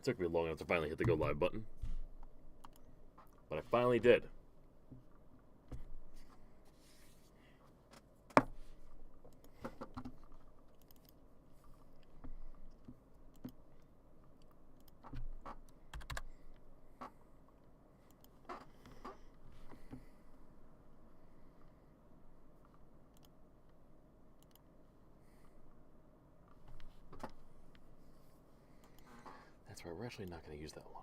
It took me long enough to finally hit the go live button. But I finally did. That's right, we're actually not going to use that one.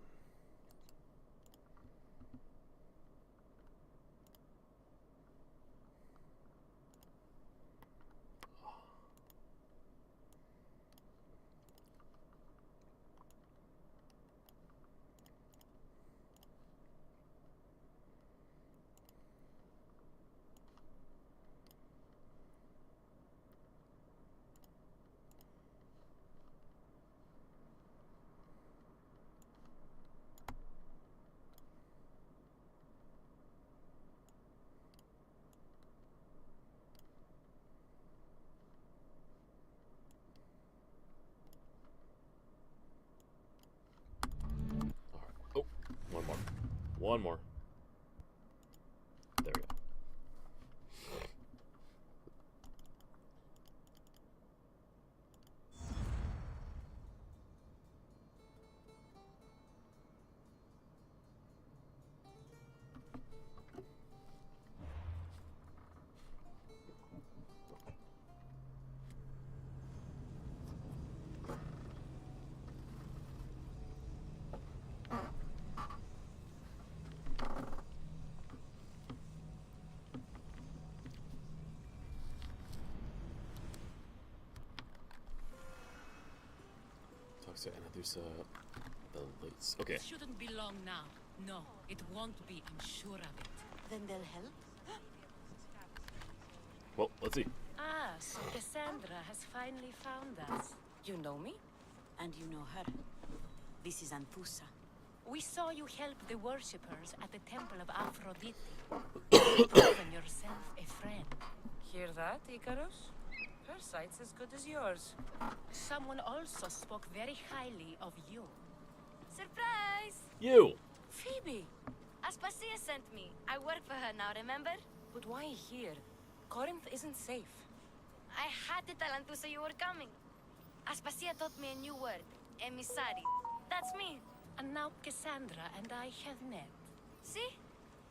One more. There we go. And there's the lights. Okay. It shouldn't be long now. No, it won't be. I'm sure of it. Then they'll help? Well, let's see. Ah, so Cassandra has finally found us. You know me? And you know her. This is Anthusa. We saw you help the worshippers at the temple of Aphrodite. You've proven yourself a friend. Hear that, Icarus? Her sight's as good as yours. Someone also spoke very highly of you. Surprise! You! Phoebe! Aspasia sent me. I work for her now, remember? But why here? Corinth isn't safe. I had to tell Anthusa you were coming. Aspasia taught me a new word. Emissary. That's me. And now Cassandra and I have met. See?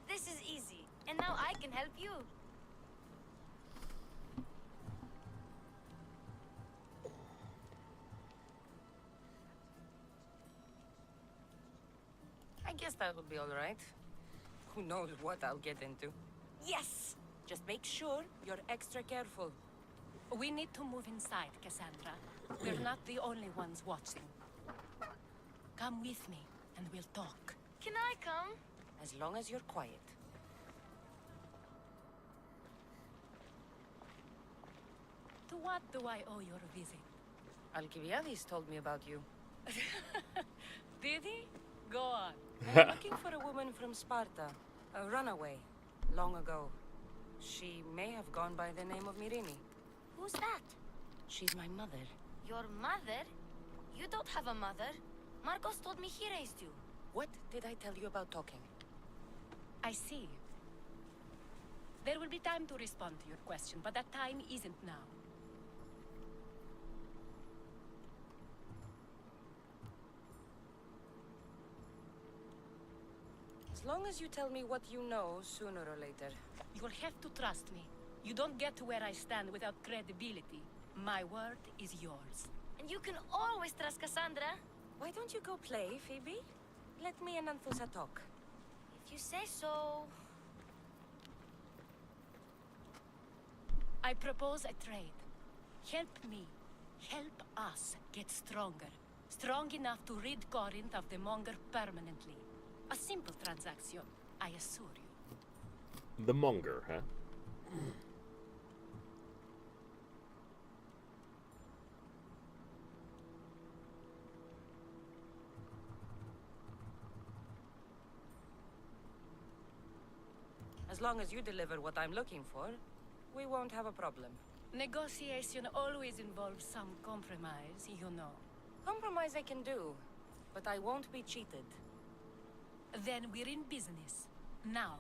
This is easy. And now I can help you. I guess that would be all right. Who knows what I'll get into. Yes! Just make sure you're extra careful. We need to move inside, Cassandra. We're not the only ones watching. Come with me, and we'll talk. Can I come? As long as you're quiet. To what do I owe your visit? Alcibiades told me about you. Did he? Go on. I'm looking for a woman from Sparta. A runaway. Long ago. She may have gone by the name of Myrine. Who's that? She's my mother. Your mother? You don't have a mother. Marcos told me he raised you. What did I tell you about talking? I see. There will be time to respond to your question, but that time isn't now. As long as you tell me what you know, sooner or later. You'll have to trust me. You don't get to where I stand without credibility. My word is yours. And you can always trust Cassandra. Why don't you go play, Phoebe? Let me and Anthusa talk. If you say so... I propose a trade. Help me. Help us get stronger. Strong enough to rid Corinth of the Monger permanently. A simple transaction, I assure you. The Monger, huh? As long as you deliver what I'm looking for, we won't have a problem. Negotiation always involves some compromise, you know. Compromise I can do. but I won't be cheated. Then we're in business. Now,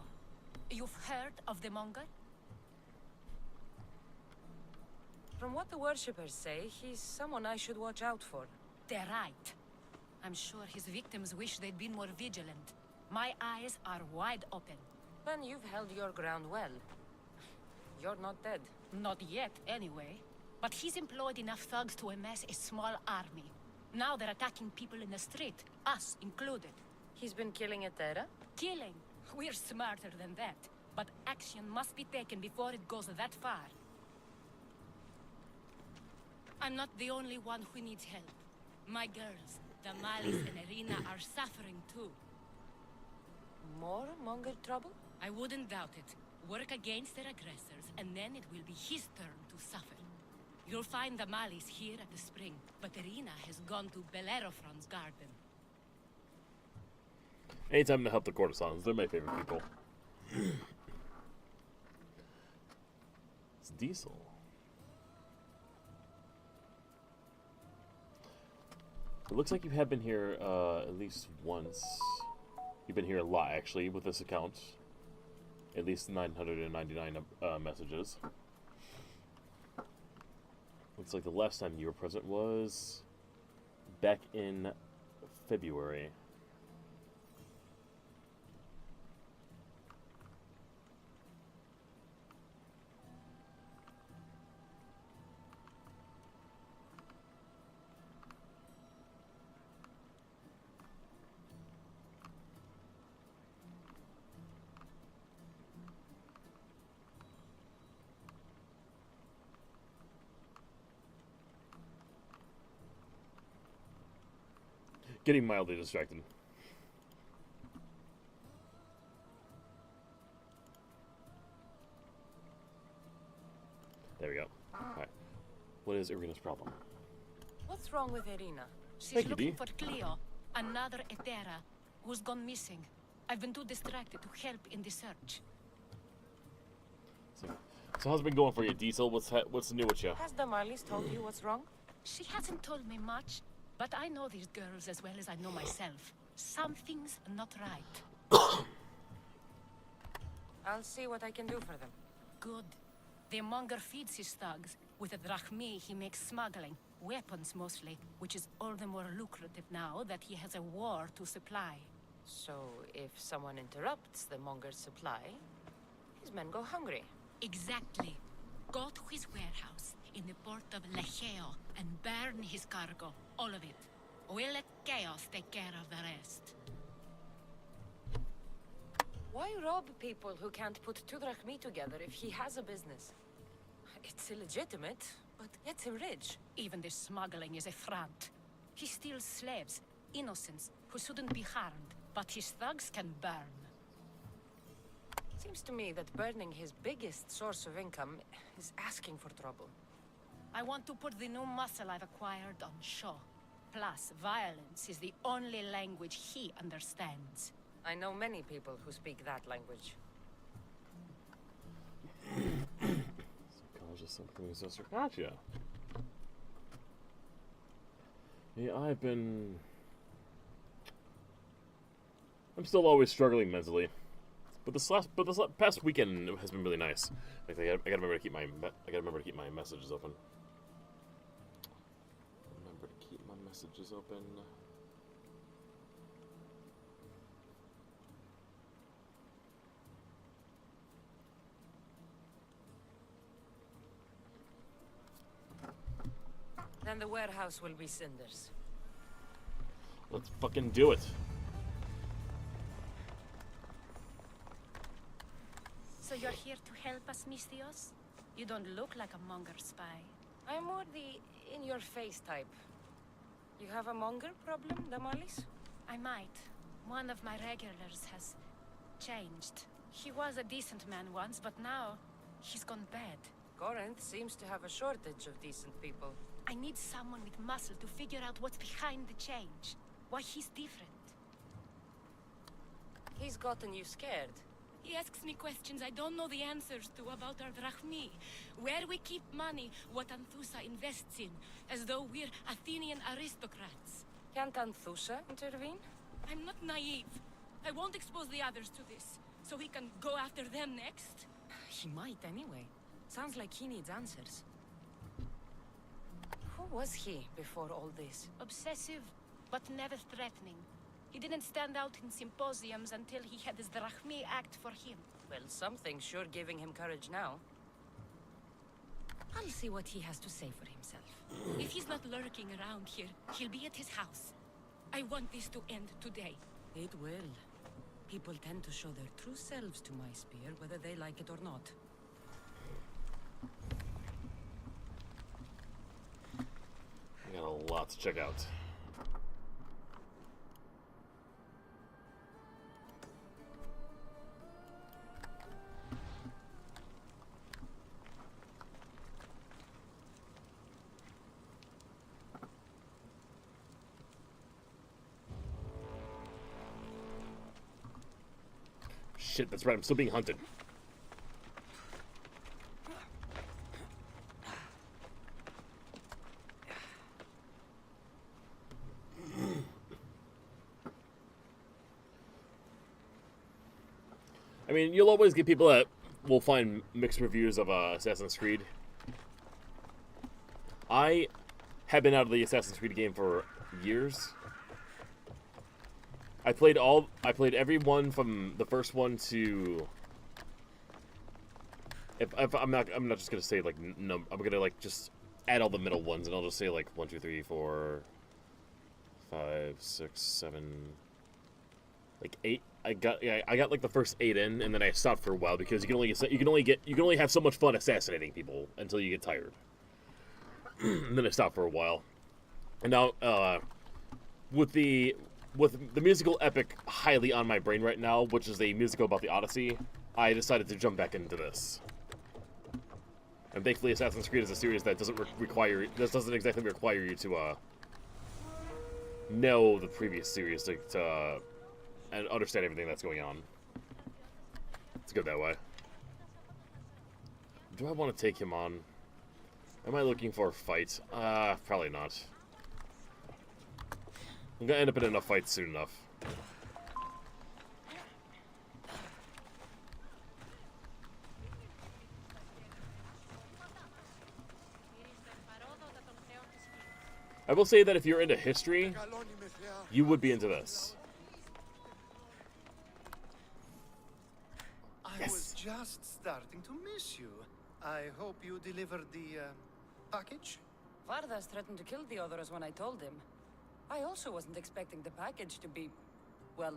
you've heard of the Monger? From what the worshippers say, he's someone I should watch out for. They're right. I'm sure his victims wish they'd been more vigilant. My eyes are wide open. Then you've held your ground well. You're not dead. Not yet, anyway. But he's employed enough thugs to amass a small army. Now they're attacking people in the street, us included. He's been killing at Terra? Killing. We're smarter than that. But action must be taken before it goes that far. I'm not the only one who needs help. My girls, Damalis and Irina, are suffering too. More Monger trouble? I wouldn't doubt it. Work against their aggressors, and then it will be his turn to suffer. You'll find Damalis here at the spring, but Irina has gone to Bellerophon's garden. Anytime to help the courtesans, they're my favorite people. It's Diesel. It looks like you have been here at least once. You've been here a lot, actually, with this account. At least 999 messages. Looks like the last time you were present was back in February. Getting mildly distracted. There we go. Alright. What is Irina's problem? What's wrong with Irina? She's Thank you, looking Dee. for Cleo, another Etera, who's gone missing. I've been too distracted to help in the search. So how's it been going for you, Diesel? What's new with you? Has Damalis told you what's wrong? She hasn't told me much, but I know these girls as well as I know myself. Something's not right. I'll see what I can do for them. Good. The Monger feeds his thugs. With the drachmi, he makes smuggling. Weapons, mostly. Which is all the more lucrative now that he has a war to supply. So, if someone interrupts the Monger's supply, his men go hungry. Exactly. Go to his warehouse in the port of Lecheo and burn his cargo. All of it. We'll let chaos take care of the rest. Why rob people who can't put two drachmi together if he has a business? It's illegitimate, but gets him rich. Even the smuggling is a front. He steals slaves, innocents, who shouldn't be harmed, but his thugs can burn. Seems to me that burning his biggest source of income is asking for trouble. I want to put the new muscle I've acquired on show. Plus, violence is the only language he understands. I know many people who speak that language. Psychologist, something assessor. Gotcha. Yeah, I'm still always struggling mentally. But this past weekend has been really nice. Like I gotta remember to keep my messages open. Remember to keep my messages open. Then the warehouse will be cinders. Let's fucking do it. So you're here to help us, Mistios? You don't look like a Monger spy. I'm more the in-your-face type. You have a Monger problem, Damalis? I might. One of my regulars has changed. He was a decent man once, but now he's gone bad. Corinth seems to have a shortage of decent people. I need someone with muscle to figure out what's behind the change. Why he's different. He's gotten you scared. He asks me questions I don't know the answers to about our drachmi. Where we keep money, what Anthusa invests in. As though we're Athenian aristocrats. Can't Anthusa intervene? I'm not naive. I won't expose the others to this, so he can go after them next. He might anyway. Sounds like he needs answers. Who was he before all this? Obsessive, but never threatening. He didn't stand out in symposiums until he had his Drachmi act for him. Well, something's sure giving him courage now. I'll see what he has to say for himself. If he's not lurking around here, he'll be at his house. I want this to end today. It will. People tend to show their true selves to my spear, whether they like it or not. We got a lot to check out. Shit, that's right, I'm still being hunted. I mean, you'll always get people that will find mixed reviews of Assassin's Creed. I have been out of the Assassin's Creed game for years. I played every one from the first one to. If I'm not just gonna say like I'm gonna like just add all the middle ones, and I'll just say like 1, 2, 3, 4, 5, 6, 7, like 8. I got like the first 8 in, and then I stopped for a while because you can only have so much fun assassinating people until you get tired. And then I stopped for a while, and now with the musical epic highly on my brain right now, which is a musical about the Odyssey, I decided to jump back into this. And thankfully, Assassin's Creed is a series that doesn't exactly require you to know the previous series to and understand everything that's going on. It's good that way. Do I want to take him on? Am I looking for a fight? Probably not. I'm gonna end up in enough fights soon enough. I will say that if you're into history, you would be into this. I was just starting to miss you. I hope you delivered the package? Vardas threatened to kill the others when I told him. I also wasn't expecting the package to be, well,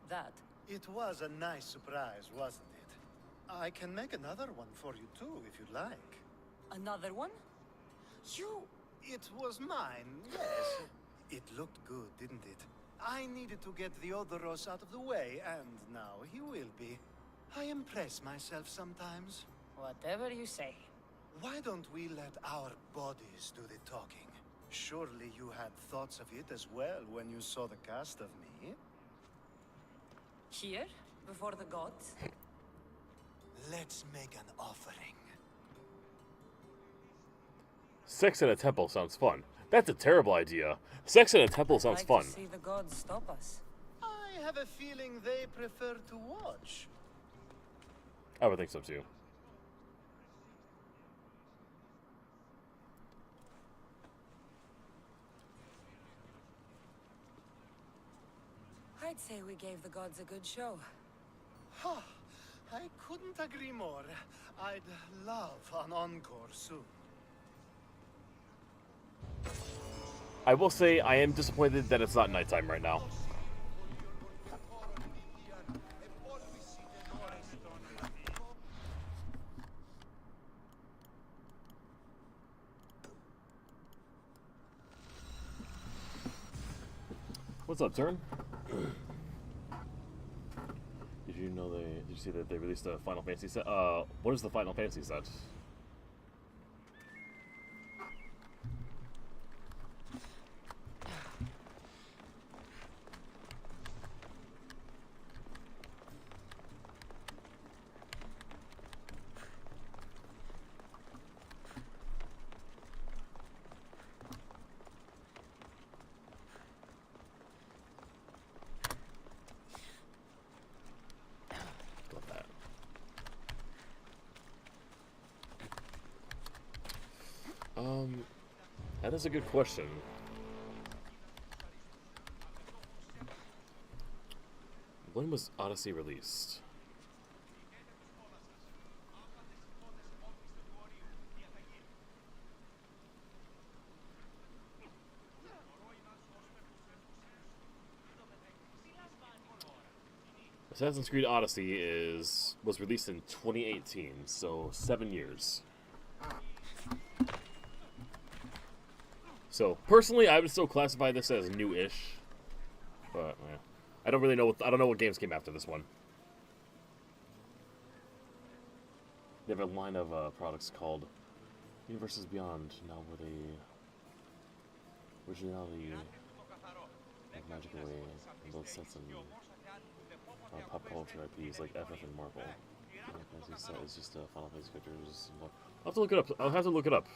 that. It was a nice surprise, wasn't it? I can make another one for you too, if you'd like. Another one? You... It was mine, yes. It looked good, didn't it? I needed to get the Odoros out of the way, and now he will be. I impress myself sometimes. Whatever you say. Why don't we let our bodies do the talking? Surely you had thoughts of it as well when you saw the cast of me? Here? Before the gods? Let's make an offering. Sex in a temple sounds fun. That's a terrible idea. Sex in a temple sounds fun. I'd like to see the gods stop us. I have a feeling they prefer to watch. I would think so too. I'd say we gave the gods a good show. Ha! I couldn't agree more. I'd love an encore soon. I will say I am disappointed that it's not nighttime right now. What's up, Turn? Did you see that they released a Final Fantasy set? What is the Final Fantasy set? That is a good question. When was Odyssey released? Assassin's Creed Odyssey was released in 2018, so 7 years. So personally, I would still classify this as new-ish, but yeah. I don't really know. I don't know what games came after this one. They have a line of products called Universes Beyond. Now with a originality, like magical way, in both sets and pop culture IPs like FF and Marvel. It's just Final Fantasy characters. I'll have to look it up. I'll have to look it up.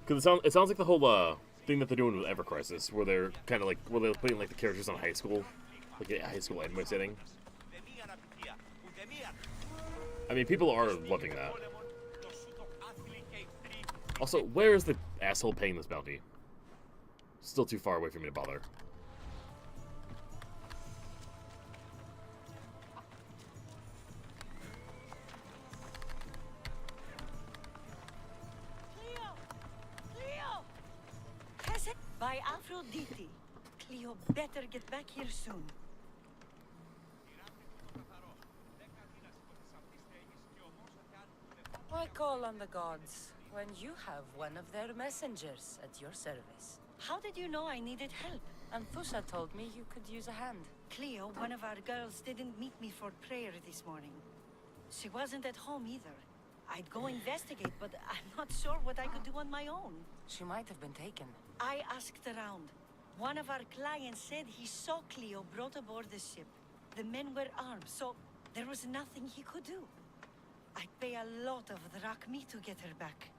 Because it sounds like the whole thing that they're doing with Ever Crisis, where they're kind of like, where they're putting like the characters on high school, like a high school anime setting. I mean, people are loving that. Also, where is the asshole paying this bounty? Still too far away for me to bother. By Aphrodite. Cleo better get back here soon. Why call on the gods when you have one of their messengers at your service? How did you know I needed help? Anthusa told me you could use a hand. Cleo, one of our girls, didn't meet me for prayer this morning. She wasn't at home either. I'd go investigate, but I'm not sure what I could do on my own. She might have been taken. I asked around. One of our clients said he saw Cleo brought aboard the ship. The men were armed, so there was nothing he could do. I'd pay a lot of drachmi to get her back.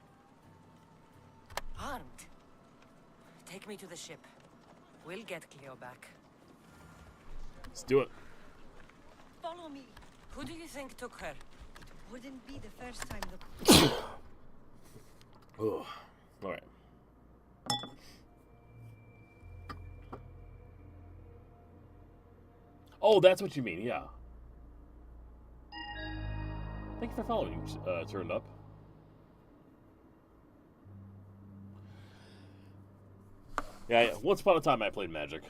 Armed? Take me to the ship. We'll get Cleo back. Let's do it. Follow me. Who do you think took her? Wouldn't be the first time the... Oh, all right. Oh, that's what you mean, yeah. Thank you for following, Turned Up. Yeah, once upon a time I played Magic.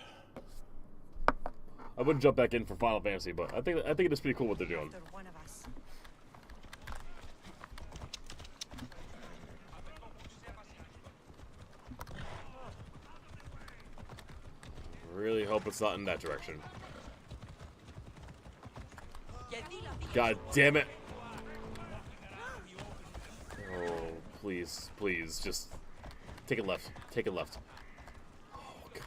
I wouldn't jump back in for Final Fantasy, but I think it is pretty cool what they're doing. One of us. Really hope it's not in that direction. God damn it! Oh, please, please, just take it left. Take it left. Oh, God.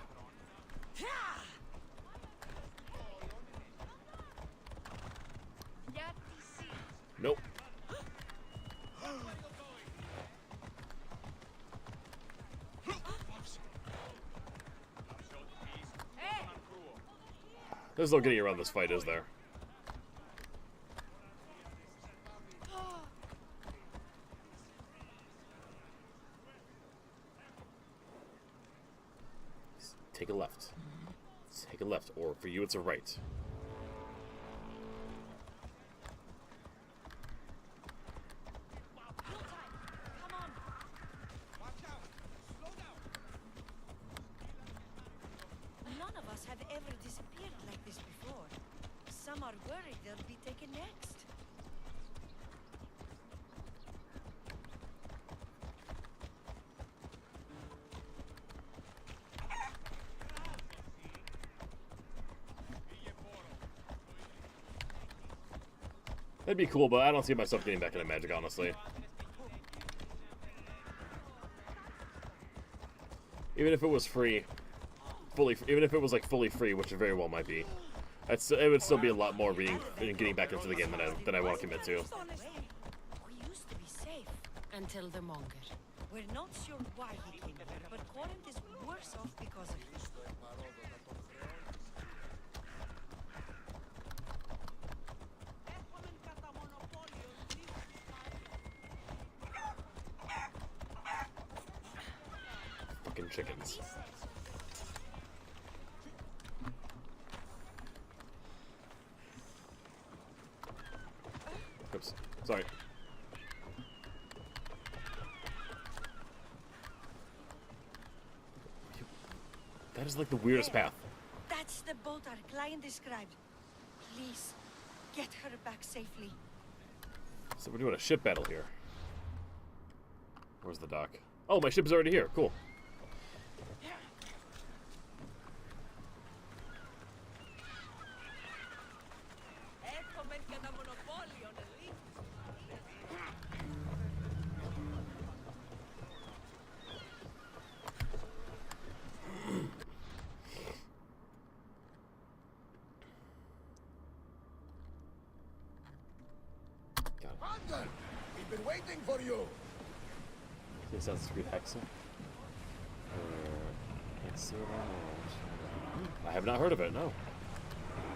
Nope. There's no getting around this fight, is there? Take a left. Take a left, or for you it's a right. None of us have ever disappeared like this before. Some are worried they'll be taken next. That'd be cool, but I don't see myself getting back into Magic, honestly. Even if it was free, even if it was like fully free, which it very well might be, it would still be a lot more getting back into the game than I want to commit to. We used to be safe Until the Monger. We're not sure why he came here, but Corinth is worse off because of him. chickens. Oops. Sorry. That is like the weirdest path. That's the boat our client described. Please, get her back safely. So we're doing a ship battle here. Where's the dock? Oh, my ship is already here. Cool. We've been waiting for you. The Assassin's Creed Hexa. I have not heard of it. No.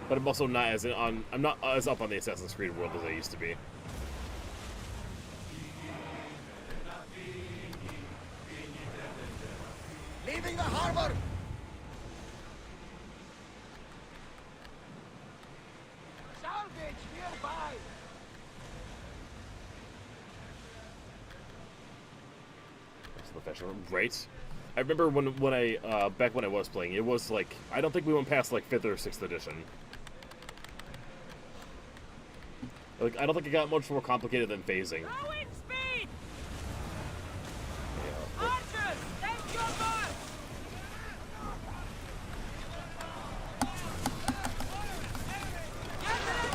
But I'm also not as on. I'm not as up on the Assassin's Creed world as I used to be. Leaving the harbor. Salvage nearby. That's the fashion room. Right. I remember when I back when I was playing, it was like I don't think we went past like 5th or 6th edition. Like I don't think it got much more complicated than phasing. Wind speed! Yeah, Archers, take your mark!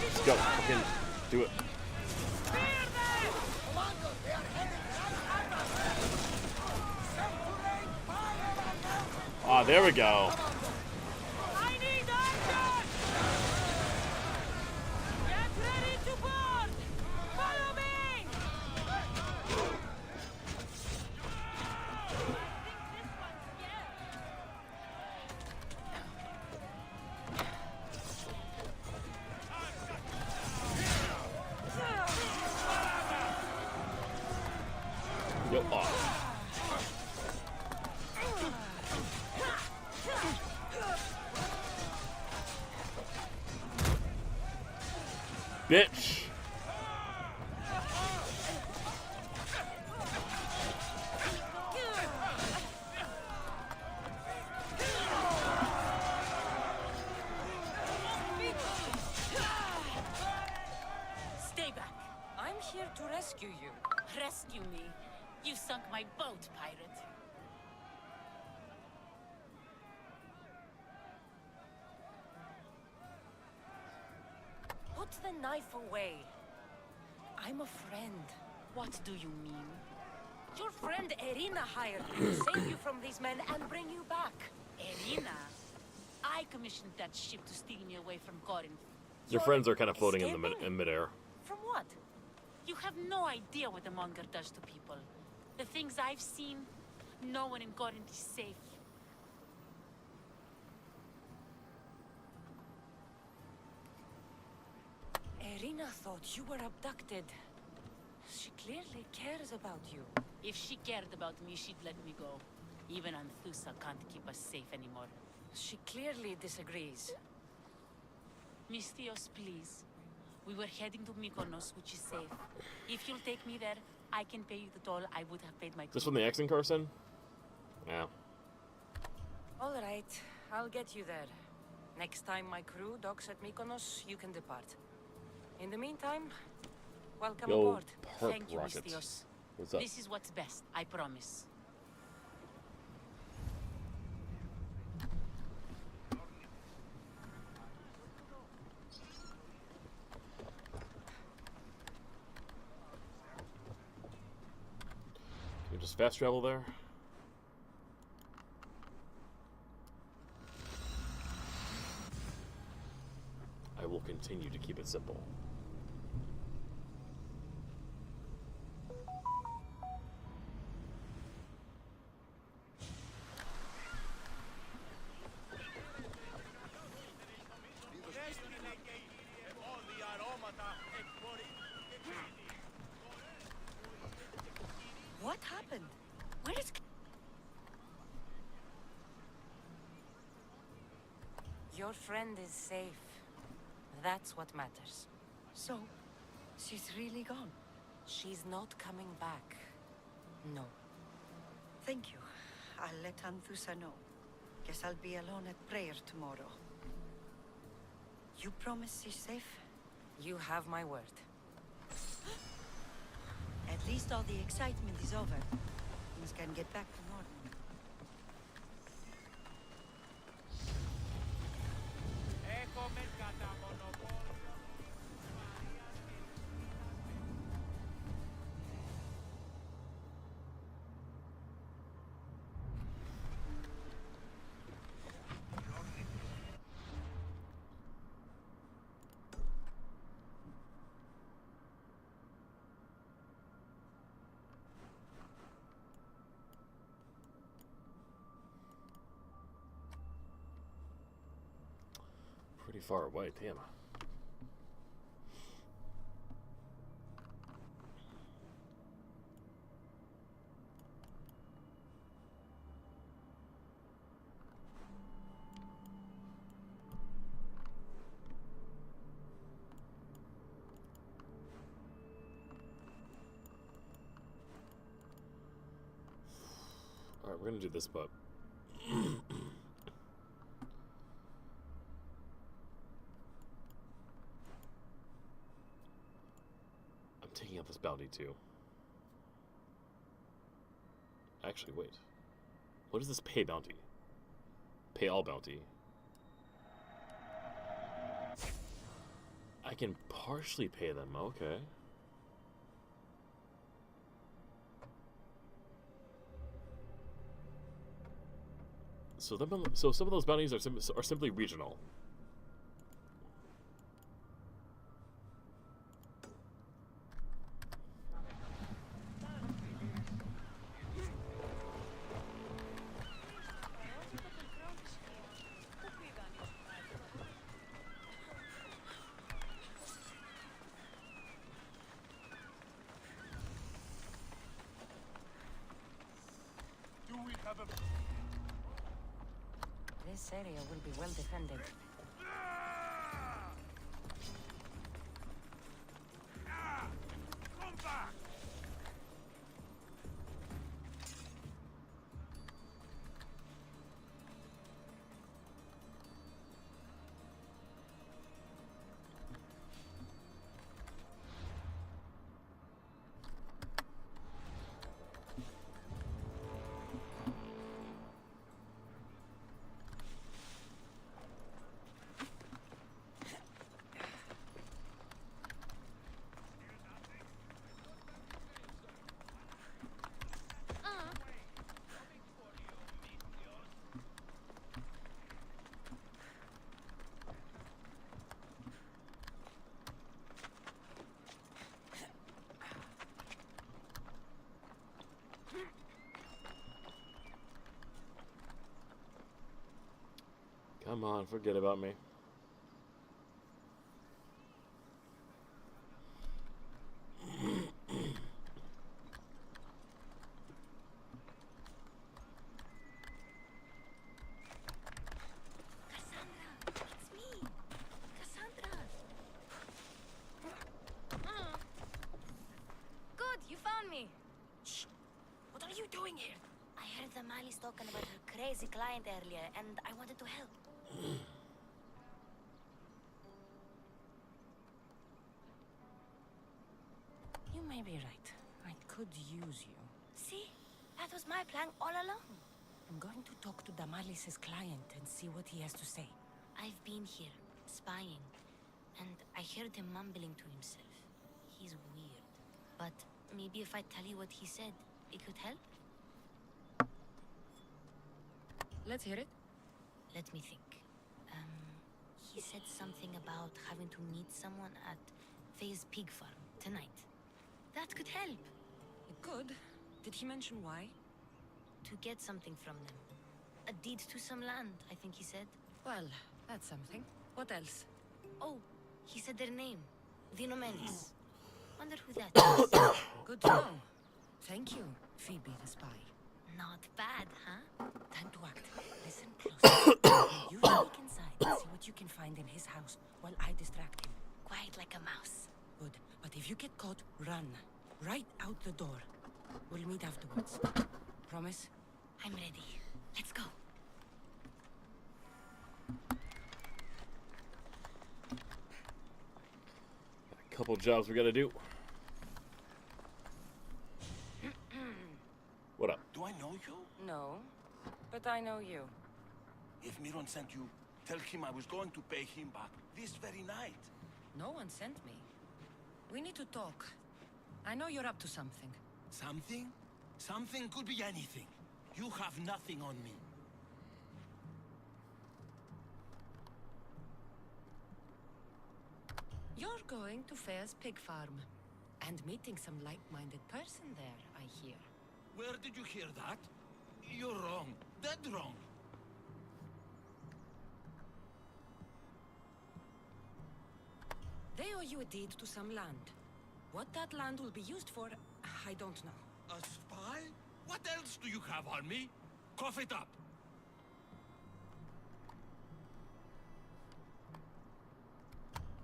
just go, fucking do it. Spear them! Commander, they are heading right at us. Set to rain fire on them. Ah, there we go. I need archers! Get ready to board! Follow me! Yo, ah. Bitch. Stay back. I'm here to rescue you. Rescue me. You sunk my boat, pirate. Put the knife away. I'm a friend. What do you mean? Your friend Irina hired me to save you from these men and bring you back. Irina? I commissioned that ship to steal me away from Corinth. Your friends are kind of floating in the escaping? in midair. From what? You have no idea what the monger does to people. The things I've seen, no one in Corinth is safe. Irina thought you were abducted. She clearly cares about you. If she cared about me, she'd let me go. Even Anthusa can't keep us safe anymore. She clearly disagrees. Mystios, please. We were heading to Mykonos, which is safe. If you'll take me there, I can pay you the toll I would have paid my This crew. from the accent, Carson? Yeah. All right, I'll get you there. Next time my crew docks at Mykonos, you can depart. In the meantime, welcome Yo, aboard. perp Thank you, rockets. Mystios. What's up? This is what's best, I promise. Can you just fast travel there? I will continue to keep it simple. What happened? Where is... Your friend is safe. That's what matters. So, she's really gone. She's not coming back. No. Thank you. I'll let Anthusa know. Guess I'll be alone at prayer tomorrow. You promise she's safe? You have my word. At least all the excitement is over. Things can get back to normal. Έχουμε κατά μονοπόλιο. Pretty far away, damn. Alright, we're gonna do this, but I'm taking out this bounty too. Actually, wait. What is this pay bounty? Pay all bounty. I can partially pay them, okay. So some of those bounties are simply regional. Do we have a... This area will be well defended. Come back! Come on, forget about me. What are you doing here? I heard the Mali's talking about her crazy client earlier, and I wanted to help. You may be right. I could use you. See? That was my plan all along. I'm going to talk to Damalis's client and see what he has to say. I've been here, spying, and I heard him mumbling to himself. He's weird. But maybe if I tell you what he said, it could help? Let's hear it. Let me think. He said something about having to meet someone at Faye's pig farm tonight. That could help. It could. Did he mention why? To get something from them. A deed to some land, I think he said. Well, that's something. What else? Oh, he said their name. The Nomelis. Wonder who that is. Good to know. Thank you, Phoebe the spy. Not bad, huh? Time to act. Listen closely. You sneak inside and see what what you can find in his house while I distract him. Quiet like a mouse. Good. But if you get caught, run. Right out the door. We'll meet afterwards. Promise? I'm ready. Let's go. A couple jobs we gotta do. What up? Do I know you? No. But I know you. If Miron sent you, tell him I was going to pay him back this very night. No one sent me. We need to talk. I know you're up to something. Something? Something could be anything. You have nothing on me. You're going to Fair's pig farm. And meeting some like-minded person there, I hear. Where did you hear that? You're wrong. Dead wrong. They owe you a deed to some land. What that land will be used for, I don't know. A spy? What else do you have on me? Cough it up.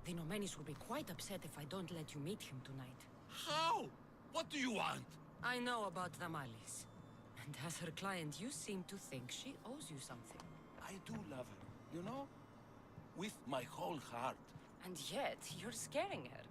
The Nomenis will be quite upset if I don't let you meet him tonight. How? What do you want? I know about Damalis. And as her client, you seem to think she owes you something. I do love her, you know? With my whole heart. And yet, you're scaring her.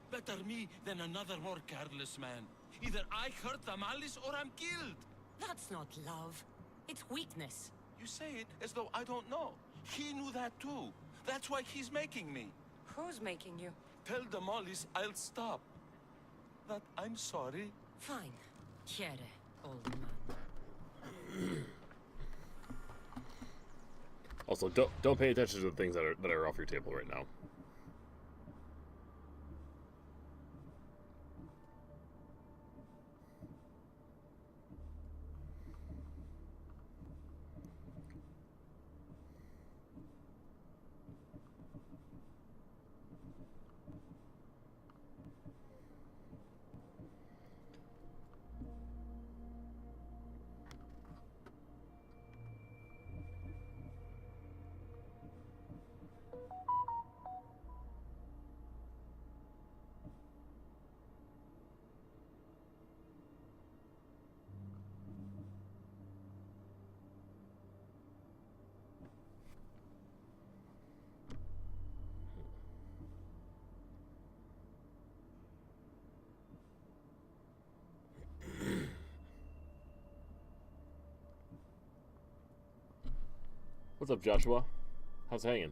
Better me than another more careless man. Either I hurt Damalis or I'm killed. That's not love. It's weakness. You say it as though I don't know. He knew that too. That's why he's making me. Who's making you? Tell Damalis I'll stop. That I'm sorry. Fine. Chiere, old man. Also, don't pay attention to the things that are off your table right now. What's up, Joshua? How's it hanging?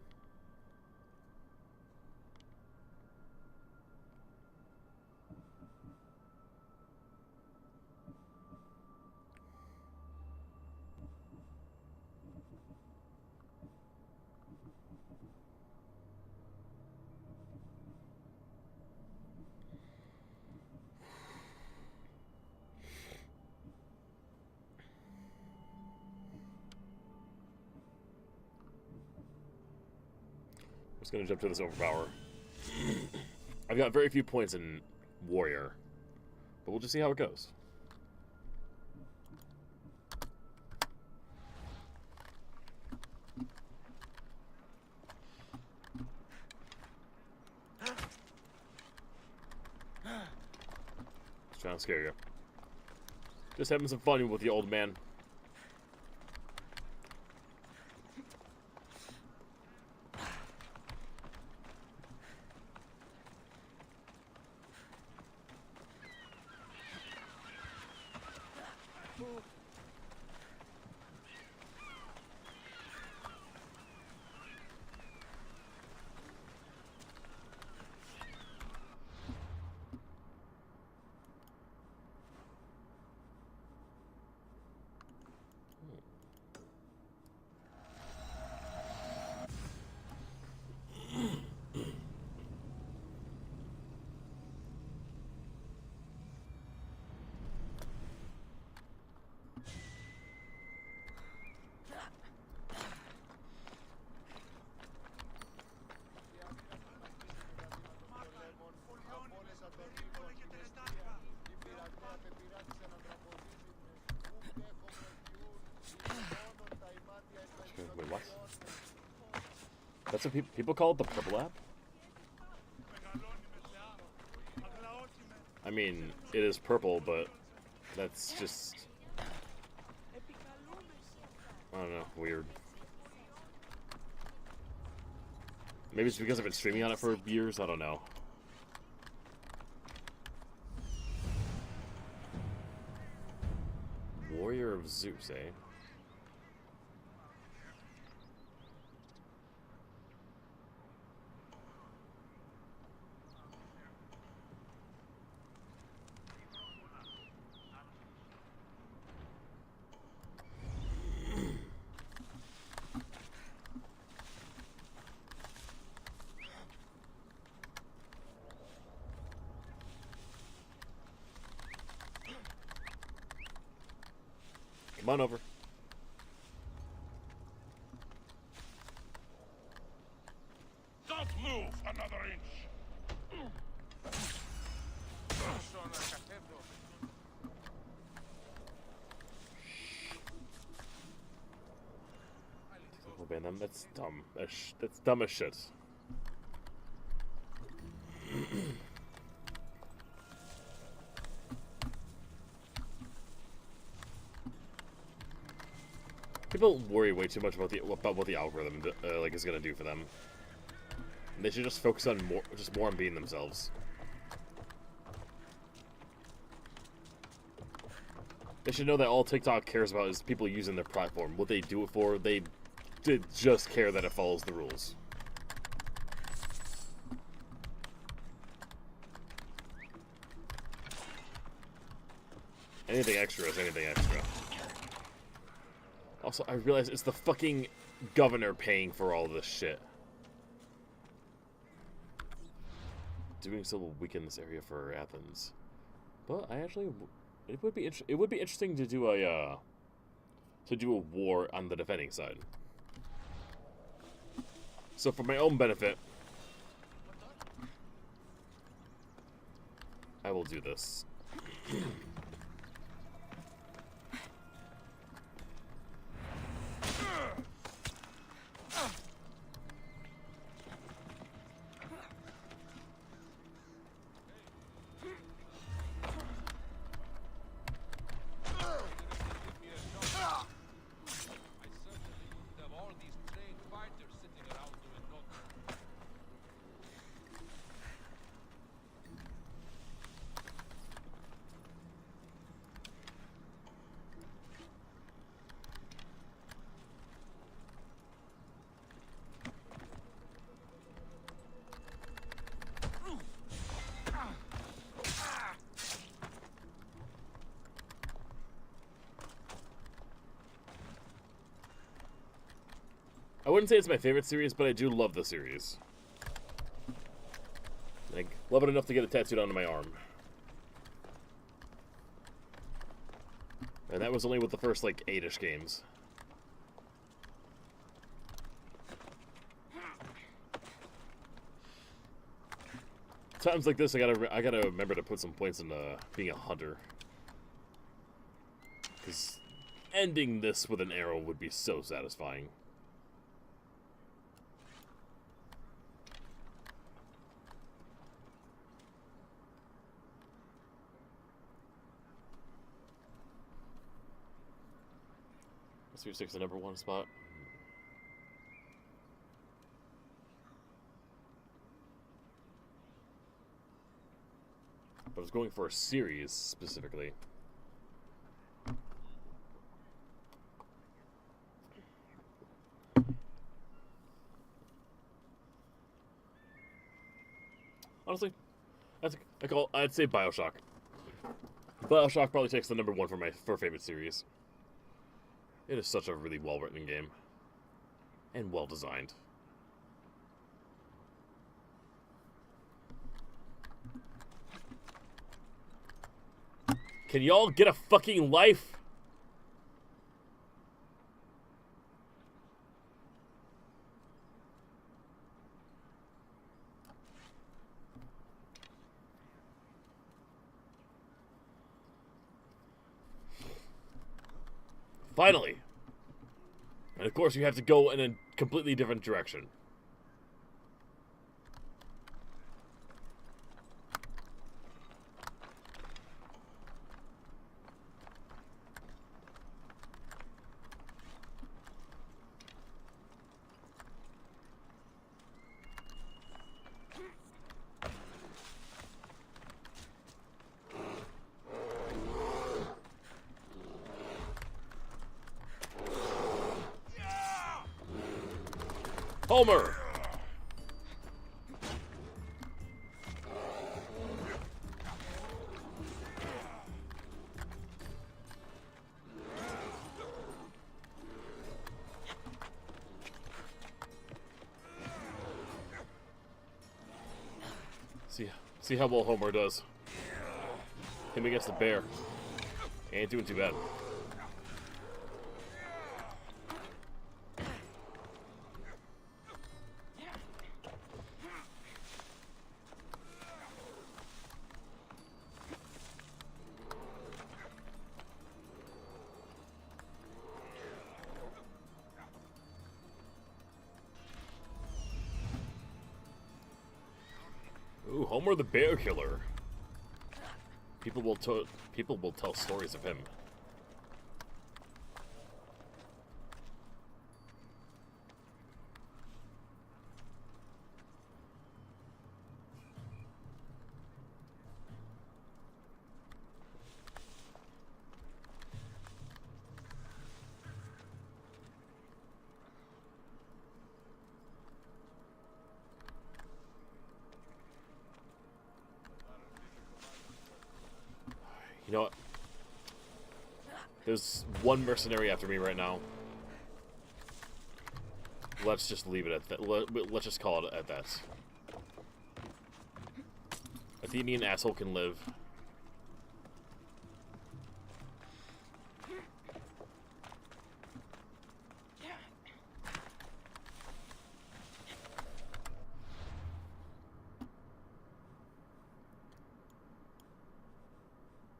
Just gonna jump to this overpower. I've got very few points in warrior, but we'll just see how it goes. Just trying to scare you. Just having some fun with you, old man. That's what people call it, the purple app? I mean, it is purple, but that's just... I don't know, weird. Maybe it's because I've been streaming on it for years, I don't know. Warrior of Zeus, eh? Come on over. Don't move another inch. Obey them. That's dumb. That's dumb as shit. People worry way too much about what the algorithm like is gonna do for them. They should just focus on more on being themselves. They should know that all TikTok cares about is people using their platform. What they do it for, they just care that it follows the rules. Anything extra is anything extra. Also, I realize it's the fucking governor paying for all this shit. Doing so will weaken this area for Athens. But I actually, it would be interesting to do a war on the defending side. So for my own benefit, I will do this. I wouldn't say it's my favorite series, but I do love the series. Like, love it enough to get it tattooed onto my arm. And that was only with the first, like, 8-ish games. Times like this, I gotta remember to put some points in being a hunter. Because ending this with an arrow would be so satisfying. Series 6 the number 1 spot. But I was going for a series specifically. Honestly, I'd say BioShock. BioShock probably takes the number 1 for favorite series. It is such a really well-written game. And well-designed. Can y'all get a fucking life? Finally. And of course you have to go in a completely different direction. Homer! See how well Homer does. Him against the bear. Ain't doing too bad. Ooh, Homer the Bear Killer. People will tell stories of him. You know what? There's one mercenary after me right now. Let's just leave it at that. Let's just call it at that. Athenian asshole can live.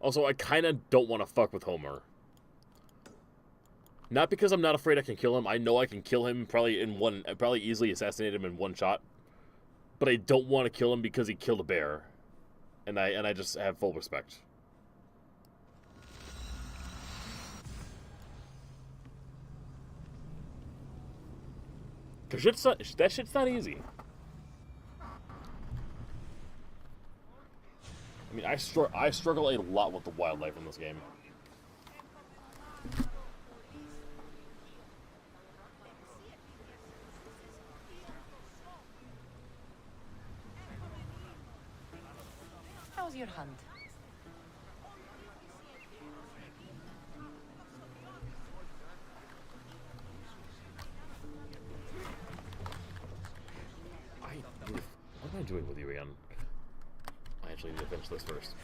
Also, I kind of don't want to fuck with Homer. Not because I'm not afraid I can kill him. I know I can kill him probably easily assassinate him in one shot. But I don't want to kill him because he killed a bear. And I just have full respect. Cause that shit's not easy. I mean, I struggle a lot with the wildlife in this game. How's your hunt? What am I doing with you again? I actually need to finish this first.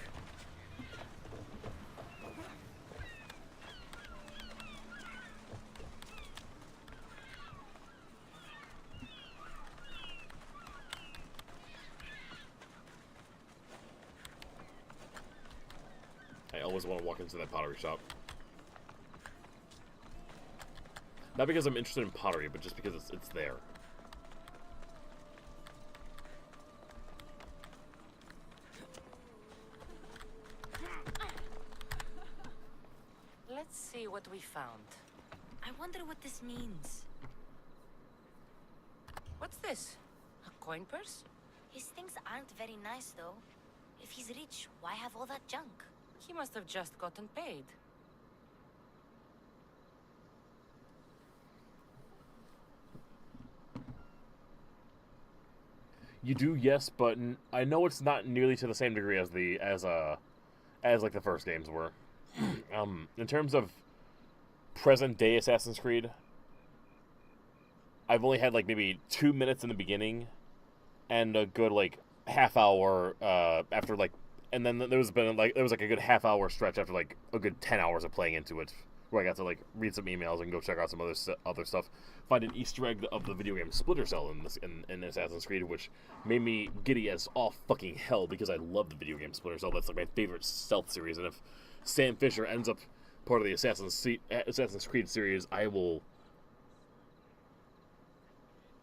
I always want to walk into that pottery shop. Not because I'm interested in pottery, but just because it's there. Let's see what we found. I wonder what this means. What's this? A coin purse? His things aren't very nice, though. If he's rich, why have all that junk? He must have just gotten paid. You do, yes, but I know it's not nearly to the same degree as like the first games were. In terms of present day Assassin's Creed, I've only had like maybe 2 minutes in the beginning, and a good like half hour after like, and then there was like a good half hour stretch after like a good 10 hours of playing into it, where I got to like read some emails and go check out some other stuff, find an Easter egg of the video game Splinter Cell in Assassin's Creed, which made me giddy as all fucking hell because I love the video game Splinter Cell. That's like my favorite stealth series, and if Sam Fisher ends up part of the Assassin's Creed series, I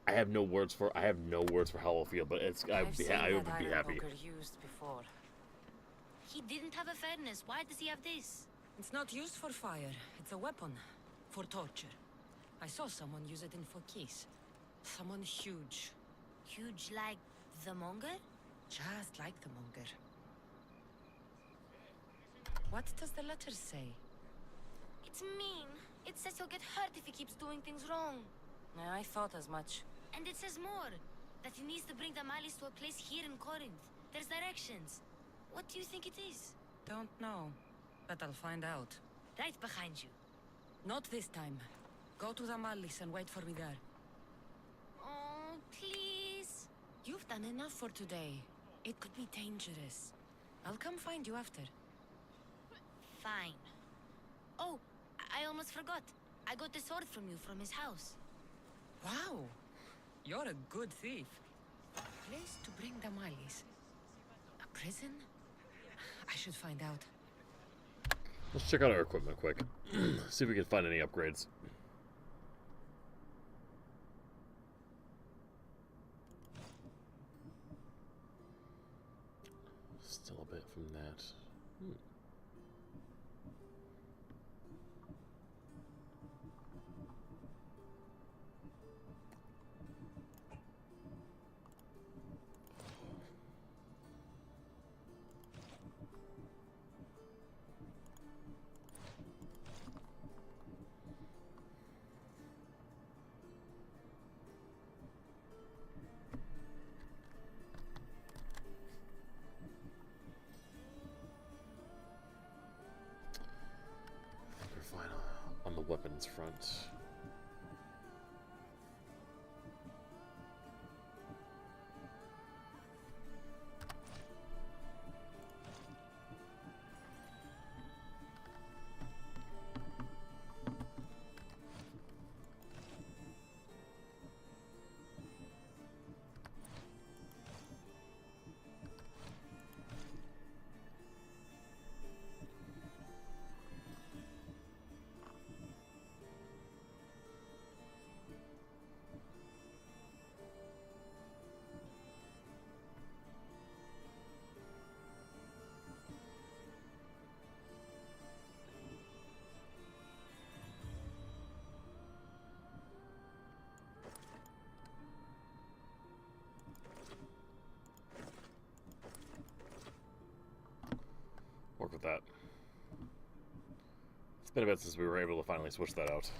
have no words for how I'll feel, but I would be happy. Used before. He didn't have a furnace. Why does he have this? It's not used for fire. It's a weapon. For torture. I saw someone use it in Fokis. Someone huge. Huge like the monger? Just like the monger. What does the letter say? It's mean. It says he'll get hurt if he keeps doing things wrong. Yeah, I thought as much. And it says more. That he needs to bring the malice to a place here in Corinth. There's directions. What do you think it is? Don't know, but I'll find out. Right behind you. Not this time. Go to the malice and wait for me there. Oh, please. You've done enough for today. It could be dangerous. I'll come find you after. Fine. Oh, I almost forgot. I got the sword from you from his house. Wow! You're a good thief. Place to bring the malice. A prison? I should find out. Let's check out our equipment quick. See if we can find any upgrades. Still a bit from that. On the weapons front. Work with that. It's been a bit since we were able to finally switch that out.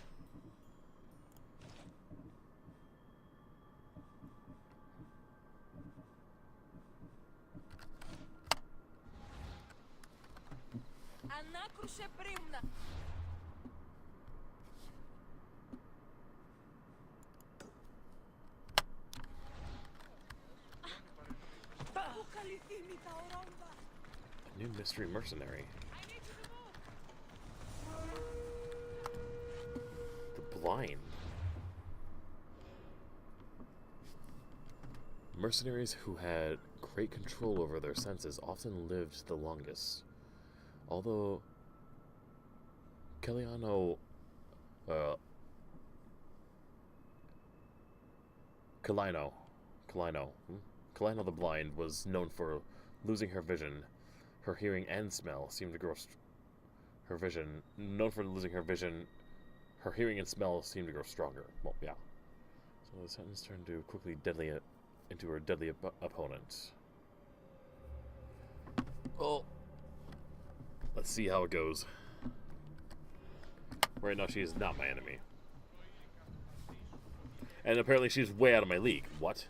A new mystery mercenary. The Blind. Mercenaries who had great control over their senses often lived the longest. Although Kalino Kalino the Blind was known for losing her vision. Her hearing and smell seemed to grow. Known for losing her vision, her hearing and smell seemed to grow stronger. Well, yeah. So the sentence turned to quickly into her deadly opponent. Well, let's see how it goes. Right now, she is not my enemy. And apparently she's way out of my league. What?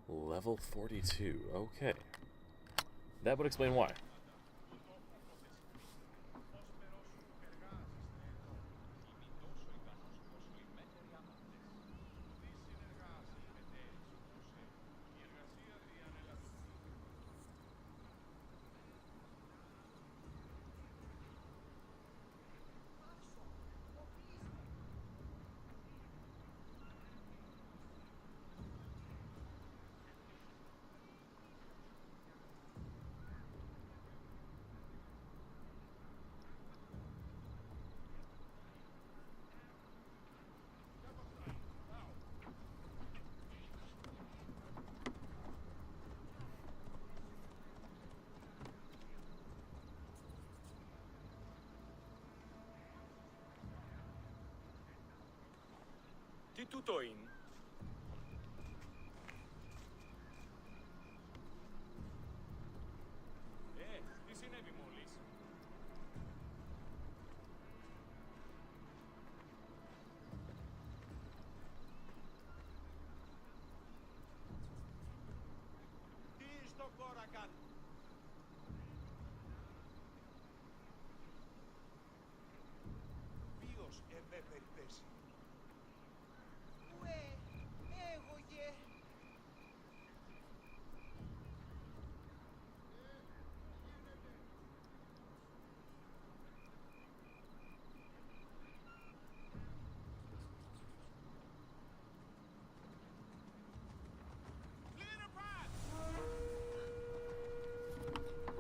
Level 42. Okay. That would explain why. Τι τούτο είναι?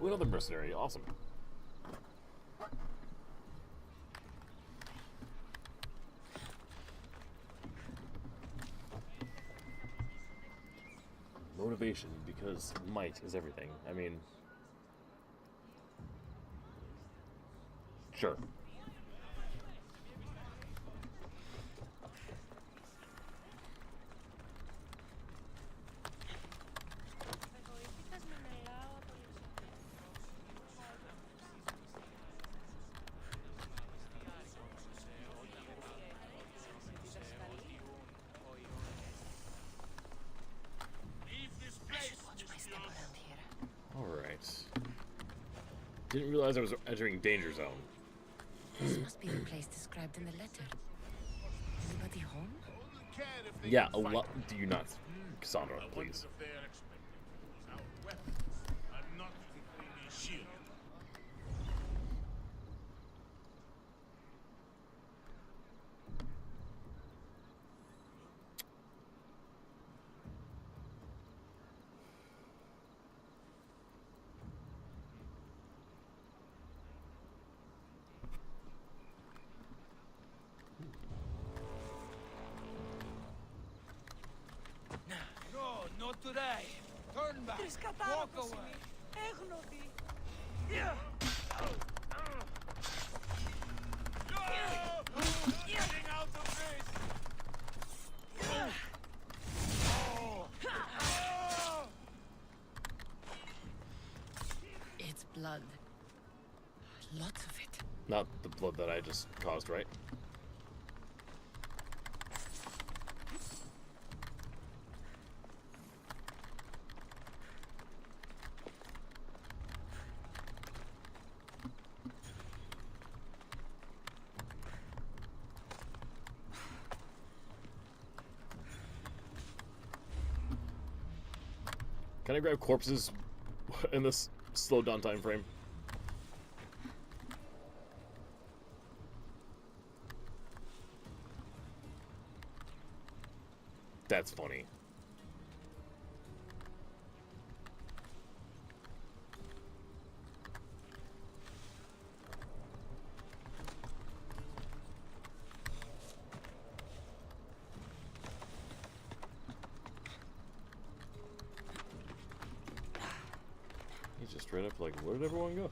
Ooh, another mercenary. Awesome. Motivation, because might is everything. I mean, sure. Alright. Didn't realize I was entering danger zone. This must be the place described in the letter. Anybody home? Yeah, a lot. Do you not, Cassandra, please? No, not today. Turn back. Walk away. Getting out of this. It's blood. Lots of it. Not the blood that I just caused, right? Can I grab corpses in this slow down time frame? That's funny. He's just straight up like, where did everyone go?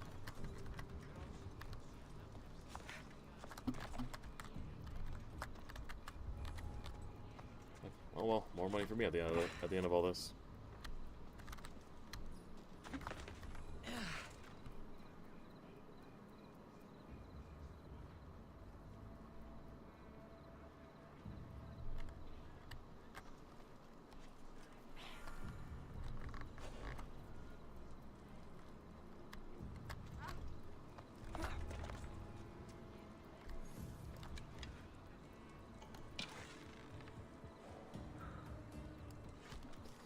Oh well, more money for me at the end of all this.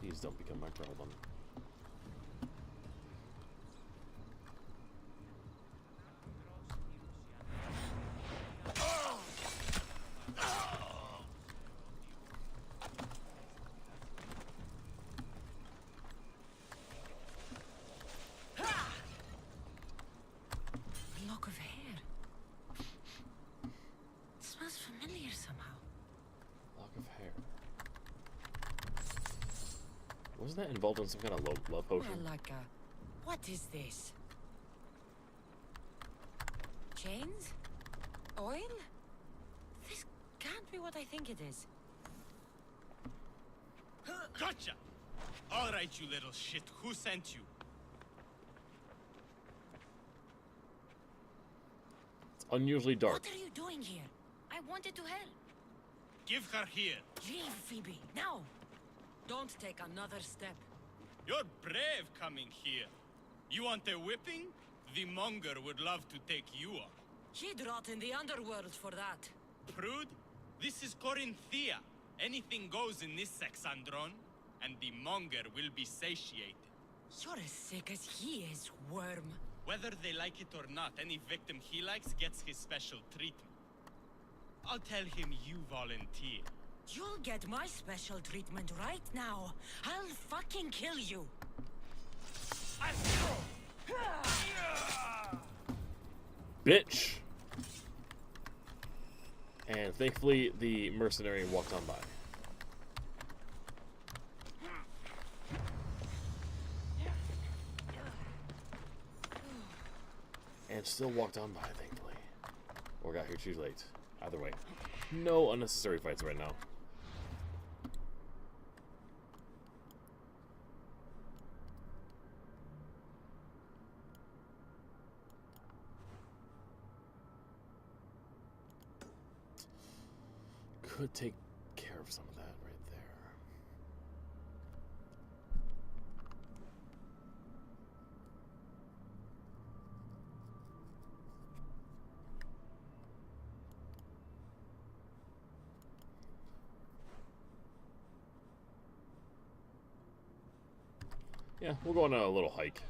Please don't become my problem. A lock of hair. It smells familiar somehow. Lock of hair. Wasn't that involved in some kind of love potion? Well, like a... What is this? Chains? Oil? This can't be what I think it is. Gotcha! All right, you little shit. Who sent you? It's unusually dark. What are you doing here? I wanted to help. Give her here. Leave, Phoebe, now! Don't take another step. You're brave coming here. You want a whipping? The monger would love to take you on. He'd rot in the underworld for that. Prude, this is Corinthia. Anything goes in this Sexandron, and the monger will be satiated. You're as sick as he is, worm. Whether they like it or not, any victim he likes gets his special treatment. I'll tell him you volunteer. You'll get my special treatment right now. I'll fucking kill you. Bitch! And thankfully, the mercenary walked on by. And still walked on by, thankfully. Or got here too late. Either way. No unnecessary fights right now. Could take care of some of that right there. Yeah, we'll go on a little hike.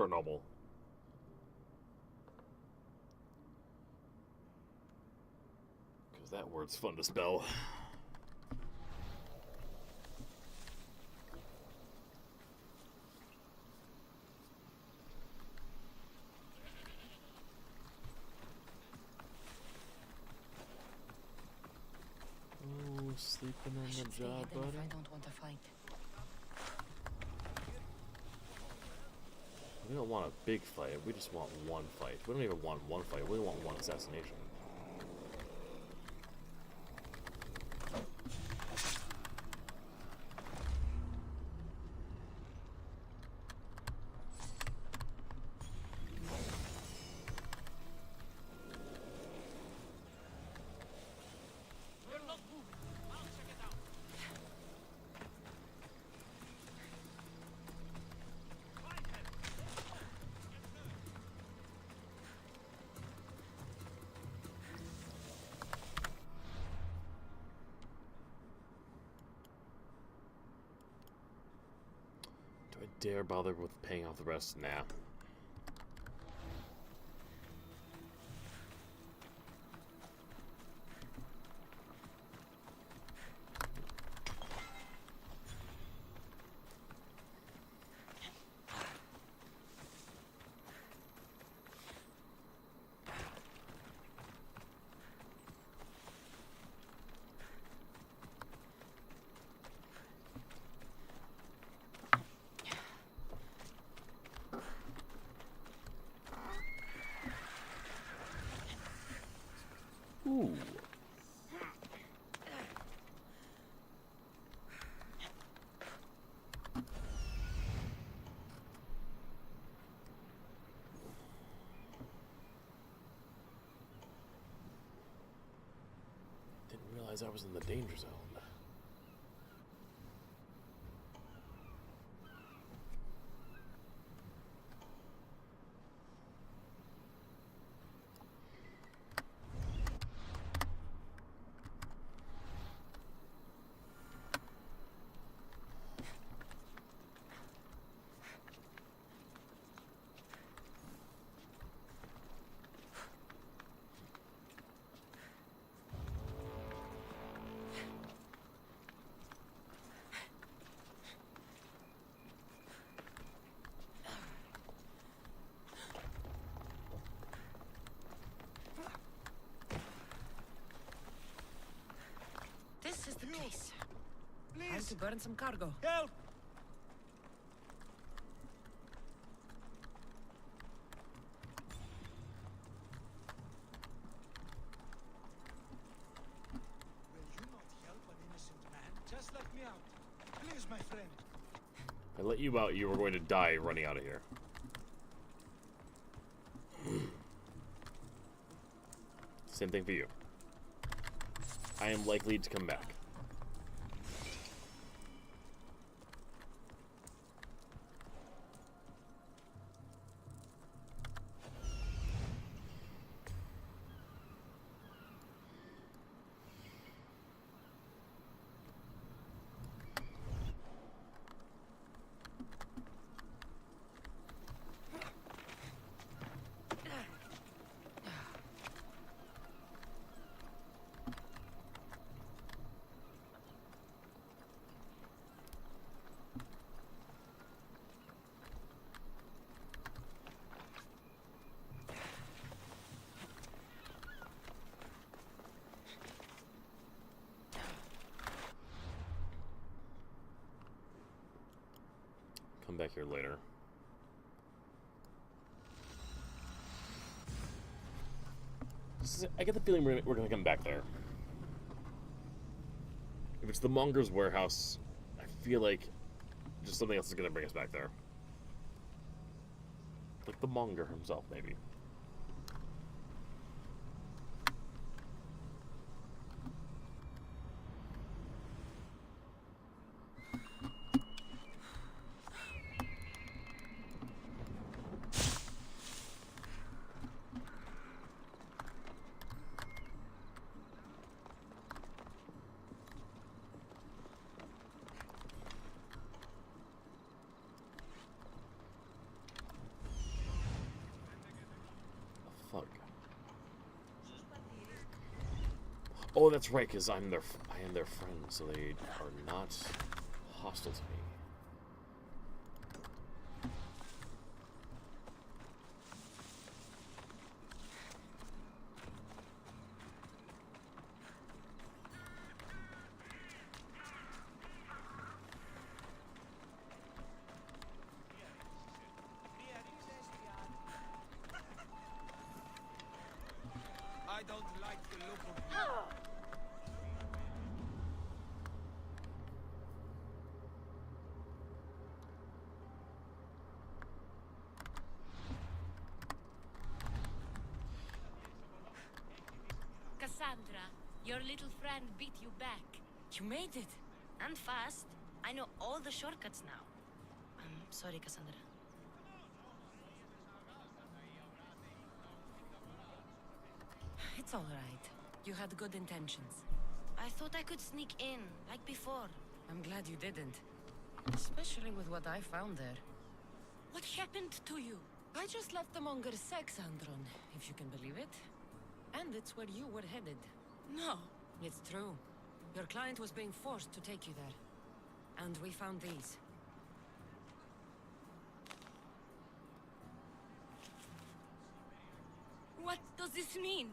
Chernobyl. Because that word's fun to spell. I should stay hidden if I don't want to fight. We don't want a big fight. We just want one fight. We don't even want one fight. We want one assassination. Do I dare bother with paying off the rest? Nah. Ooh. Didn't realize I was in the danger zone. This is the place. Time Please, to burn some cargo. help! Will you not help an innocent man? Just let me out. Please, my friend. If I let you out, you were going to die running out of here. Same thing for you. I am likely to come back. Come back here later. I get the feeling we're going to come back there. If it's the Monger's warehouse, I feel like just something else is going to bring us back there. Like the Monger himself, maybe. Fuck. Oh, that's right, because I am their friend, so they are not hostile to me. Cassandra, your little friend beat you back. You made it. And fast. I know all the shortcuts now. I'm sorry, Cassandra. It's all right. You had good intentions. I thought I could sneak in, like before. I'm glad you didn't. Especially with what I found there. What happened to you? I just left the Monger Sexandron, if you can believe it. And it's where you were headed. No. It's true. Your client was being forced to take you there. And we found these. What does this mean?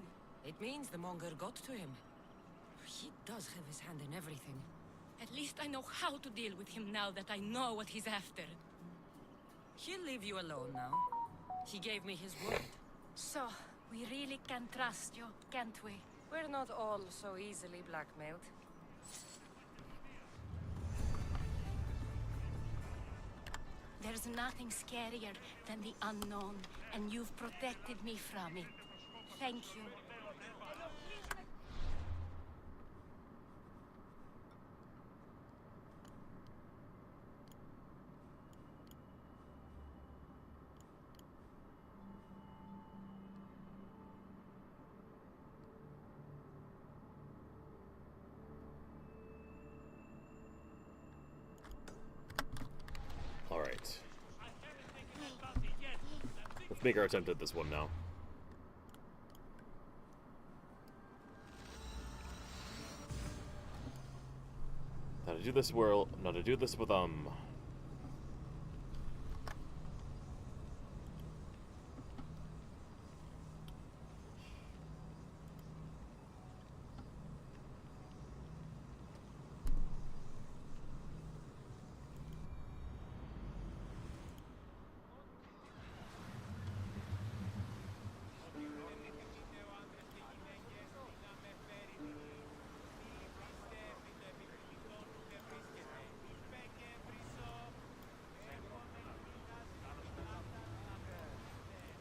It means the Monger got to him. He does have his hand in everything. At least I know how to deal with him now that I know what he's after. He'll leave you alone now. He gave me his word. So, we really can trust you, can't we? We're not all so easily blackmailed. There's nothing scarier than the unknown, and you've protected me from it. Thank you. Alright. Let's make our attempt at this one now. Now to do this with oh,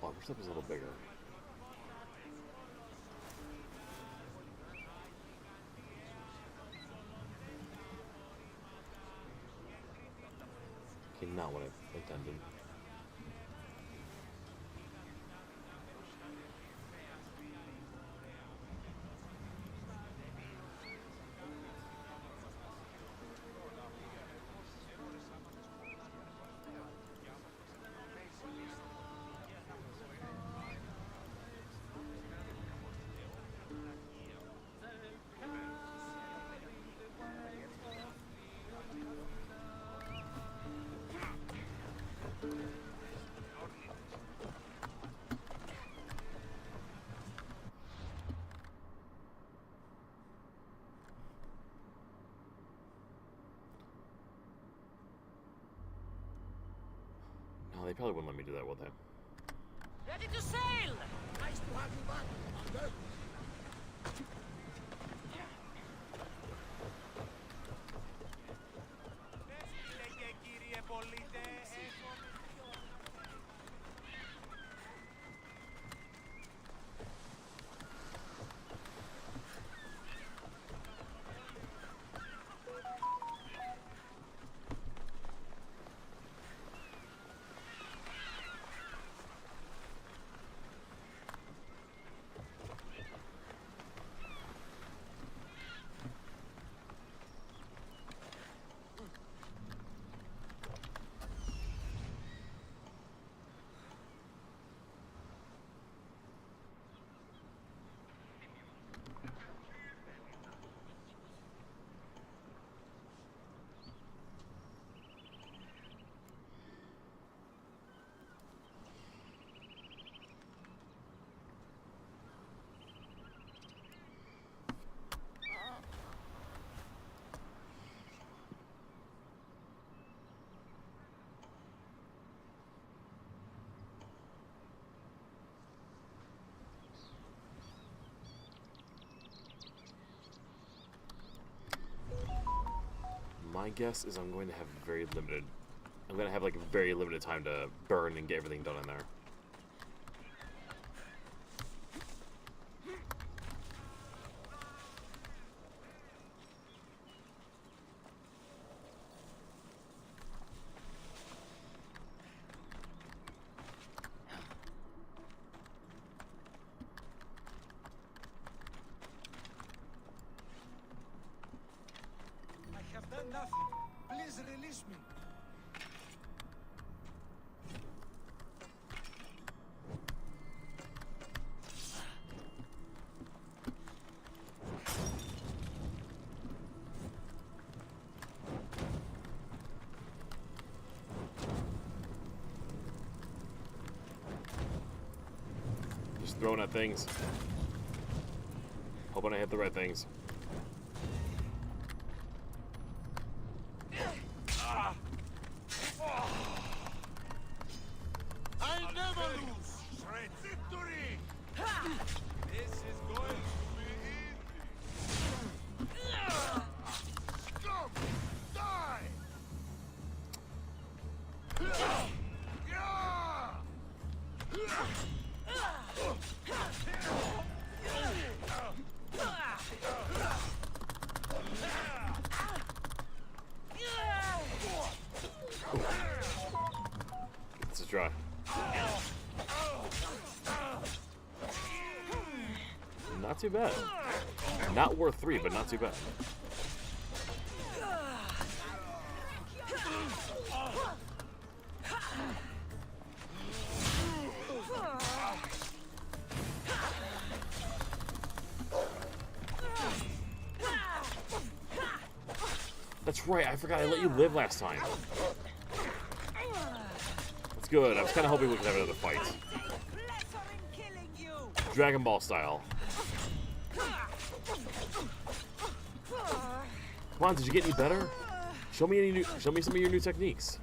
I wish that was a little bigger. Okay, not what I intended. No, they probably wouldn't let me do that, would they? Ready to sail! Nice to have you back, Commander. My guess is I'm going to have very limited. I'm going to have like very limited time to burn and get everything done in there. I have done nothing. Please release me. Just throwing at things. Hoping I hit the right things. I never lose. Straight victory. This is going to be easy. Scum! Die! Let's just try. Not too bad. Not worth 3, but not too bad. That's right, I forgot I let you live last time. That's good. I was kind of hoping we could have another fight. Dragon Ball style. Come on, did you get any better? Show me some of your new techniques.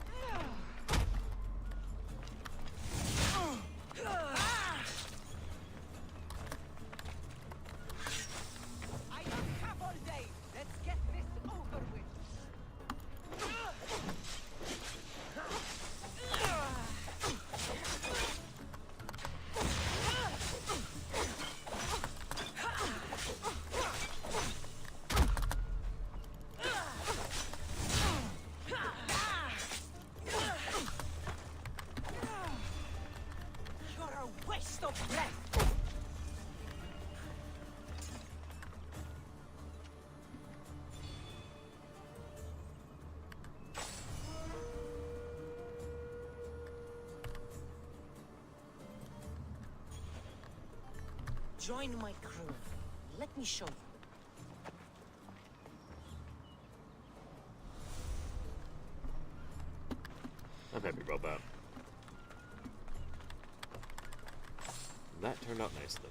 Join my crew. Let me show you. I'm happy about that. That turned out nicely.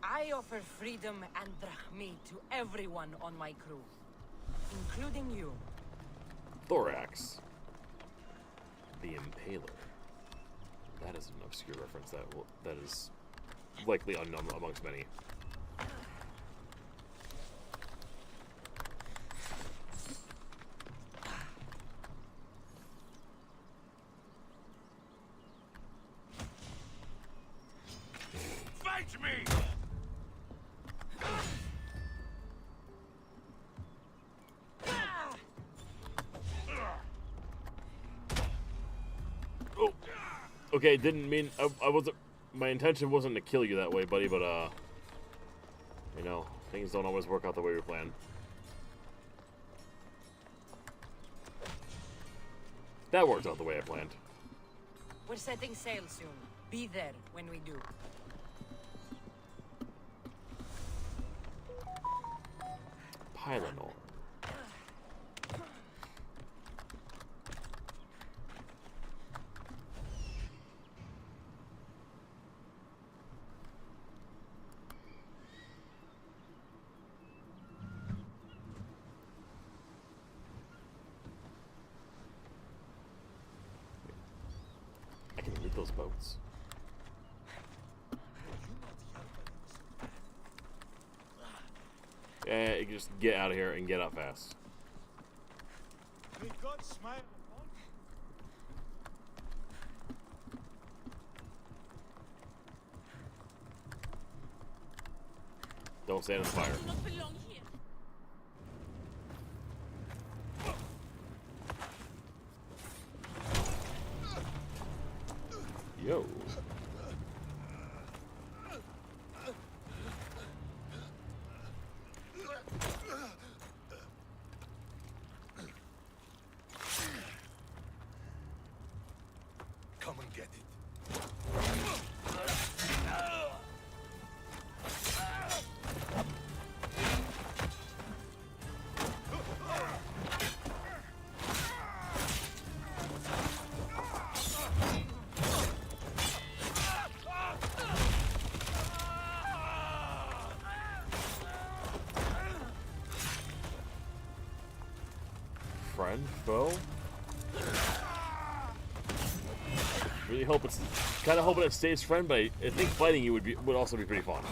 I offer freedom and drachmi to everyone on my crew, including you. Thorax. The Impaler. That is an obscure reference that is likely unknown amongst many. Fight me! Oh, okay. Didn't mean I wasn't. My intention wasn't to kill you that way, buddy. But you know, things don't always work out the way we plan. That worked out the way I planned. We're setting sail soon. Be there when we do. Pylanor. those boats. And you can just get out of here and get out fast. May God smile upon Don't stand in the fire. Do not belong here. Yo. Come and get it. Friend? Foe? Really hope it's kind of hoping it stays friend, but I think fighting you would also be pretty fun.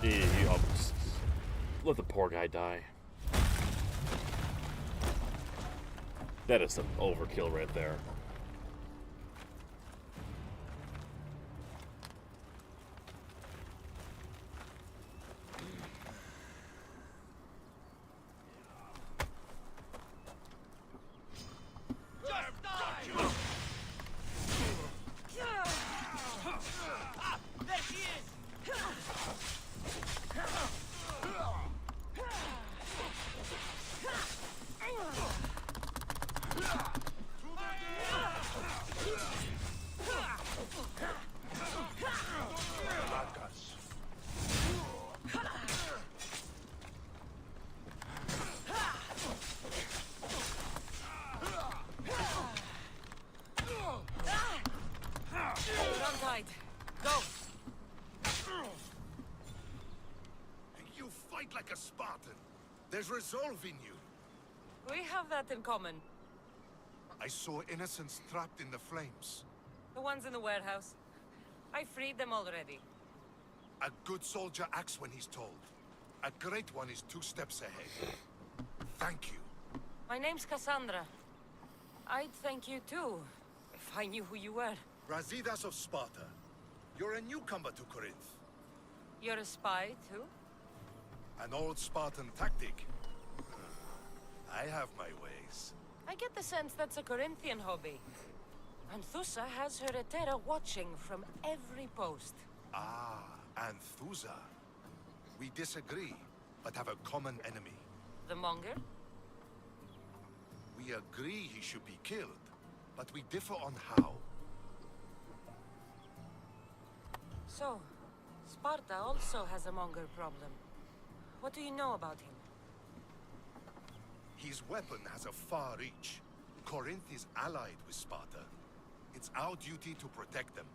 Yeah, just let the poor guy die. That is some overkill right there. Go! You fight like a Spartan. There's resolve in you. We have that in common. I saw innocents trapped in the flames. The ones in the warehouse. I freed them already. A good soldier acts when he's told. A great one is 2 steps ahead. Thank you. My name's Cassandra. I'd thank you too, if I knew who you were. Brasidas of Sparta. You're a newcomer to Corinth. You're a spy too? An old Spartan tactic. I have my ways. I get the sense that's a Corinthian hobby. Anthusa has her Etera watching from every post. Ah, Anthusa. We disagree, but have a common enemy. The Monger? We agree he should be killed, but we differ on how. So, Sparta also has a Monger problem. What do you know about him? His weapon has a far reach. Corinth is allied with Sparta. It's our duty to protect them.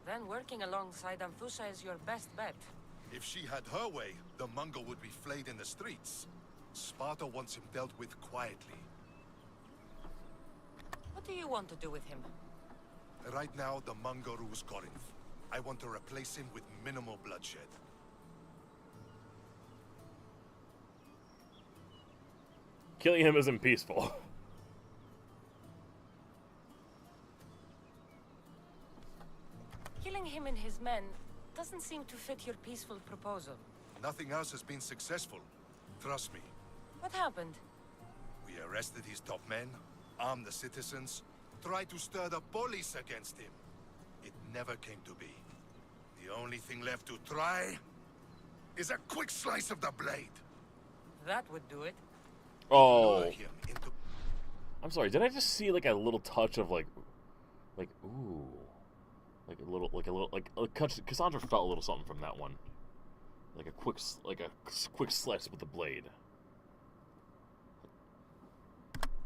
Then working alongside Anthusa is your best bet. If she had her way, the Mongol would be flayed in the streets. Sparta wants him dealt with quietly. What do you want to do with him? Right now, the Mongol rules Corinth. I want to replace him with minimal bloodshed. Killing him isn't peaceful. Killing him and his men doesn't seem to fit your peaceful proposal. Nothing else has been successful. Trust me. What happened? We arrested his top men, armed the citizens, tried to stir the police against him. It never came to be. The only thing left to try is a quick slice of the blade. That would do it. Oh, Lure him into... I'm sorry. Did I just see like a little touch of like ooh, Cassandra felt a little something from that one, like a quick slice with the blade.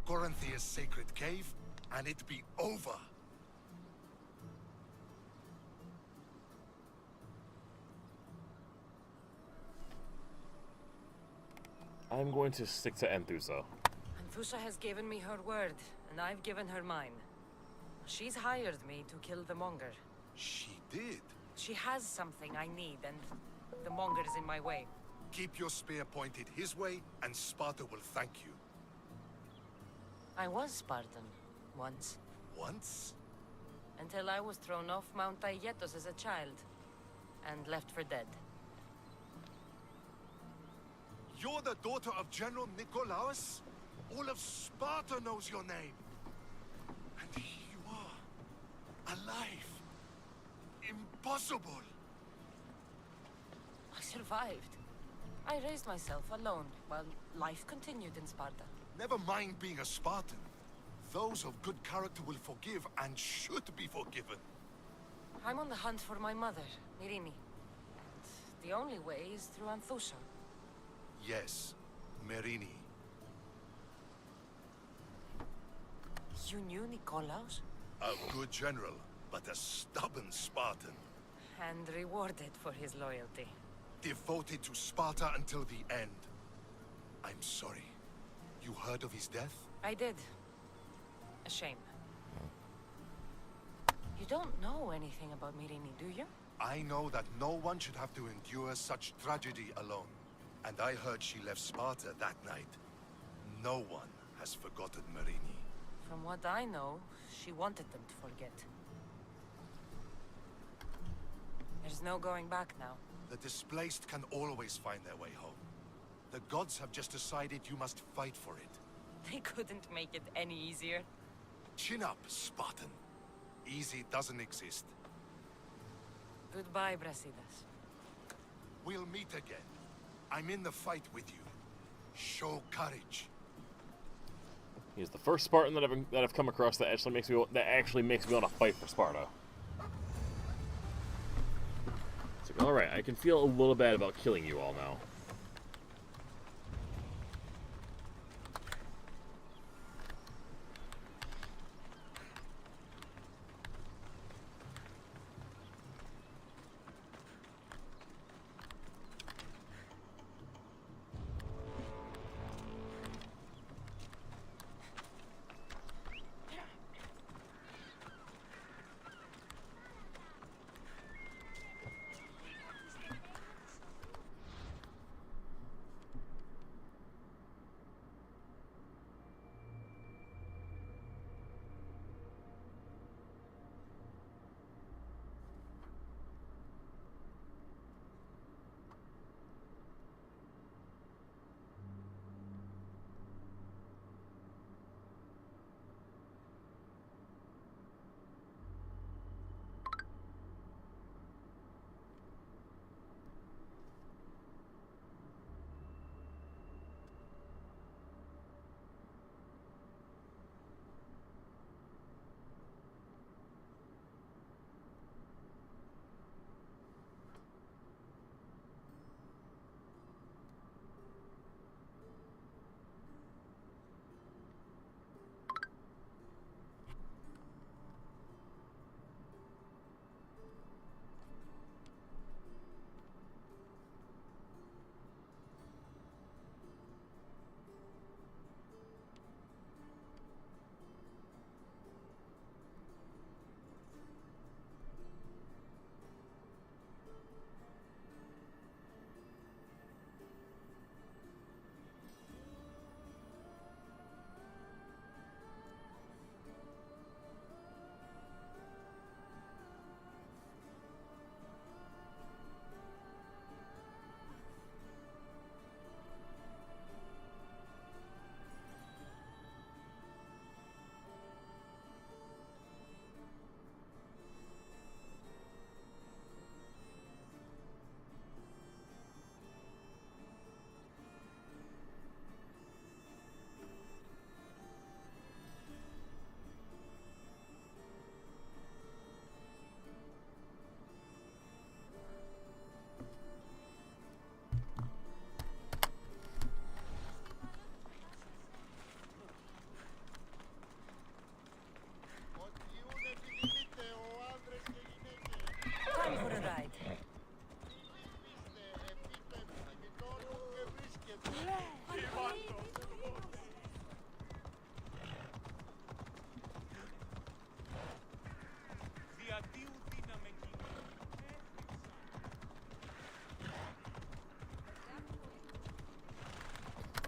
Corinthia's sacred cave, and it be over. I'm going to stick to Enthusa. Anthusa has given me her word, and I've given her mine. She's hired me to kill the Monger. She did. She has something I need, and the Monger is in my way. Keep your spear pointed his way, and Sparta will thank you. I was Spartan, once. Once? Until I was thrown off Mount Aietos as a child, and left for dead. You're the daughter of General Nikolaos? All of Sparta knows your name. And here you are, alive. Impossible. I survived. I raised myself alone, while life continued in Sparta. Never mind being a Spartan. Those of good character will forgive and should be forgiven. I'm on the hunt for my mother, Myrini. The only way is through Anthusa. Yes, Merini. You knew Nikolaos? A good general, but a stubborn Spartan. And rewarded for his loyalty. Devoted to Sparta until the end. I'm sorry. You heard of his death? I did. A shame. You don't know anything about Myrini, do you? I know that no one should have to endure such tragedy alone. And I heard she left Sparta that night. No one has forgotten Merini. From what I know, she wanted them to forget. There's no going back now. The displaced can always find their way home. The gods have just decided you must fight for it. They couldn't make it any easier. Chin up, Spartan. Easy doesn't exist. Goodbye, Brasidas. We'll meet again. I'm in the fight with you. Show courage. He's the first Spartan that I've come across that actually makes me want to fight for Sparta. It's like, all right, I can feel a little bad about killing you all now.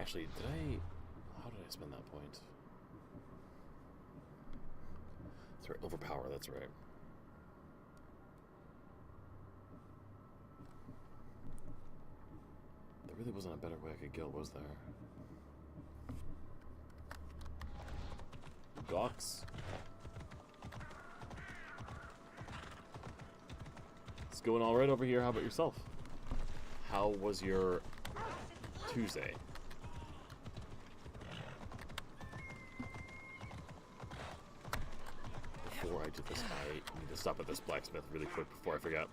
Actually, did I... How did I spend that point? That's right, overpower, that's right. There really wasn't a better way I could go, was there? Gox. It's going all right over here. How about yourself? How was your Tuesday? Before I do this, I need to stop at this blacksmith really quick before I forget.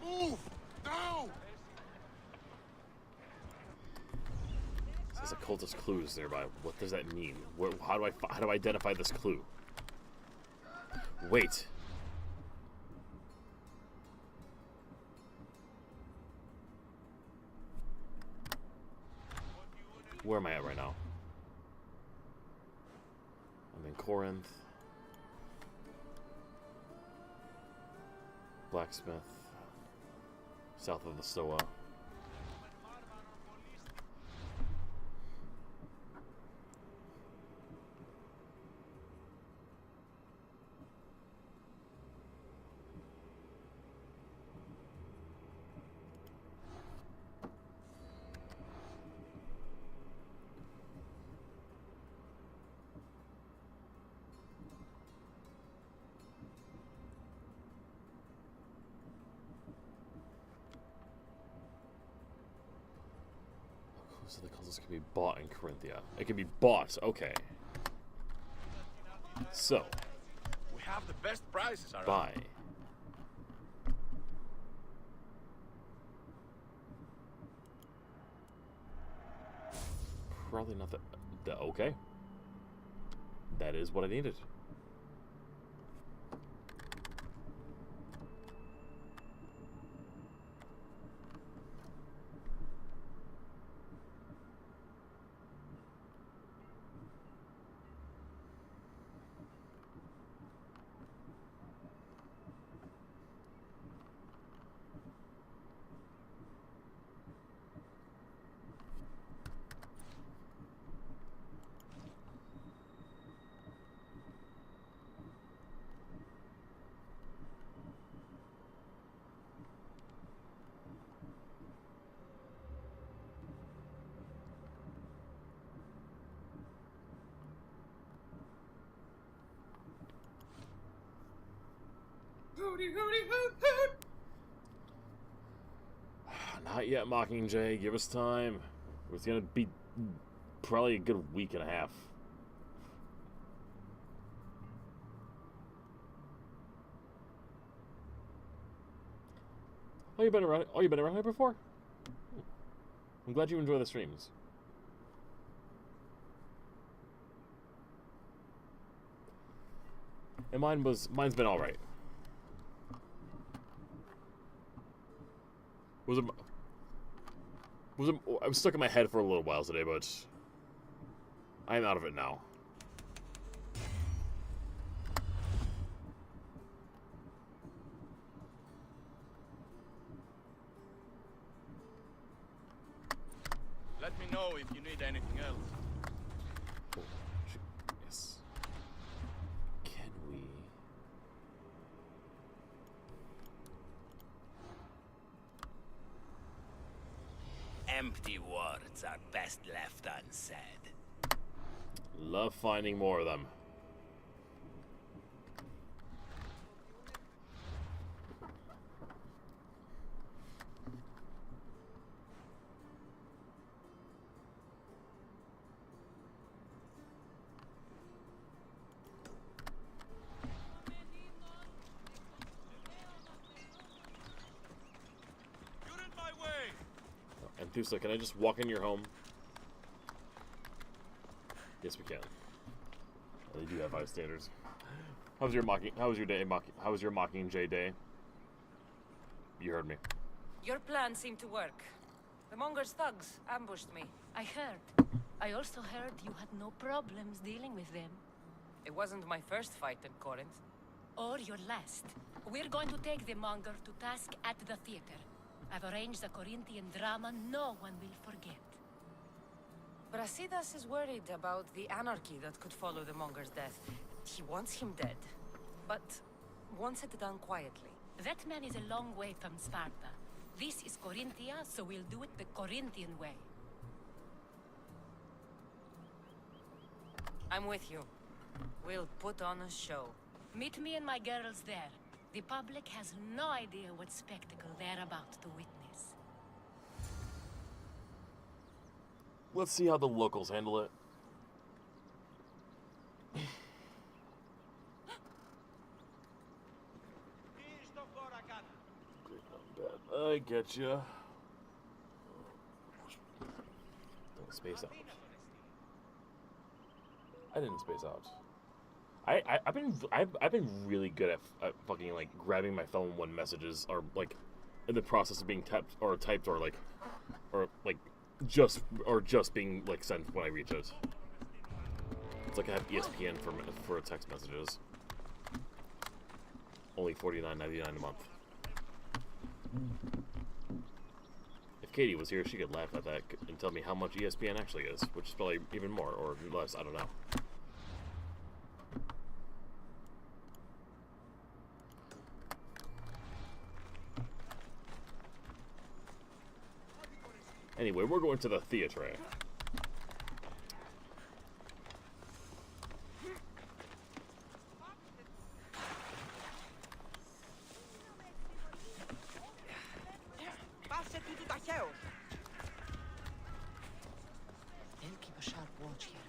Move! Now! Says occultist clues nearby. What does that mean? How do I identify this clue? Wait. Where am I at right now? I'm in Corinth. Blacksmith. South of the Stoa. So the cultists can be bought in Corinthia. It can be bought, okay. So, We have the best prices around. buy. Probably not the okay. That is what I needed. Not yet, Mockingjay. Give us time. It's gonna be probably a good week and a half. Oh, you've been around. Oh, you've been around here before. I'm glad you enjoy the streams. And mine's been all right. I was stuck in my head for a little while today, but I am out of it now. Let me know if you need anything else. Oh, yes. Can we? Empty words are best left unsaid. Love finding more of them. You're in my way. Anthusa, can I just walk in your home? Yes, we can. really do have high standards. How was your day? How was your Mockingjay day? You heard me. Your plan seemed to work. The Monger's thugs ambushed me. I heard. I also heard you had no problems dealing with them. It wasn't my first fight in Corinth. Or your last. We're going to take the Monger to task at the theater. I've arranged a Corinthian drama no one will forget. Brasidas is worried about the anarchy that could follow the Monger's death. He wants him dead, but wants it done quietly. That man is a long way from Sparta. This is Corinthia, so we'll do it the Corinthian way. I'm with you. We'll put on a show. Meet me and my girls there. The public has no idea what spectacle they're about to witness. Let's see how the locals handle it. I get you. Don't space out. I didn't space out. I've been really good at fucking like grabbing my phone when messages are like in the process of being typed or just being like sent when I reach it. It's like I have ESPN for text messages. Only $49.99 a month. If Katie was here, she could laugh at that and tell me how much ESPN actually is, which is probably even more or less. I don't know. Anyway, we're going to the theater. They'll keep a sharp watch here.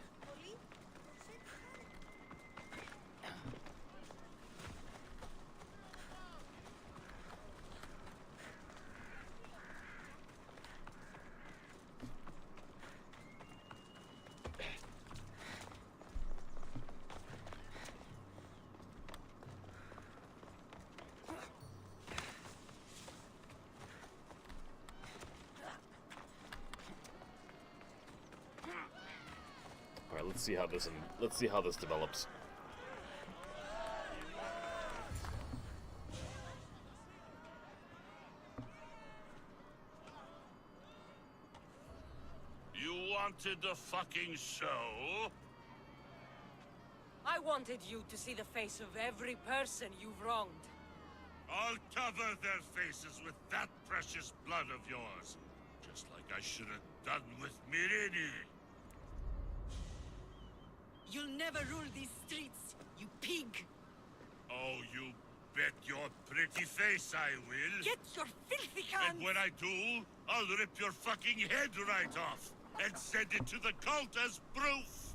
All right, let's see how this develops. You wanted a fucking show? I wanted you to see the face of every person you've wronged. I'll cover their faces with that precious blood of yours. Just like I should have done with Mirini. You'll never rule these streets, you pig! Oh, you bet your pretty face I will. Get your filthy hands! And when I do, I'll rip your fucking head right off and send it to the cult as proof.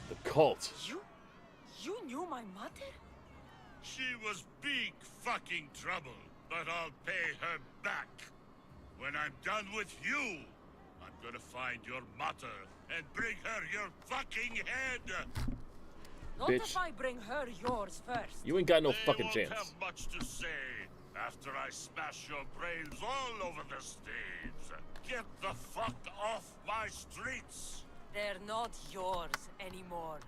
The cult. You knew my mother? She was big fucking trouble, but I'll pay her back. When I'm done with you, I'm gonna find your mother and bring her your fucking head. Not Bitch. if I bring her yours first. You ain't got no They fucking won't chance. have much to say after I smash your brains all over the stage. Get the fuck off my streets. They're not yours anymore.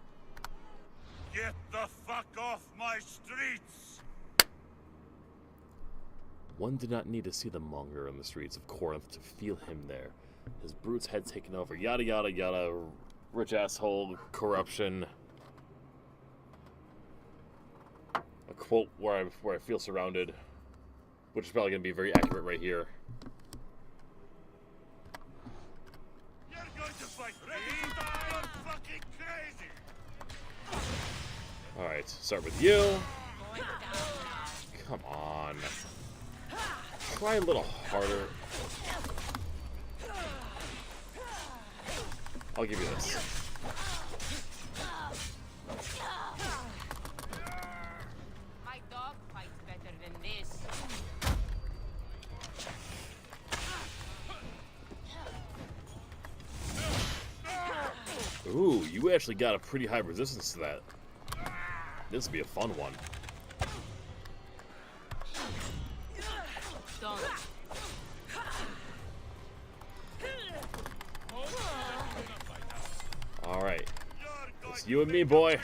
Get the fuck off my streets. One did not need to see the monger on the streets of Corinth to feel him there. His brute's head taken over. Yada yada yada. Rich asshole. Corruption. A quote where I feel surrounded, which is probably gonna be very accurate right here. You're going to fight me? You're fucking crazy. All right, start with you. Come on. Try a little harder. I'll give you this. My dog fights better than this. Ooh, you we actually got a pretty high resistance to that. This would be a fun one. Alright. It's you and me, boy.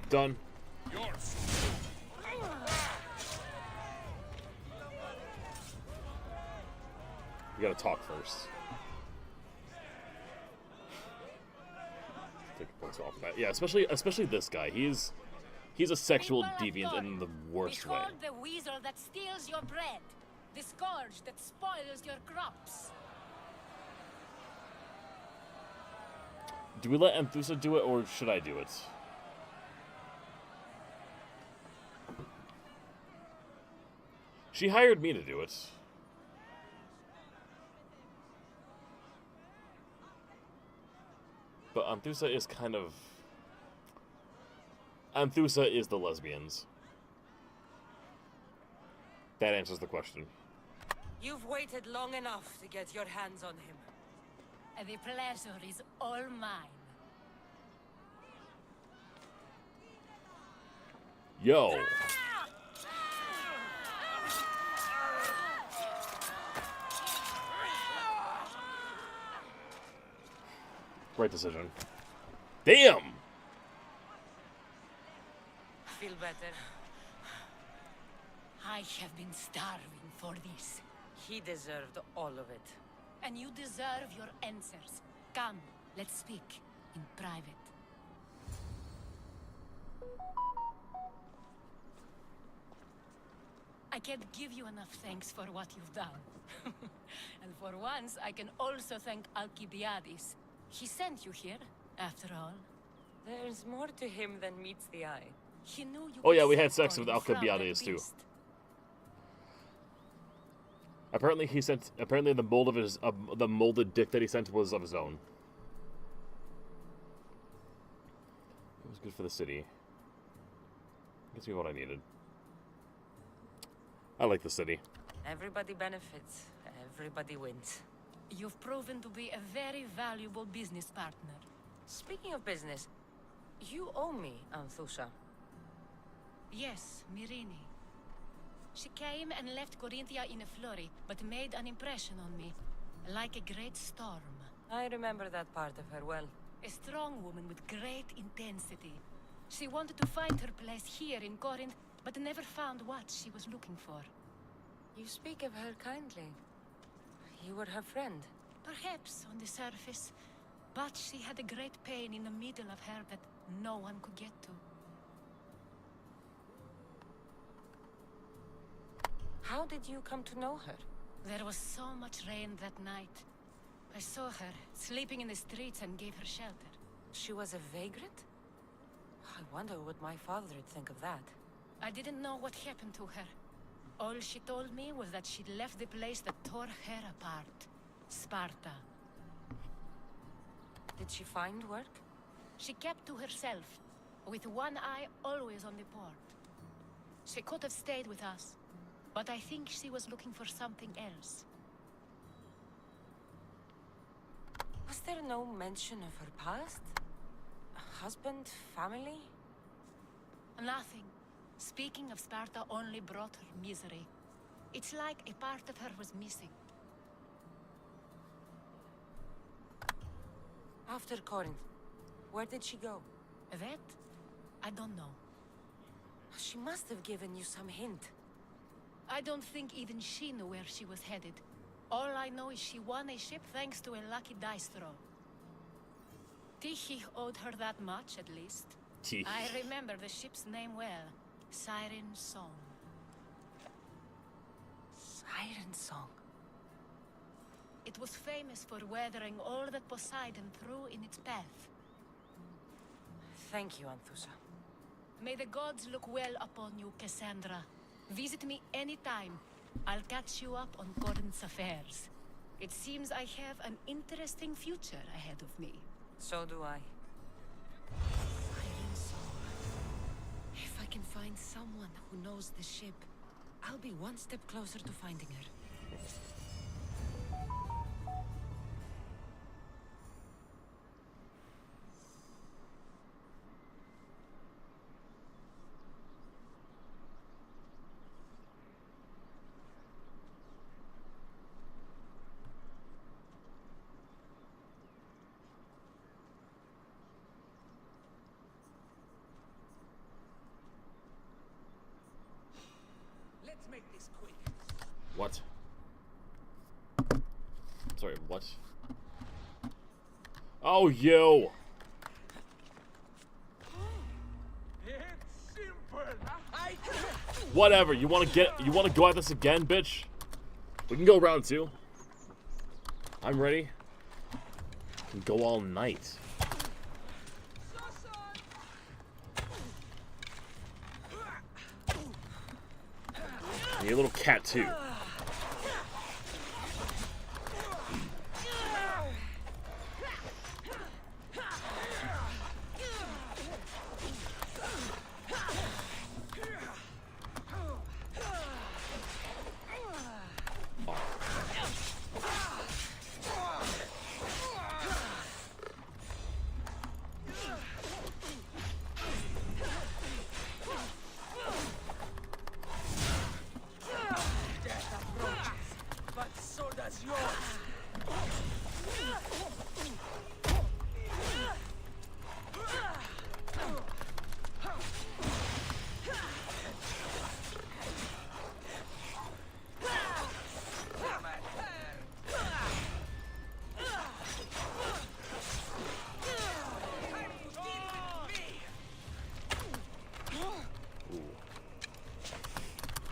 Done. Yours. You gotta talk first. Take points off of that. Yeah, especially this guy. He's a sexual deviant in the worst way. Behold the weasel that steals your bread, the scourge that spoils your crops. Do we let Anthusa do it, or should I do it? She hired me to do it. But Anthusa is kind of... Anthusa is the lesbians. That answers the question. You've waited long enough to get your hands on him. The pleasure is all mine. Yo! Right decision. Damn! Feel better? I have been starving for this. He deserved all of it. And you deserve your answers. Come, let's speak in private. I can't give you enough thanks for what you've done. And for once, I can also thank Alcibiades. He sent you here, after all. There's more to him than meets the eye. He knew you Oh yeah, could we had set sex with on from Alcibiades that too. beast. Apparently he sent. Apparently the mold of his, the molded dick that he sent was of his own. It was good for the city. Gets me what I needed. I like the city. Everybody benefits. Everybody wins. You've proven to be a very valuable business partner. Speaking of business, you owe me, Anthusa. Yes, Myrine. She came and left Corinthia in a flurry, but made an impression on me, like a great storm. I remember that part of her well. A strong woman with great intensity. She wanted to find her place here in Corinth, but never found what she was looking for. You speak of her kindly. You were her friend. Perhaps on the surface, but she had a great pain in the middle of her that no one could get to. How did you come to know her? There was so much rain that night. I saw her sleeping in the streets and gave her shelter. She was a vagrant? I wonder what my father would think of that. I didn't know what happened to her. All she told me was that she'd left the place that tore her apart. Sparta. Did she find work? She kept to herself, with one eye always on the port. She could have stayed with us, but I think she was looking for something else. Was there no mention of her past? A husband, family? Nothing. Speaking of Sparta only brought her misery. It's like a part of her was missing. After Corinth, where did she go? That? I don't know. She must have given you some hint. I don't think even she knew where she was headed. All I know is she won a ship thanks to a lucky dice throw. Tyche owed her that much, at least. I remember the ship's name well. Siren Song. Iron Song. It was famous for weathering all that Poseidon threw in its path. Thank you, Anthusa. May the gods look well upon you, Cassandra. Visit me anytime. I'll catch you up on Corinth's affairs. It seems I have an interesting future ahead of me. So do I. Iron Song. If I can find someone who knows the ship, I'll be one step closer to finding her. Let's make this quick. What? Sorry, what? Oh, you! It's simple. Whatever. You want to go at this again, bitch? We can go round 2. I'm ready. We can go all night. You little cat too. But so does yours.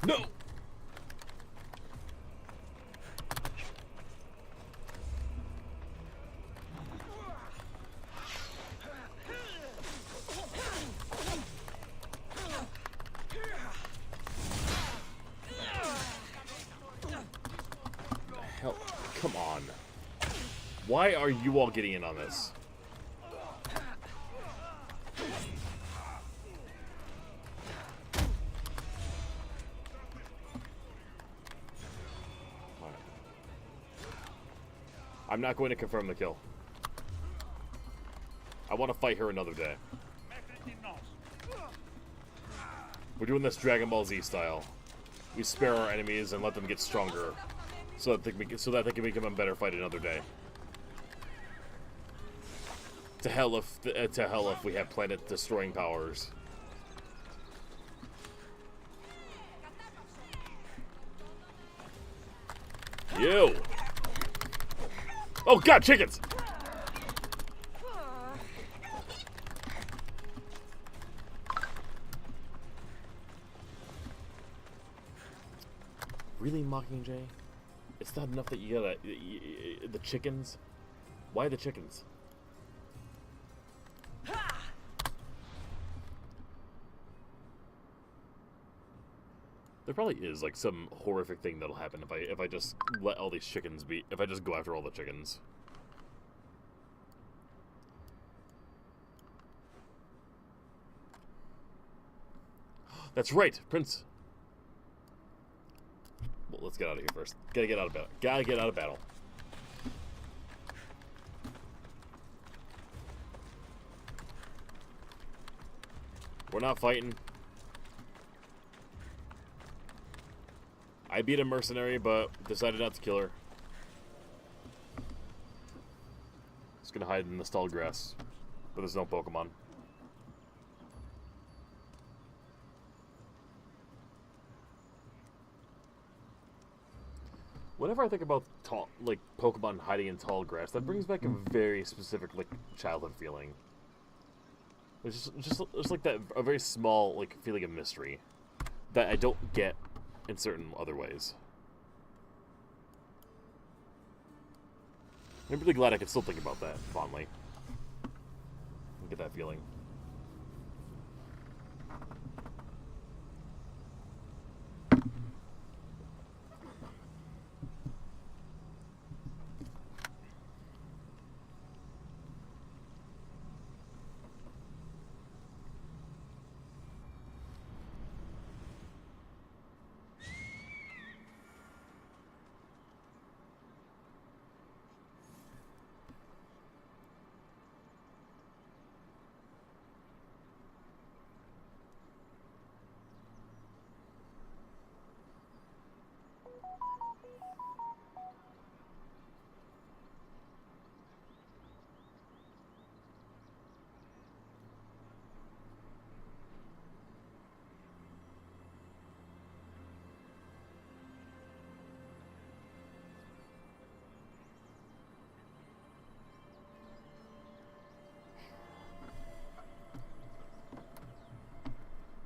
No! Hell, come on. Why are you all getting in on this? I'm not going to confirm the kill. I want to fight her another day. We're doing this Dragon Ball Z style. We spare our enemies and let them get stronger, so that they can become a better fight another day. To hell if we have planet-destroying powers. You. Oh God, chickens! Really, Mockingjay? It's not enough that you gotta... the chickens? Why the chickens? There probably is, like, some horrific thing that'll happen if I just let all these chickens be... if I just go after all the chickens. That's right, Prince. Well, let's get out of here first. Gotta get out of battle. Gotta get out of battle. We're not fighting. I beat a mercenary, but decided not to kill her. Just gonna hide in the stalled grass, but there's no Pokemon. Whenever I think about Pokemon hiding in tall grass, that brings back a very specific childhood feeling. It's just like that, a very small feeling of mystery that I don't get in certain other ways. I'm really glad I can still think about that fondly. I get that feeling.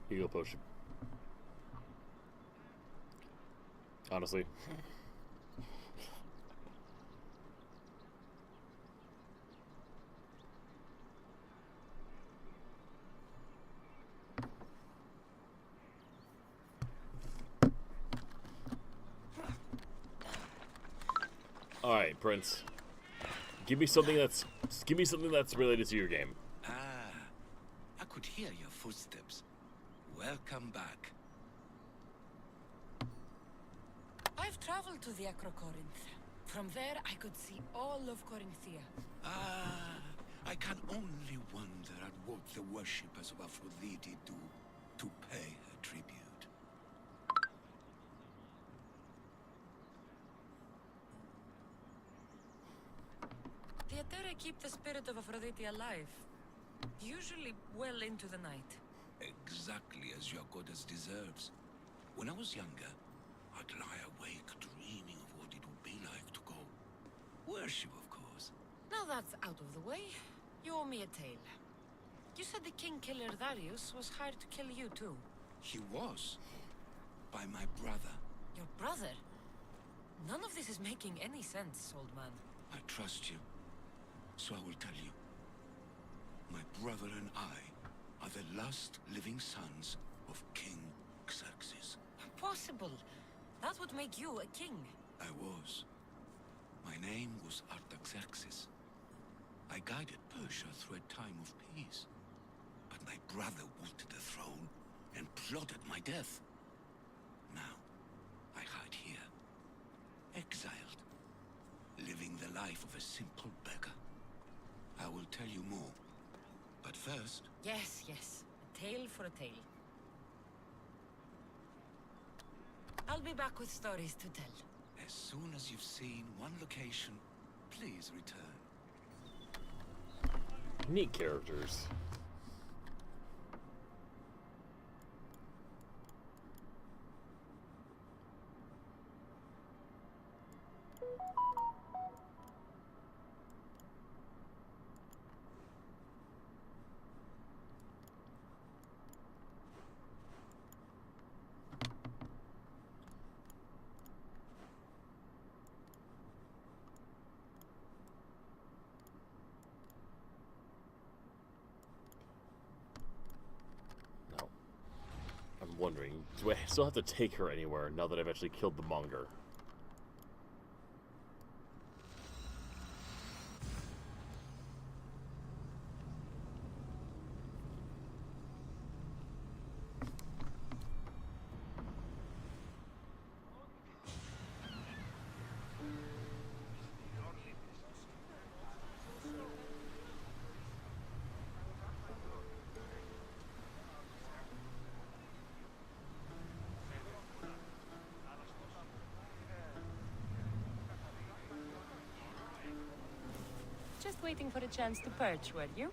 Heal potion. Honestly. Alright, Prince. Give me something that's related to your game. Ah, I could hear your footsteps. Welcome back. I've traveled to the Acrocorinth. From there, I could see all of Corinthia. Ah, I can only wonder at what the worshippers of Aphrodite do to pay her tribute. The Aether keep the spirit of Aphrodite alive. Usually well into the night. Exactly as your goddess deserves. When I was younger, I'd lie awake dreaming of what it would be like to go. Worship, of course. Now that's out of the way, you owe me a tale. You said the king killer Darius was hired to kill you too. He was. By my brother. Your brother? None of this is making any sense, old man. I trust you. So I will tell you. My brother and I are the last living sons of King Xerxes. Impossible. That would make you a king. I was. My name was Artaxerxes. I guided Persia through a time of peace. But my brother wanted the throne and plotted my death. Now, I hide here. Exiled. Living the life of a simple beggar. I will tell you more. But first... Yes, yes. A tale for a tale. I'll be back with stories to tell. As soon as you've seen one location, please return. Neat characters. Wondering, do I still have to take her anywhere now that I've actually killed the monger? Just waiting for a chance to perch, were you?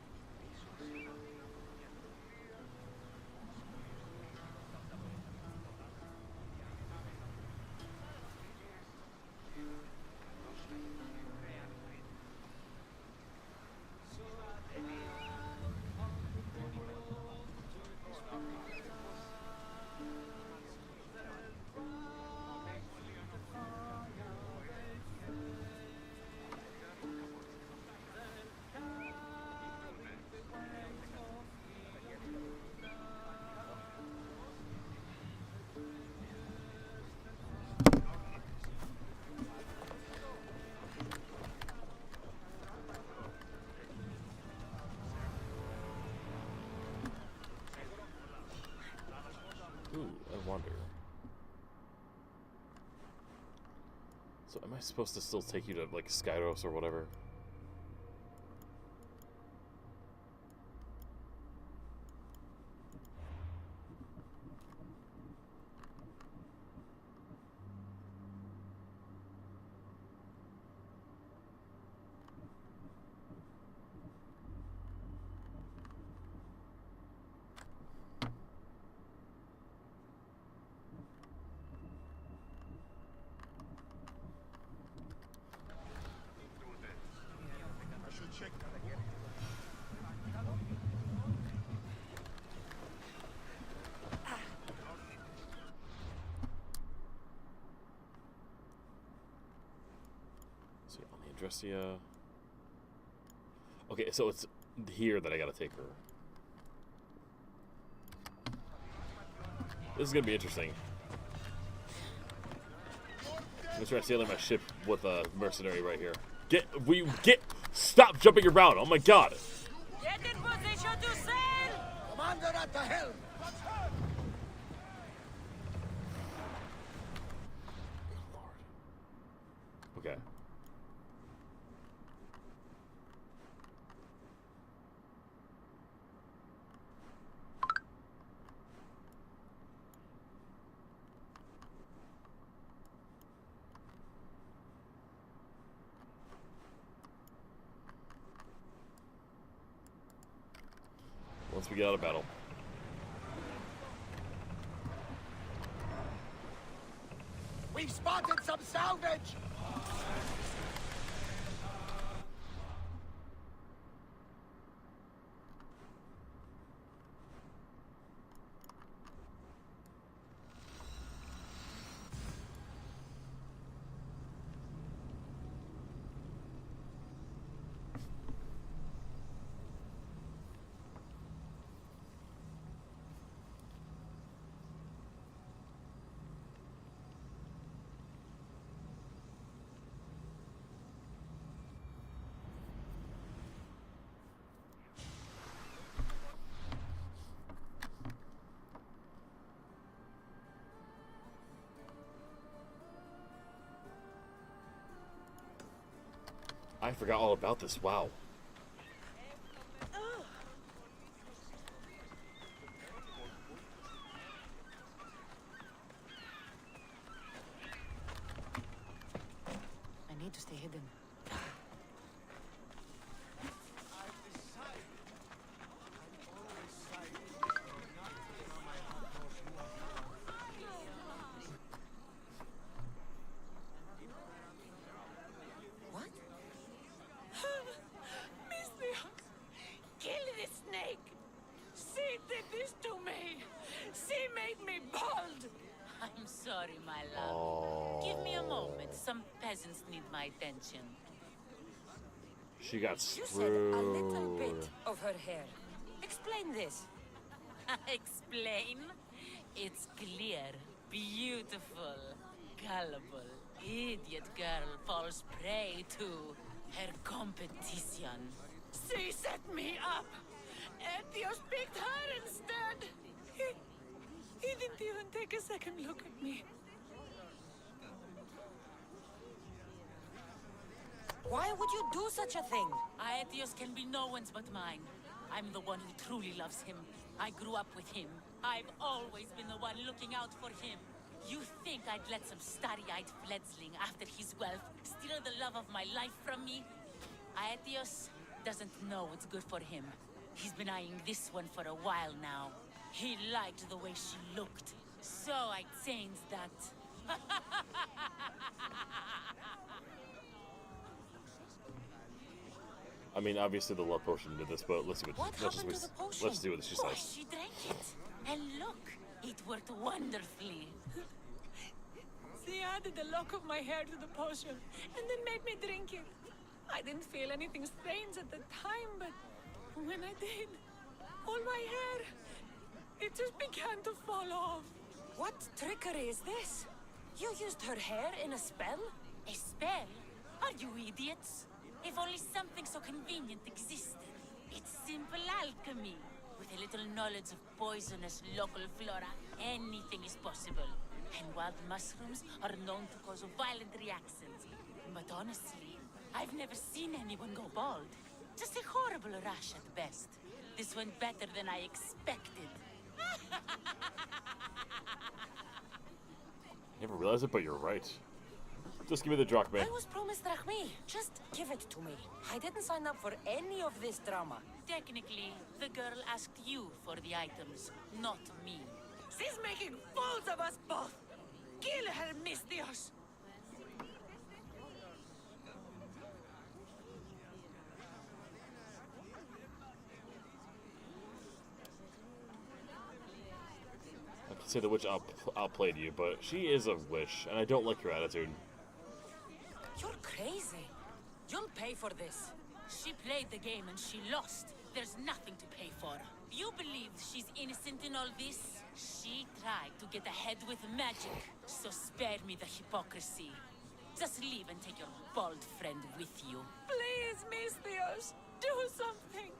So am I supposed to still take you to, like, Skyros or whatever? I should check that. So on the Adressia. Okay, so it's here that I gotta take her. This is gonna be interesting. I'm gonna try sailing my ship with a mercenary right here. Stop jumping around! Oh my god! Get in position to sail! Commander at the helm! Okay. Once we get out of battle. We've spotted some salvage! I forgot all about this. Wow. I need to stay hidden. Kill this snake! She did this to me! She made me bald! I'm sorry, my love. Oh. Give me a moment. Some peasants need my attention. She got You screwed. said a little bit of her hair. Explain this. Explain? It's clear, beautiful, gullible, idiot girl falls prey to her competition. She set me up! Etios picked her instead! He didn't even take a second look at me. Why would you do such a thing? Aetios can be no one's but mine. I'm the one who truly loves him. I grew up with him. I've always been the one looking out for him. You think I'd let some starry-eyed fledgling after his wealth steal the love of my life from me? Aetios doesn't know what's good for him. He's been eyeing this one for a while now. He liked the way she looked, so I changed that. I mean, obviously the love potion did this, but let's see What happened to the potion? Let's see what she Why, says. she drank it. And look, it worked wonderfully. She added a lock of my hair to the potion, and then made me drink it. I didn't feel anything strange at the time, but when I did, all my hair, it just began to fall off. What trickery is this? You used her hair in a spell? A spell? Are you idiots? If only something so convenient existed. It's simple alchemy. With a little knowledge of poisonous local flora, anything is possible. And wild mushrooms are known to cause violent reactions. But honestly, I've never seen anyone go bald. Just a horrible rash at best. This went better than I expected. Never realized it, but you're right. Just give me the drachma. I was promised drachmi. Just give it to me. I didn't sign up for any of this drama. Technically, the girl asked you for the items, not me. She's making fools of us both. Kill her, mis Dios. I can say the witch outplayed you, but she is a witch, and I don't like your attitude. You're crazy. You'll pay for this. She played the game and she lost. There's nothing to pay for. You believe she's innocent in all this? She tried to get ahead with magic, so spare me the hypocrisy. Just leave and take your bald friend with you. Please, mis Dios, do something.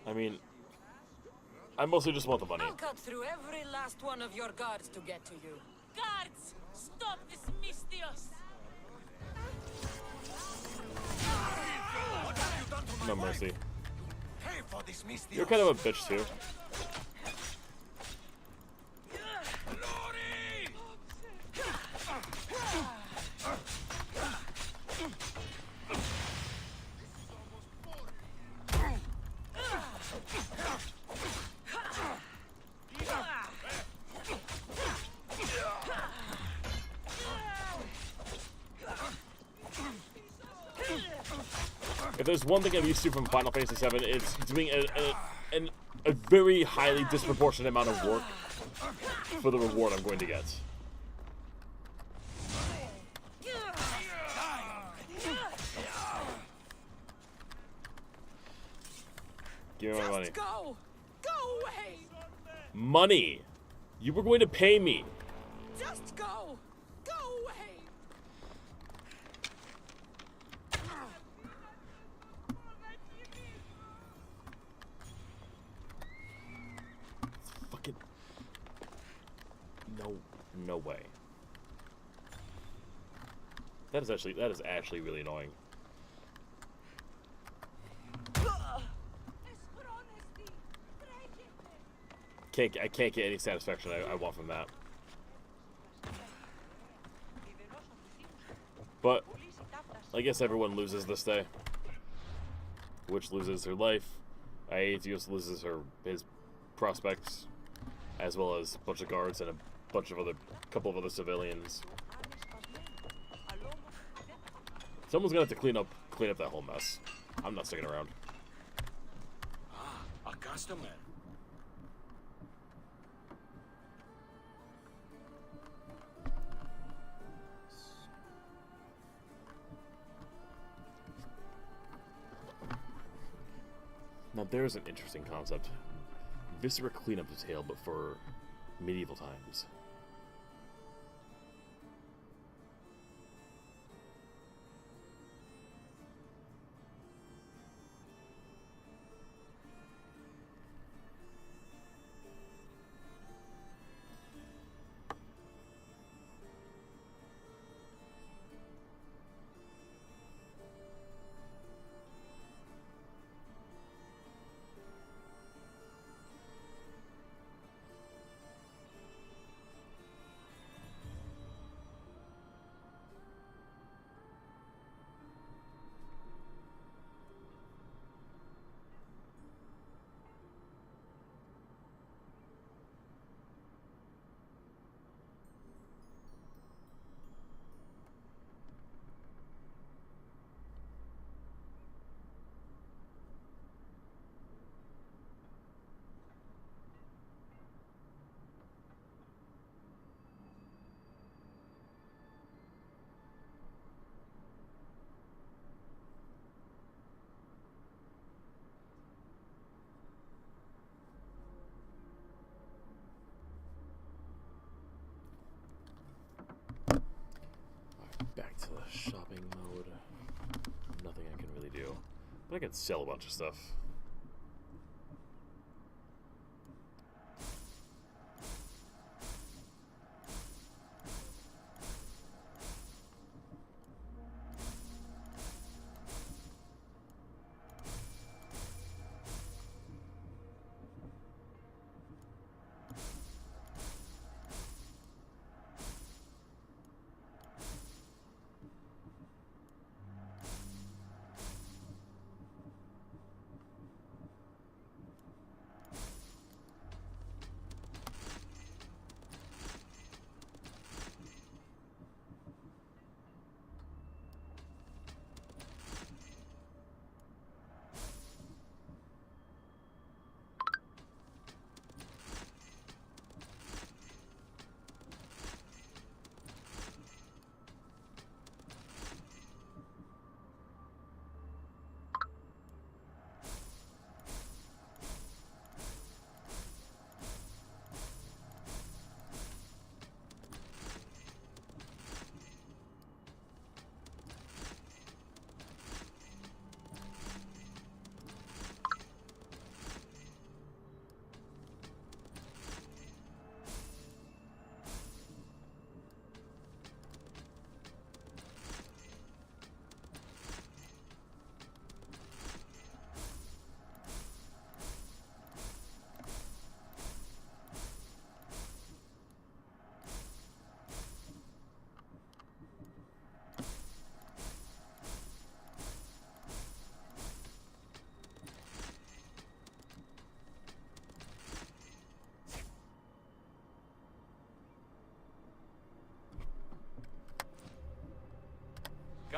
I mean, I mostly just want the money. I'll cut through every last one of your guards to get to you. Guards! Stop this, mis Dios! What have you done to my No wife? mercy. Pay for this, Miss You're Dios. kind of a bitch, too. If there's one thing I'm used to from Final Fantasy VII, it's doing a very highly disproportionate amount of work for the reward I'm going to get. Give me my money. Go! Go away! Money! You were going to pay me. Just go! Go away! Fucking... No way. That is actually really annoying. I can't get any satisfaction I want from that. But I guess everyone loses this day. Witch loses her life. Aetios loses his prospects, as well as a bunch of guards and a couple of other civilians. Someone's gonna have to clean up that whole mess. I'm not sticking around. Ah, a customer. Now there's an interesting concept. Viscera cleanup detail, but for medieval times. Back to the shopping mode. Nothing I can really do. But I can sell a bunch of stuff.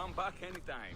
Come back anytime.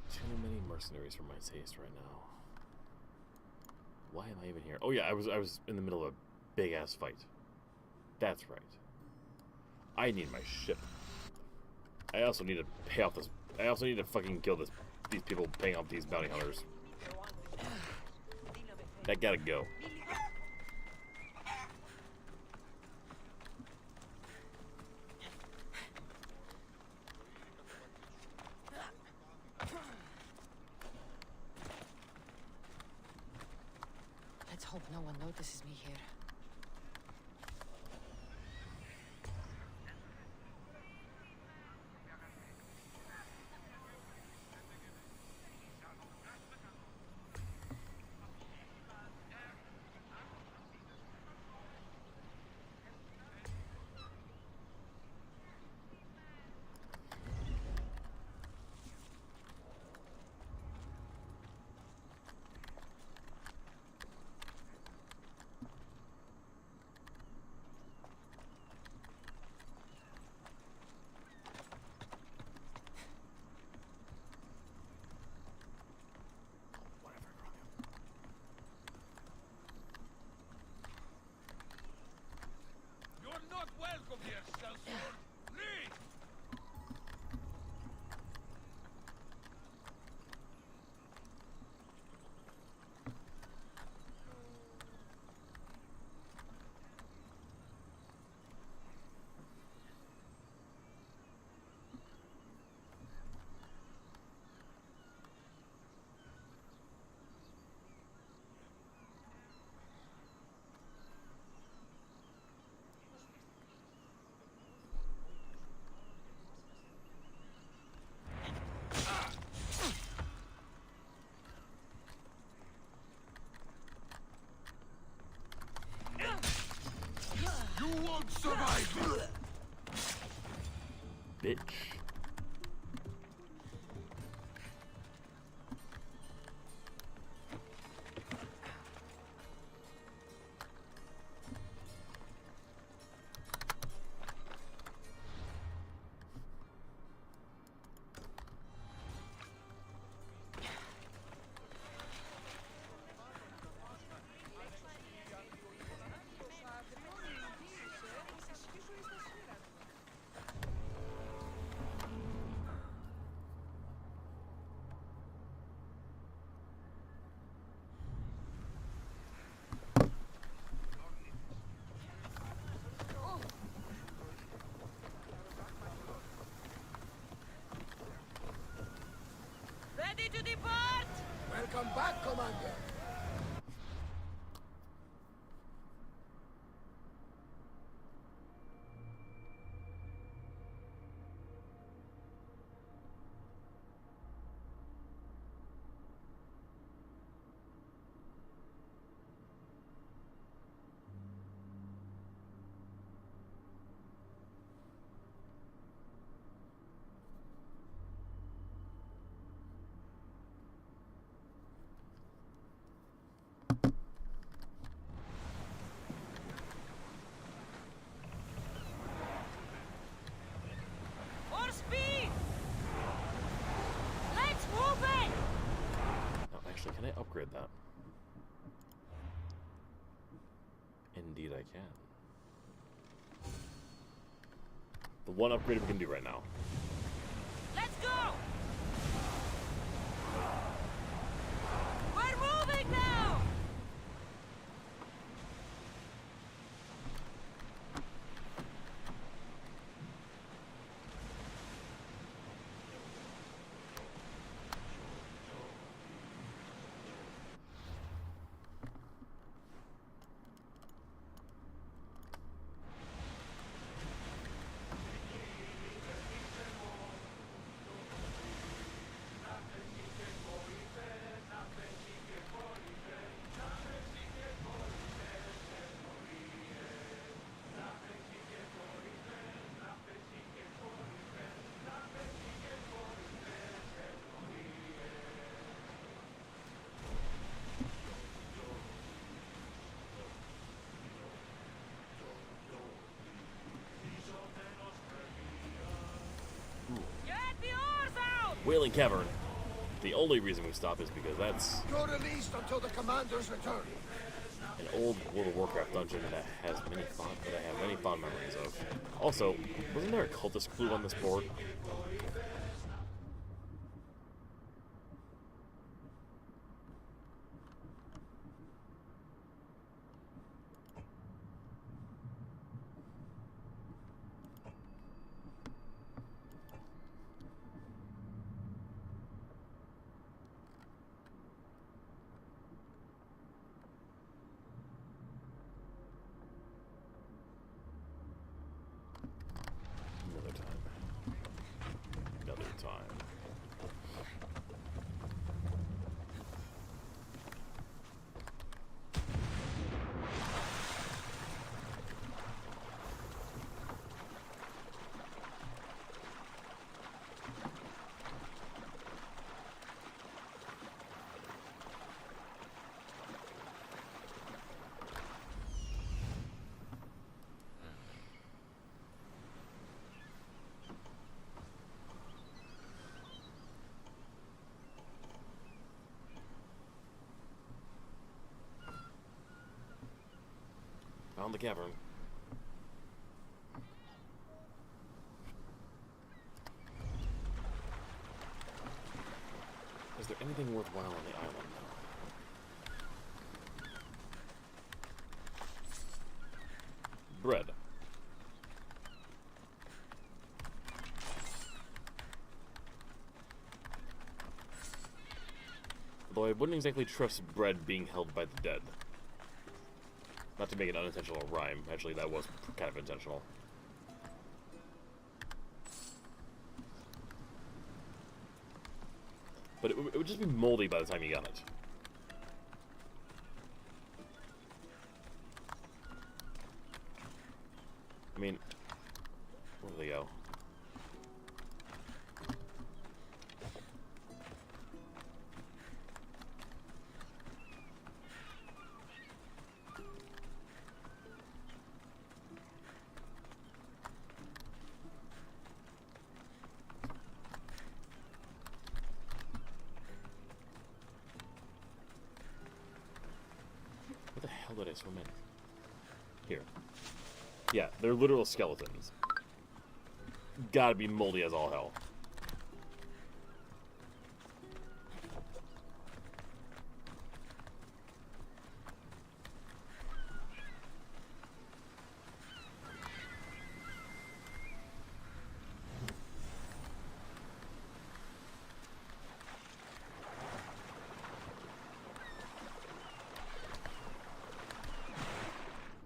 Too many mercenaries for my taste right now. Why am I even here? Oh yeah, I was in the middle of a big ass fight. That's right. I need my ship. I also need to pay off this. I also need to fucking kill these people paying off these bounty hunters. That gotta go. Let's hope no one notices me here. You're not welcome here, sellsword. Leave! You won't survive me! Bitch. Ready to depart? Welcome back, Commander. More speed! Let's move it! Now, actually, can I upgrade that? Indeed, I can. The one upgrade we can do right now. Let's go! We're moving now! Wailing Cavern. The only reason we stop is because that's You're released until the commander's return. an old World of Warcraft dungeon that I have many fond memories of. Also, wasn't there a cultist clue on this board? Another time. Found the cavern. Is there anything worthwhile on the island? Bread. Although I wouldn't exactly trust bread being held by the dead. Not to make an unintentional rhyme. Actually, that was kind of intentional. But it would just be moldy by the time you got it. I mean, where do they go? Where the hell did I swim in? Here. Yeah, they're literal skeletons. Gotta be moldy as all hell.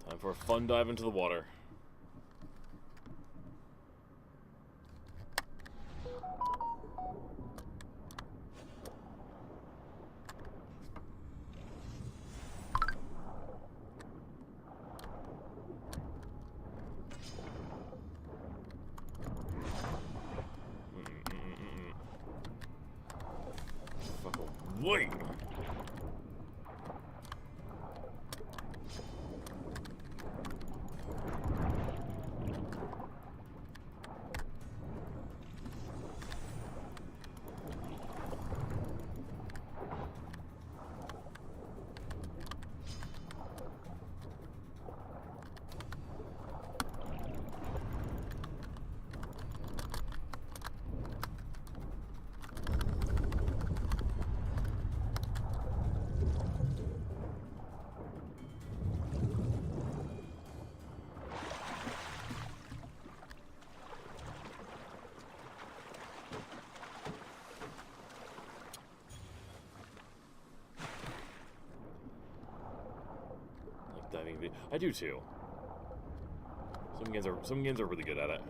Time for a fun dive into the water. Wait! Diving. I do too. Some games are really good at it.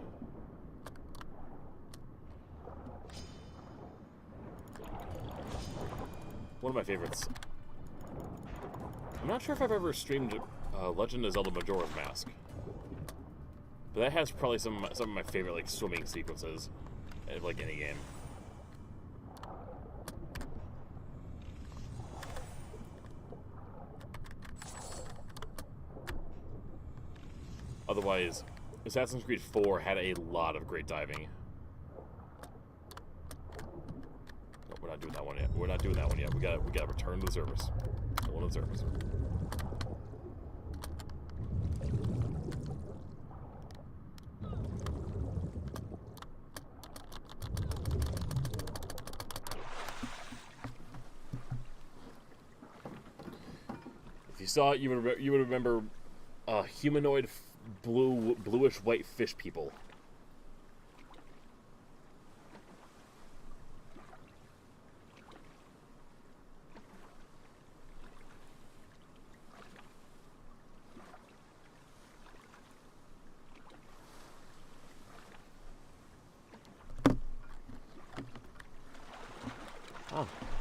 One of my favorites. I'm not sure if I've ever streamed Legend of Zelda Majora's Mask, but that has probably some of my favorite like swimming sequences of like any game. Otherwise, Assassin's Creed 4 had a lot of great diving. We're not doing that one yet. We're not doing that one yet. We gotta return the service. Still on the service. If you saw it, you would remember humanoid bluish white fish people.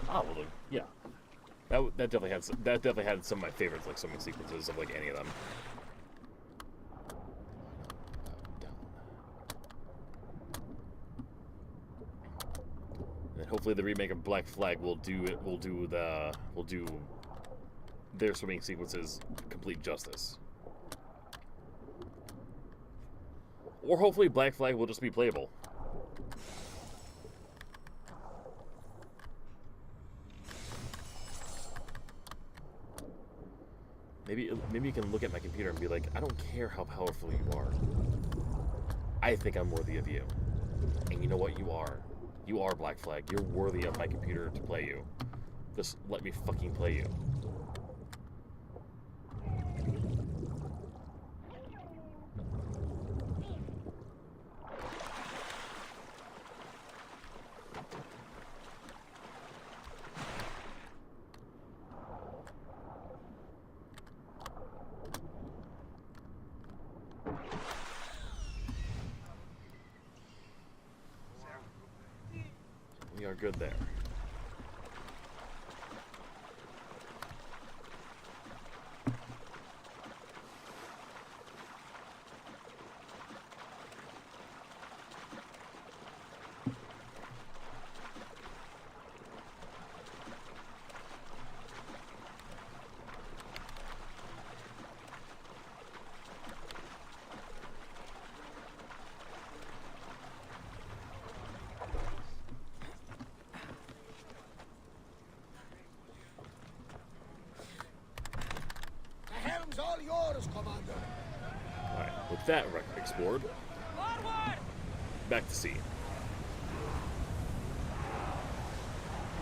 Well then, yeah. That definitely had some of my favorites, like swimming sequences of like any of them. And hopefully the remake of Black Flag will do their swimming sequences complete justice. Or hopefully Black Flag will just be playable. Maybe you can look at my computer and be like, I don't care how powerful you are. I think I'm worthy of you. And you know what? You are. You are Black Flag. You're worthy of my computer to play you. Just let me fucking play you. We are good there. All yours, Commander. Alright, with that record explored, Forward! back to sea.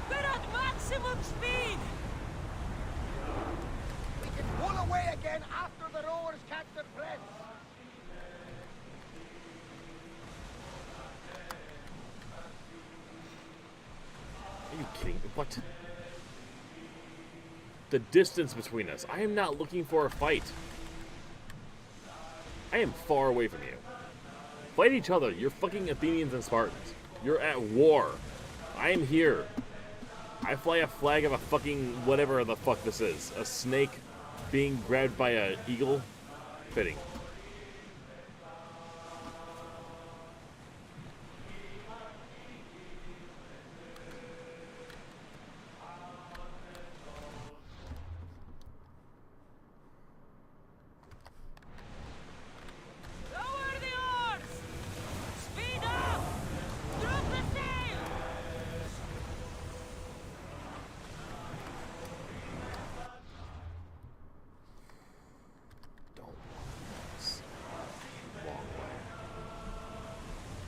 We're at maximum speed! We can pull away again after the rowers catch their breath. Are you kidding me? What? The distance between us. I am not looking for a fight. I am far away from you. Fight each other. You're fucking Athenians and Spartans. You're at war. I am here. I fly a flag of a fucking whatever the fuck this is. A snake being grabbed by an eagle. Fitting.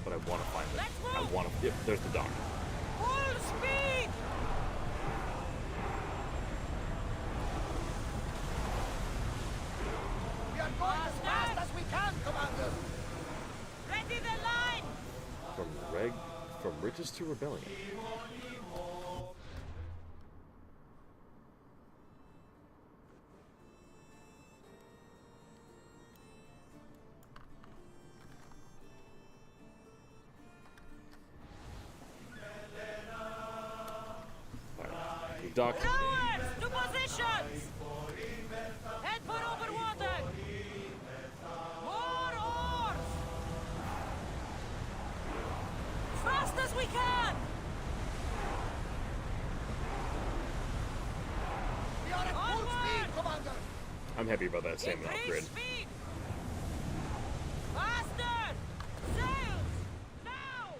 But I want to find it. I want to. Yep, there's the dock. Full speed! We are going as fast as we can, Commander. Ready the line! From riches to rebellion. Dock. Rowers, to positions! Head for over water! More oars! Fast as we can! We are at full speed, Commander. I'm happy about that stamina upgrade. Speed! Faster! Sails! Now!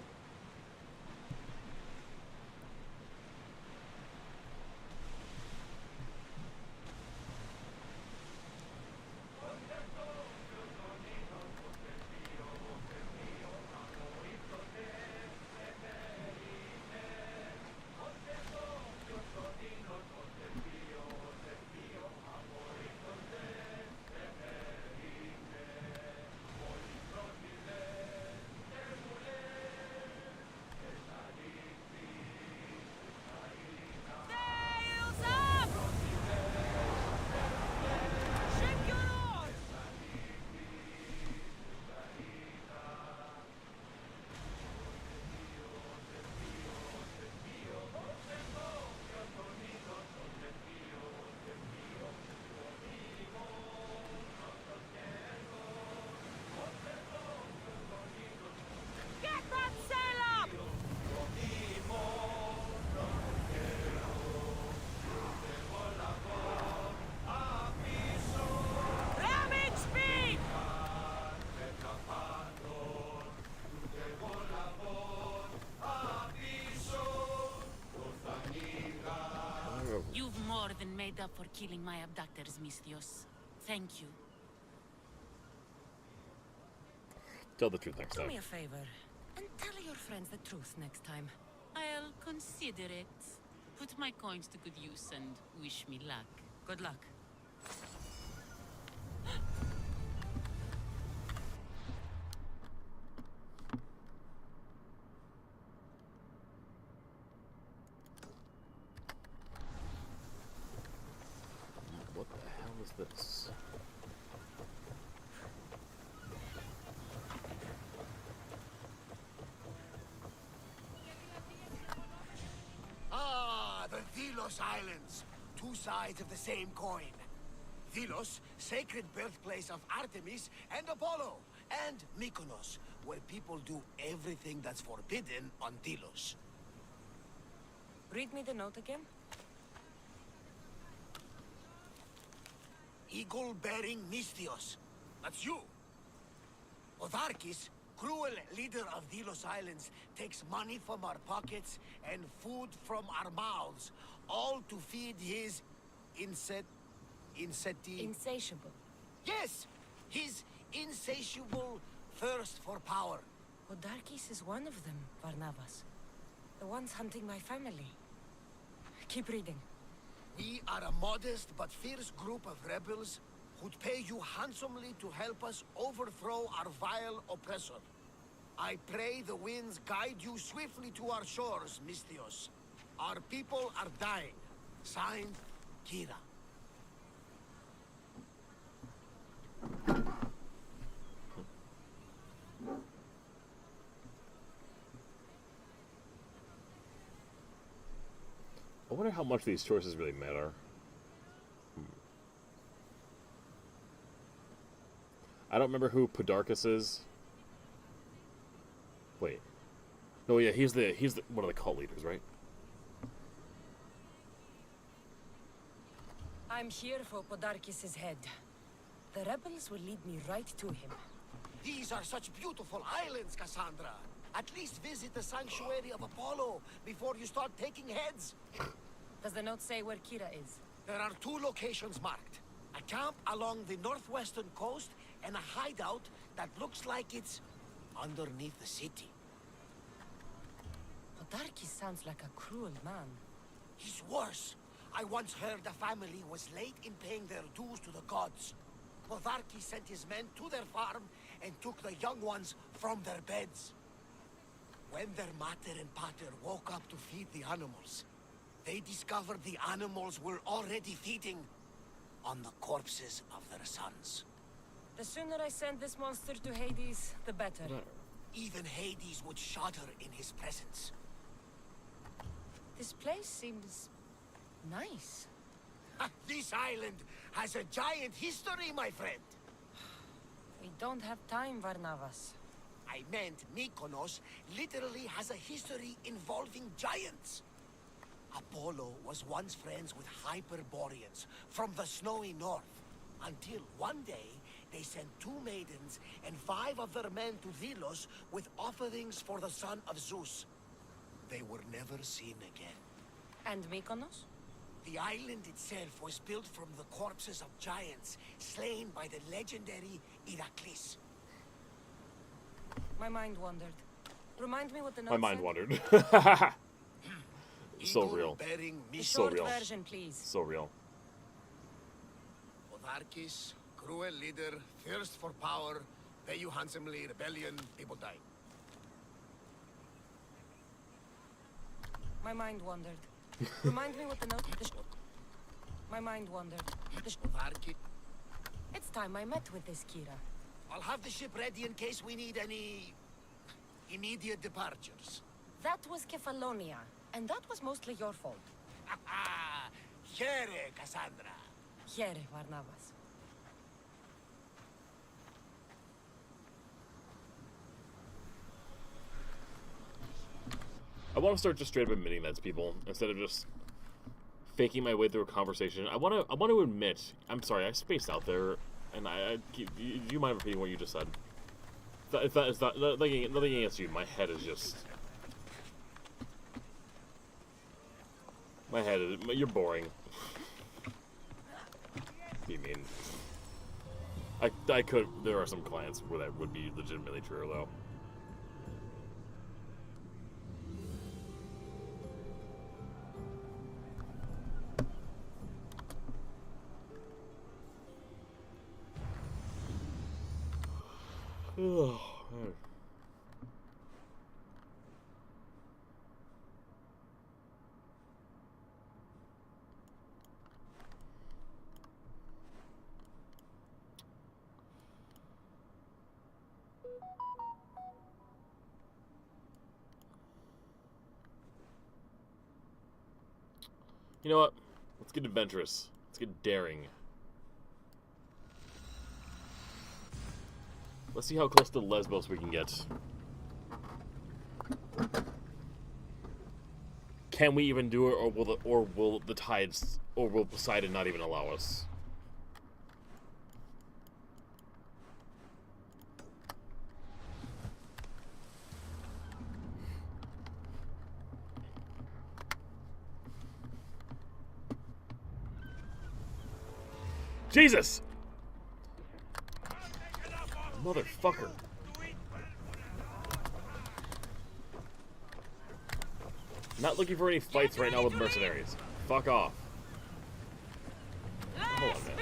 for killing my abductors, Misthios. Thank you. Tell the truth next Do time. me a favor, and tell your friends the truth next time. I'll consider it. Put my coins to good use and wish me luck. Good luck. What the hell is this? Ah, the Delos Islands. Two sides of the same coin. Delos, sacred birthplace of Artemis and Apollo. And Mykonos, where people do everything that's forbidden on Delos. Read me the note again. Eagle-bearing Misthios. That's you. Otharkis, cruel leader of Delos Islands, takes money from our pockets and food from our mouths, all to feed his Insatiable. Yes! His insatiable thirst for power. Odarkis is one of them, Varnavas. The ones hunting my family. Keep reading. We are a modest but fierce group of rebels who'd pay you handsomely to help us overthrow our vile oppressor. I pray the winds guide you swiftly to our shores, Misthios. Our people are dying. Signed, Kira. I wonder how much these choices really matter. I don't remember who Podarchus is. Wait. No, yeah, he's the one of the cult leaders, right? I'm here for Podarkis' head. The rebels will lead me right to him. These are such beautiful islands, Cassandra. At least visit the sanctuary of Apollo before you start taking heads. Does the note say where Kira is? There are two locations marked. A camp along the northwestern coast and a hideout that looks like it's underneath the city. Podarkis sounds like a cruel man. He's worse. I once heard the family was late in paying their dues to the gods. Podarkis sent his men to their farm and took the young ones from their beds. When their mater and pater woke up to feed the animals, they discovered the animals were already feeding on the corpses of their sons. The sooner I send this monster to Hades, the better. Even Hades would shudder in his presence. This place seems nice. This island has a giant history, my friend. We don't have time, Varnavas. I meant Mykonos literally has a history involving giants. Apollo was once friends with Hyperboreans from the snowy north, until one day they sent 2 maidens and 5 of their men to Delos with offerings for the son of Zeus. They were never seen again. And Mykonos? The island itself was built from the corpses of giants slain by the legendary Iraklis. My mind wandered. Remind me what the note My mind said? wandered. So real. The So short real. version, please. So real. Otharkis, cruel leader, thirst for power, pay you handsomely, rebellion, people die. My mind wandered. Remind me what the note... My mind wandered. Otharkis. It's time I met with this Kira. I'll have the ship ready in case we need any immediate departures. That was Kefalonia, and that was mostly your fault. Here, Cassandra. Here, Varnavas. I want to start just straight up admitting that to people instead of just faking my way through a conversation. I want to admit, I'm sorry, I spaced out there, and do you mind repeating what you just said? If that is not nothing against you, my head is just. My head is. You're boring. be mean. I could. There are some clients where that would be legitimately true, though. Oh. You know what? Let's get adventurous. Let's get daring. Let's see how close to Lesbos we can get. Can we even do it, or will the tides, or will Poseidon not even allow us? Jesus! Motherfucker. Not looking for any fights right now with mercenaries. Fuck off. Hold on, man.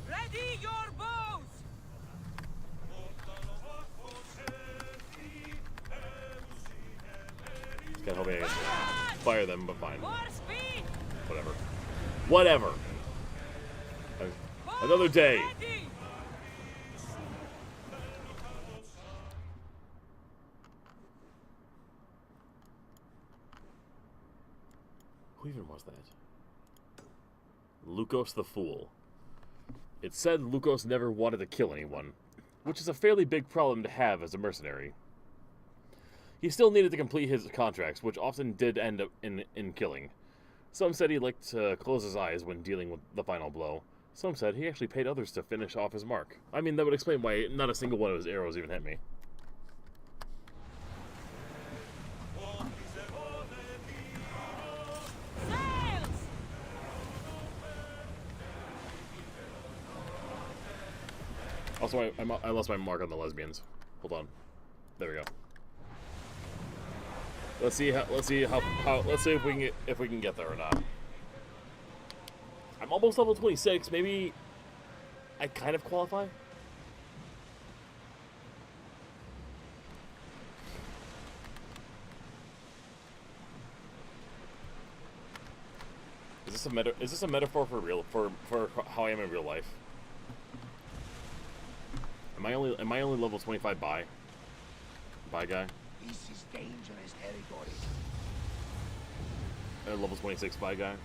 Ready your bows! Just kinda hoping I can fire them, but fine. Whatever. Whatever. Another day. Who even was that? Lukos the Fool. It said Lukos never wanted to kill anyone, which is a fairly big problem to have as a mercenary. He still needed to complete his contracts, which often did end up in killing. Some said he liked to close his eyes when dealing with the final blow. Some said he actually paid others to finish off his mark. I mean, that would explain why not a single one of his arrows even hit me. Also, I lost my mark on the lesbians. Hold on. There we go. Let's see if we can get there or not. I'm almost level 26. Maybe I kind of qualify. Is this a metaphor for how I am in real life? Am I only level 25 by guy? This is dangerous territory. Level 26 by guy.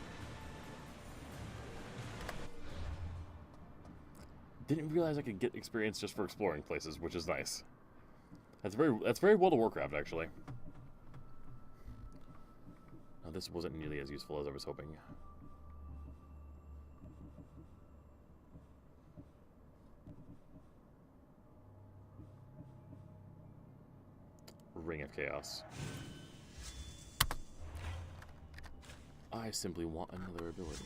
Didn't realize I could get experience just for exploring places, which is nice. That's very World of Warcraft, actually. Now, this wasn't nearly as useful as I was hoping. Ring of Chaos. I simply want another ability.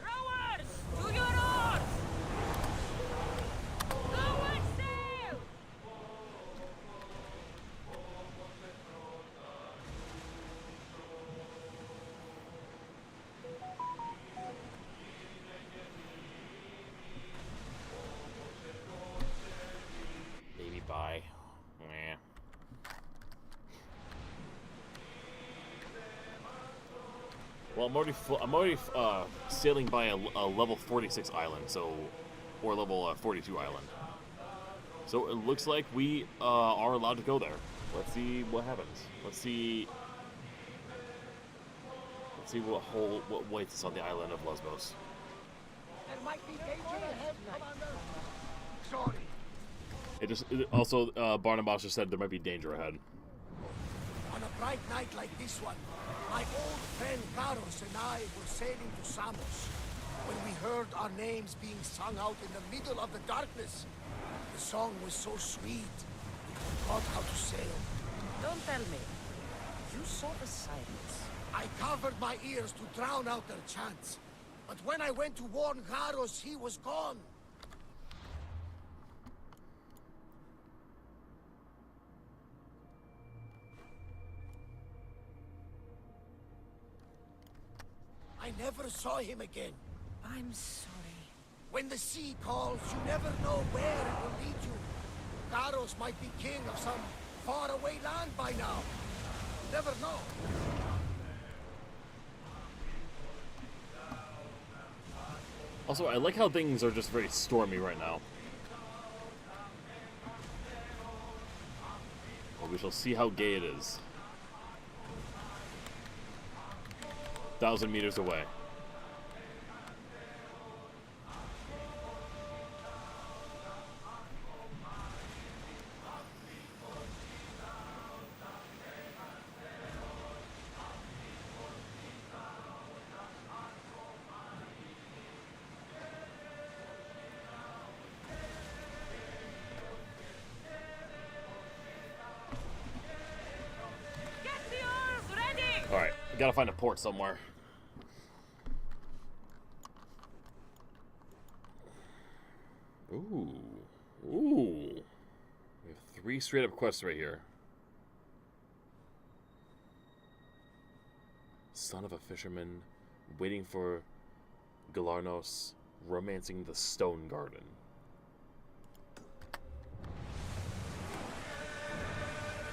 Rowers, to your oars! Lower sail! Maybe by. Meh. Well, I'm already sailing by a level 46 island, or level 42 island. So it looks like we are allowed to go there. Let's see what happens. Let's see what waits us on the island of Lesbos. There might be danger ahead, Commander. Sorry. Also, Barnabas just said there might be danger ahead. On a bright night like this one, my old friend Karos and I were sailing to Samos when we heard our names being sung out in the middle of the darkness. The song was so sweet, Forgot how to sail. Don't tell me. You saw the sirens. I covered my ears to drown out their chants. But when I went to warn Garros, he was gone. I never saw him again. I'm sorry. When the sea calls, you never know where it will lead you. Garros might be king of some faraway land by now. Never know. Also, I like how things are just very stormy right now. Well, we shall see how gay it is. 1,000 meters away. Alright, we gotta find a port somewhere. Ooh. Ooh. We have 3 straight up quests right here. Son of a fisherman, waiting for Galarnos, romancing the stone garden.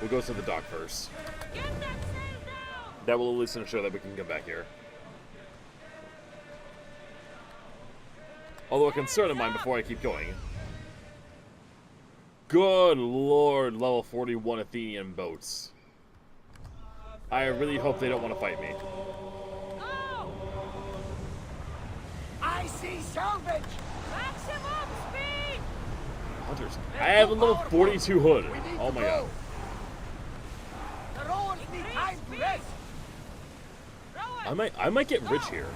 We'll go to the dock first. That will at least ensure that we can come back here. Although a concern of mine before I keep going. Good lord, level 41 Athenian boats. I really hope they don't want to fight me. I see salvage! Maximum speed! Hunters. I have a level 42 hood. Oh my god. The rowers need time to rest. I might get rich here.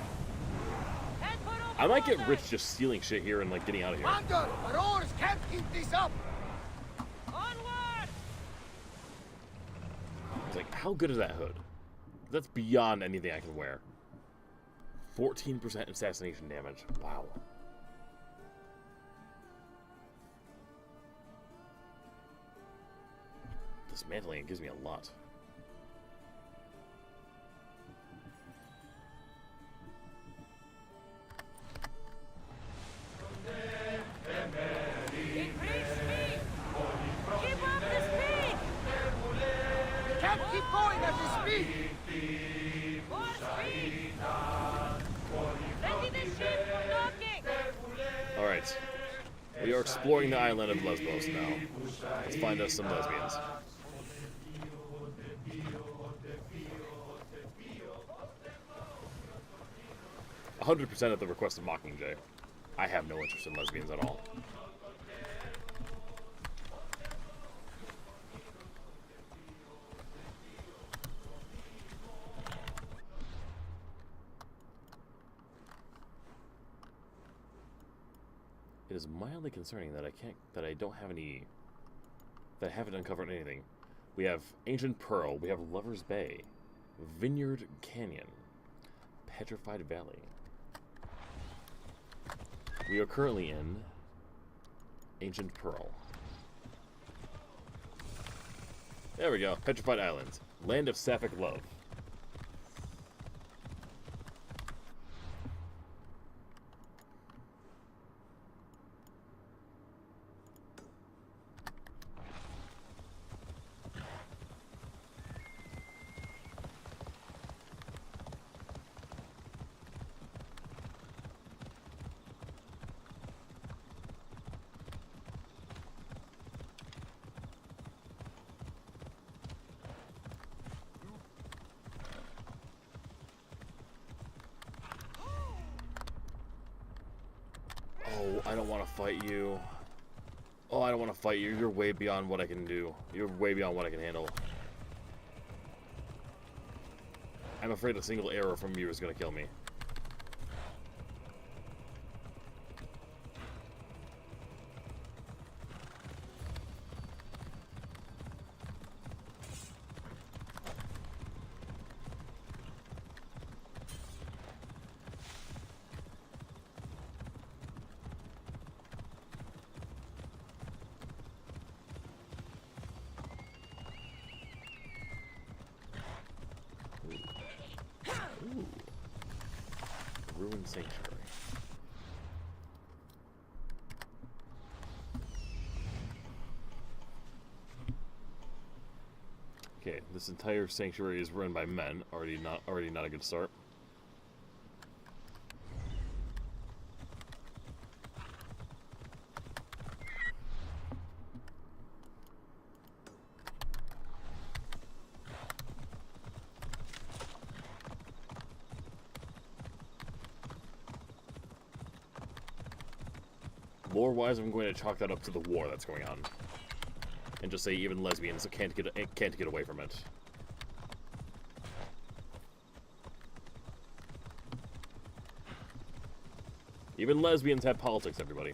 I might get rich just stealing shit here and like getting out of here. Commander, the rowers can't keep this up. Onward! It's like, how good is that hood? That's beyond anything I can wear. 14% assassination damage. Wow. Dismantling it gives me a lot. Increase speed! Keep up the speed! Can't keep going at this speed. More speed! Ready the ship for docking! Alright. We are exploring the island of Lesbos now. Let's find us some lesbians. "100% at the request of Mockingjay. I have no interest in lesbians at all." It is mildly concerning that I don't have any, that I haven't uncovered anything. We have Ancient Pearl, we have Lover's Bay, Vineyard Canyon, Petrified Valley. We are currently in Ancient Pearl. There we go, Petrified Islands, Land of Sapphic Love. Oh, I don't want to fight you. Oh, I don't want to fight you. You're way beyond what I can do. You're way beyond what I can handle. I'm afraid a single arrow from you is going to kill me. Ruined Sanctuary. Okay, this entire sanctuary is run by men. Already not a good start. Lore-wise, I'm going to chalk that up to the war that's going on, and just say even lesbians can't get away from it. Even lesbians have politics, everybody.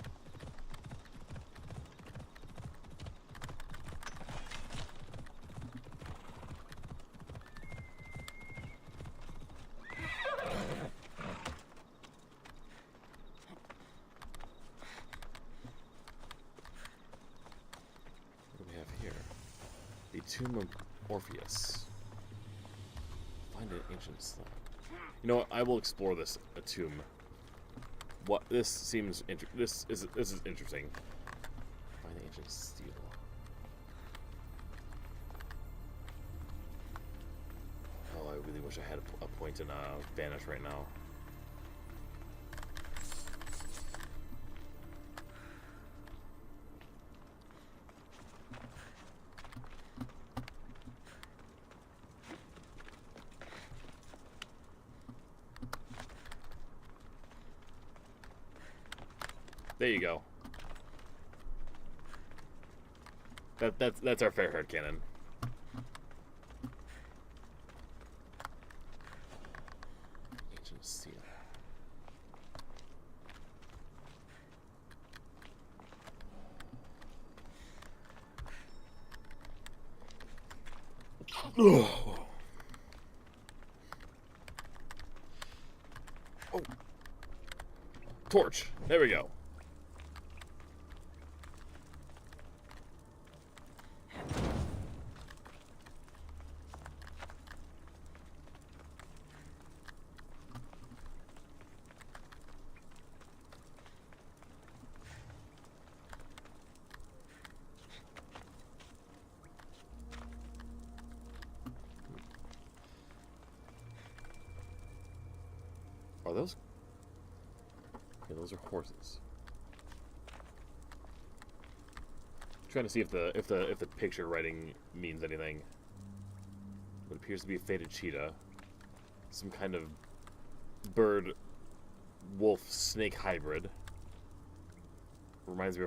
Tomb of Orpheus. Find an ancient slab. You know what? I will explore this tomb. What this seems this is interesting. Find the ancient steel. Oh, I really wish I had a point in Vanish right now. There you go. That's our fair heart cannon. Ancient steel. Oh. Torch. There we go. Are those? Okay, those are horses. I'm trying to see if the picture writing means anything. What appears to be a faded cheetah, some kind of bird, wolf, snake hybrid. Reminds me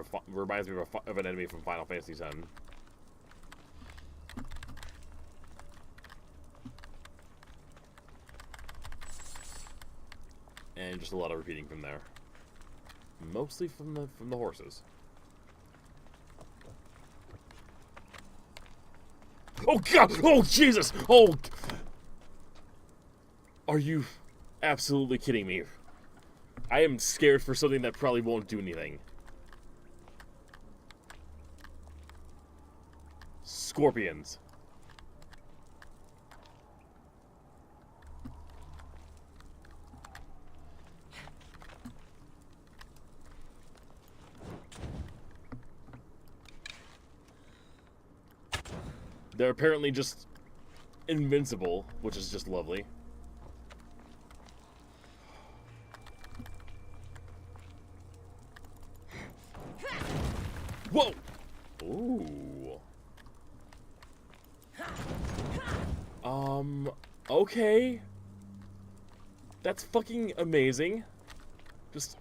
of an enemy from Final Fantasy X. And just a lot of repeating from there. Mostly from the horses. Oh God! Oh Jesus! Oh! Are you absolutely kidding me? I am scared for something that probably won't do anything. Scorpions. They're apparently just invincible, which is just lovely. Whoa! Ooh. Okay. That's fucking amazing. Just...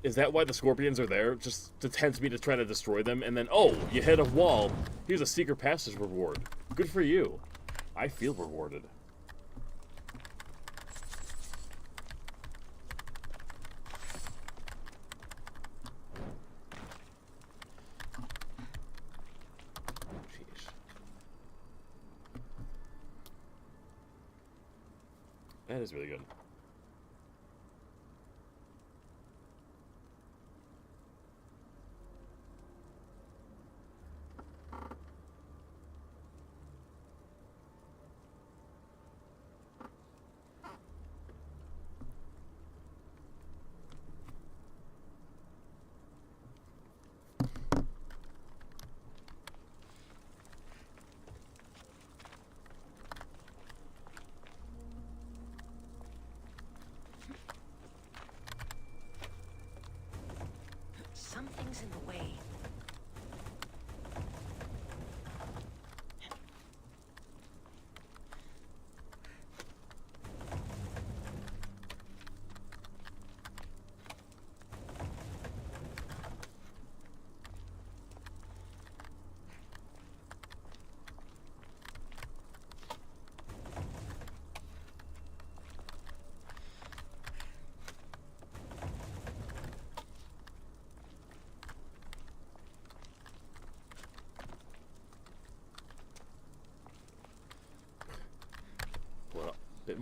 Is that why the scorpions are there? Just to tempt me to try to destroy them, and then, oh, you hit a wall. Here's a secret passage reward. Good for you. I feel rewarded. Jeez. That is really good.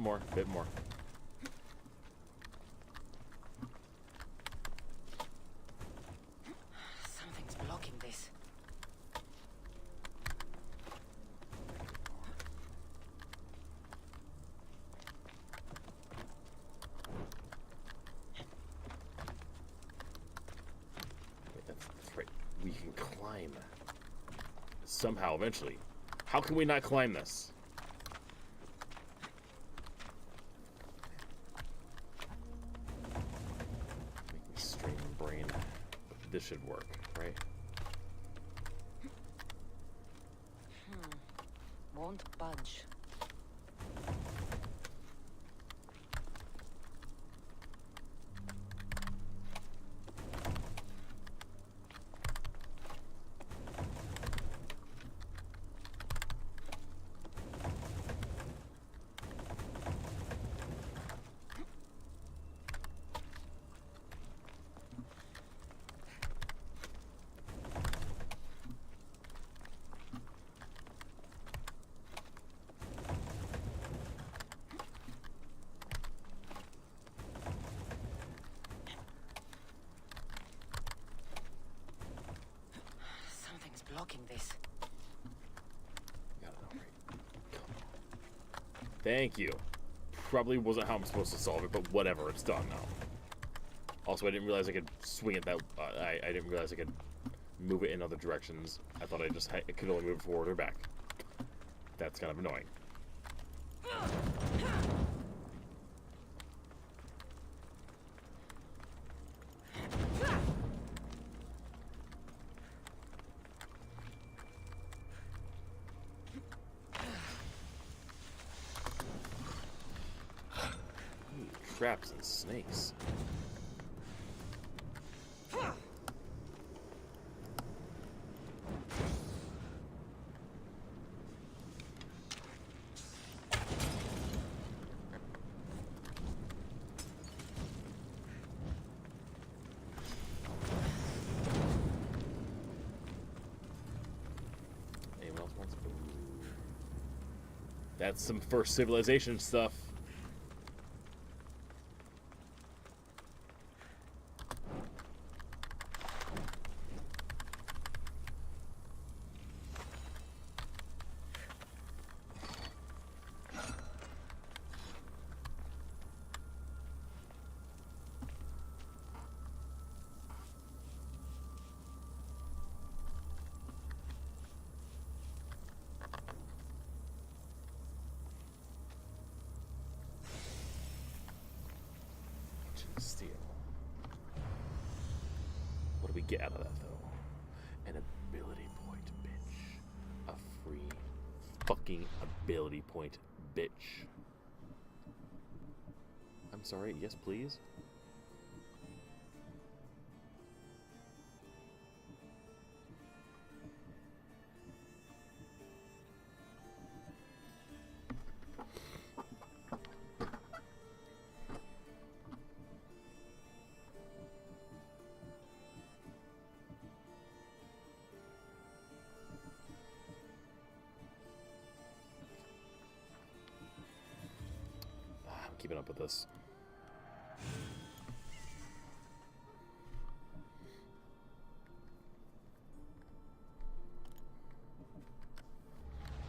more, a bit more. Something's blocking this. Wait, that's right. We can climb. Somehow, eventually. How can we not climb this? Make me strain my brain. This should work, right? Won't budge. Something's blocking this. Got it all right. Come on. Thank you. Probably wasn't how I'm supposed to solve it, but whatever. It's done now. Also, I didn't realize I could swing it that. I didn't realize I could move it in other directions. I thought I could only move it forward or back. That's kind of annoying. Ooh, traps and snakes. Anyone else wants? Ooh. That's some first civilization stuff. Steel. What do we get out of that, though? An ability point, bitch. A free fucking ability point, bitch. I'm sorry, yes, please? Keeping up with this.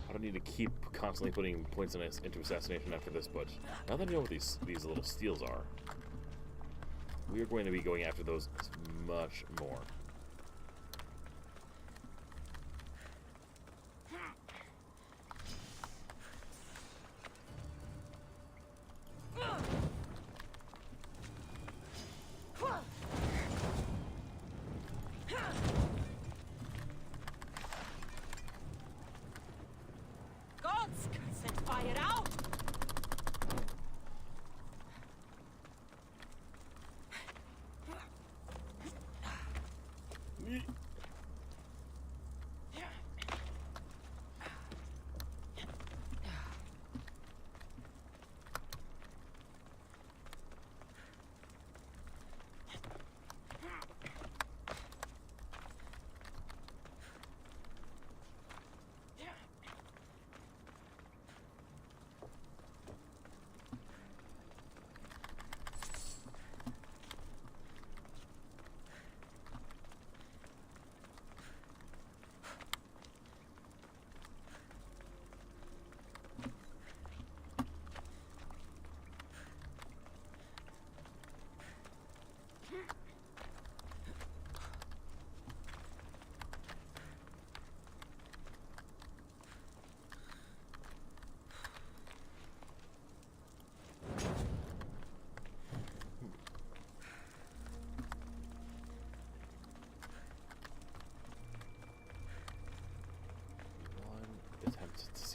I don't need to keep constantly putting points into assassination after this, but now that I know what these little steals are, we are going to be going after those much more. Gods, set fire out!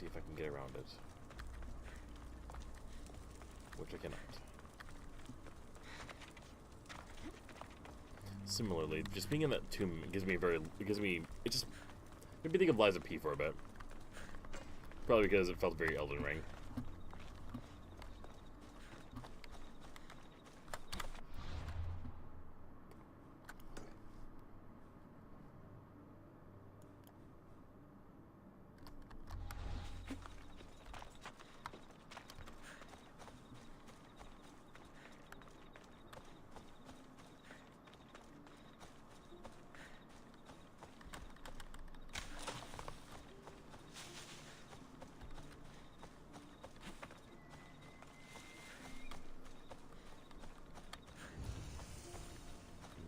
see if I can get around it. Which I cannot. Similarly, just being in that tomb gives me it just made me think of Lies of P for a bit. Probably because it felt very Elden Ring.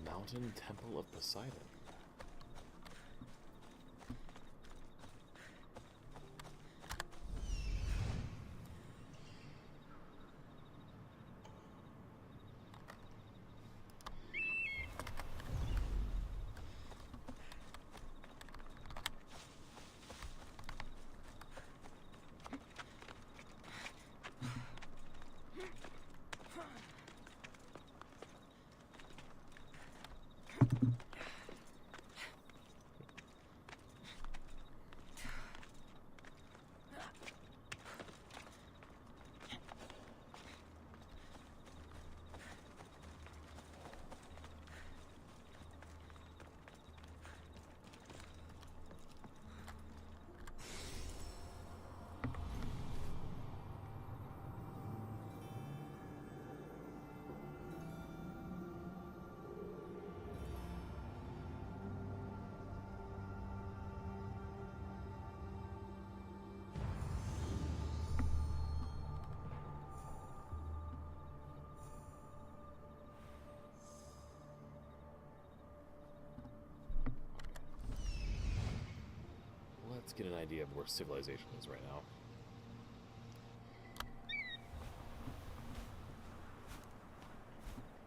Mountain Temple of Poseidon. Let's get an idea of where civilization is right now.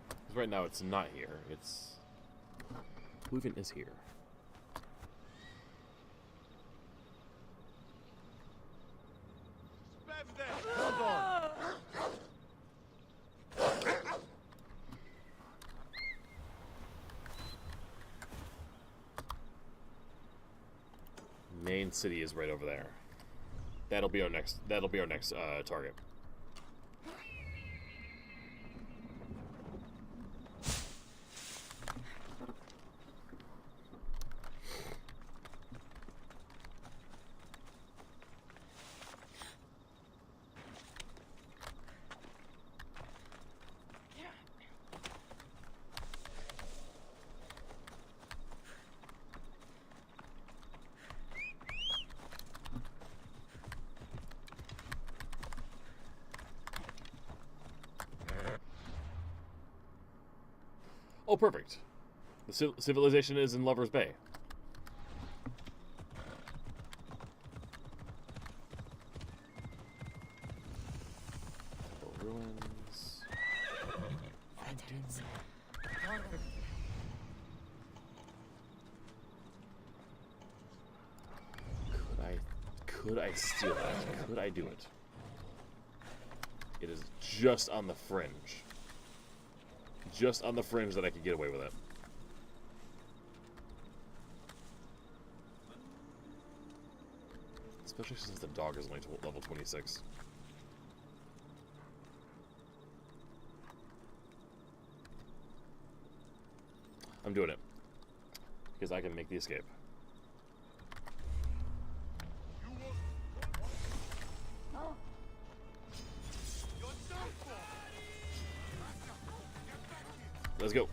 Because right now it's not here. It's... Who even is here? Main city is right over there. That'll be our next target. Oh, perfect. The civilization is in Lover's Bay. Ruins. Could I steal that? Could I do it? It is just on the fringe. Just on the fringe that I could get away with it. Especially since the dog is only level 26. I'm doing it. Because I can make the escape. Let's go.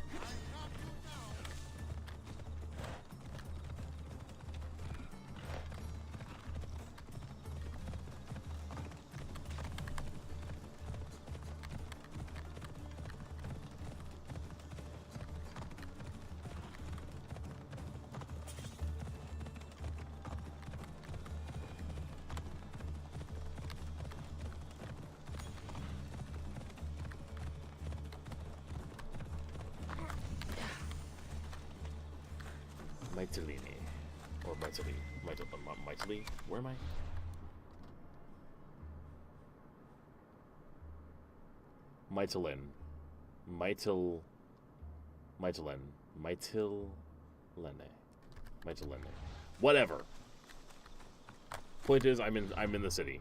Mightily. Or Mightily. Mightily. Where am I? Mytilin. Mytilene. Whatever. Point is, I'm in the city.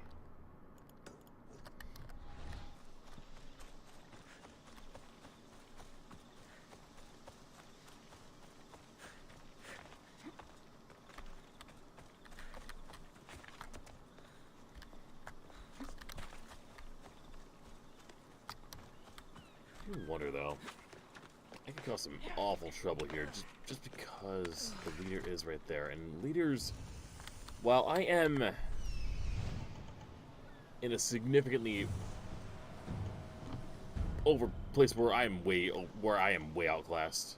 I wonder though. I could cause some awful trouble here just because the leader is right there, and leaders. While I am in a significantly over place where I am way outclassed,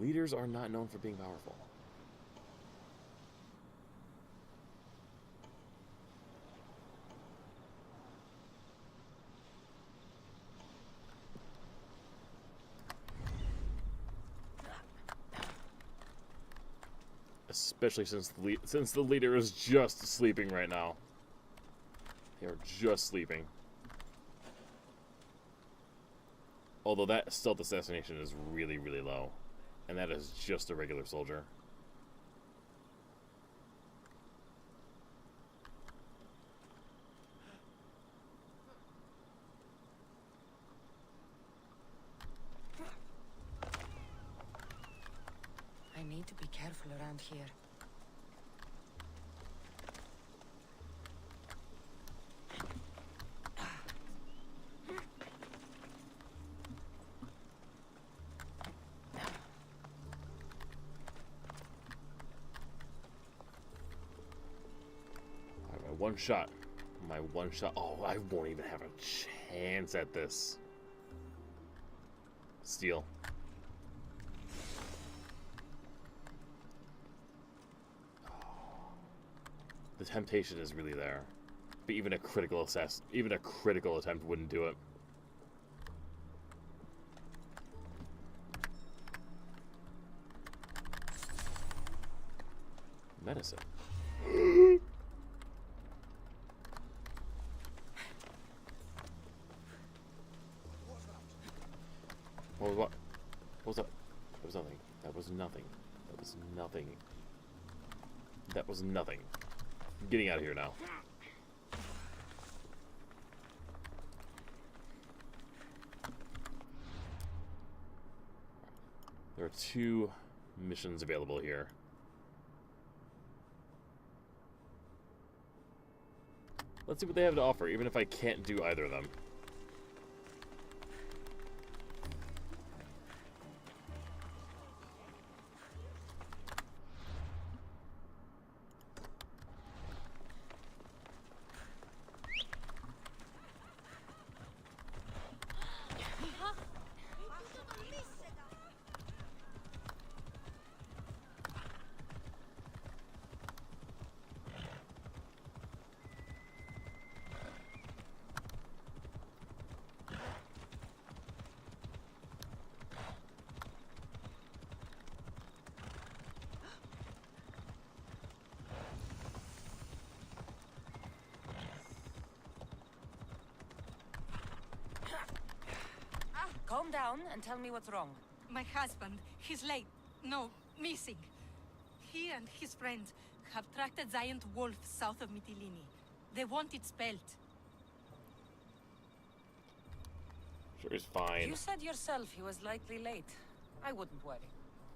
leaders are not known for being powerful. Especially since the leader is just sleeping right now. They are just sleeping. Although that stealth assassination is really, really low. And that is just a regular soldier. I need to be careful around here. My one shot. Oh, I won't even have a chance at this. Steal. The temptation is really there, but even a critical attempt wouldn't do it. Medicine. What was that? That was nothing. That was nothing. That was nothing. That was nothing. I'm getting out of here now. There are 2 missions available here. Let's see what they have to offer, even if I can't do either of them. Calm down and tell me what's wrong. My husband, he's late. No, missing. He and his friend have tracked a giant wolf south of Mytilene. They want its pelt. Sure, he's fine. You said yourself he was likely late. I wouldn't worry.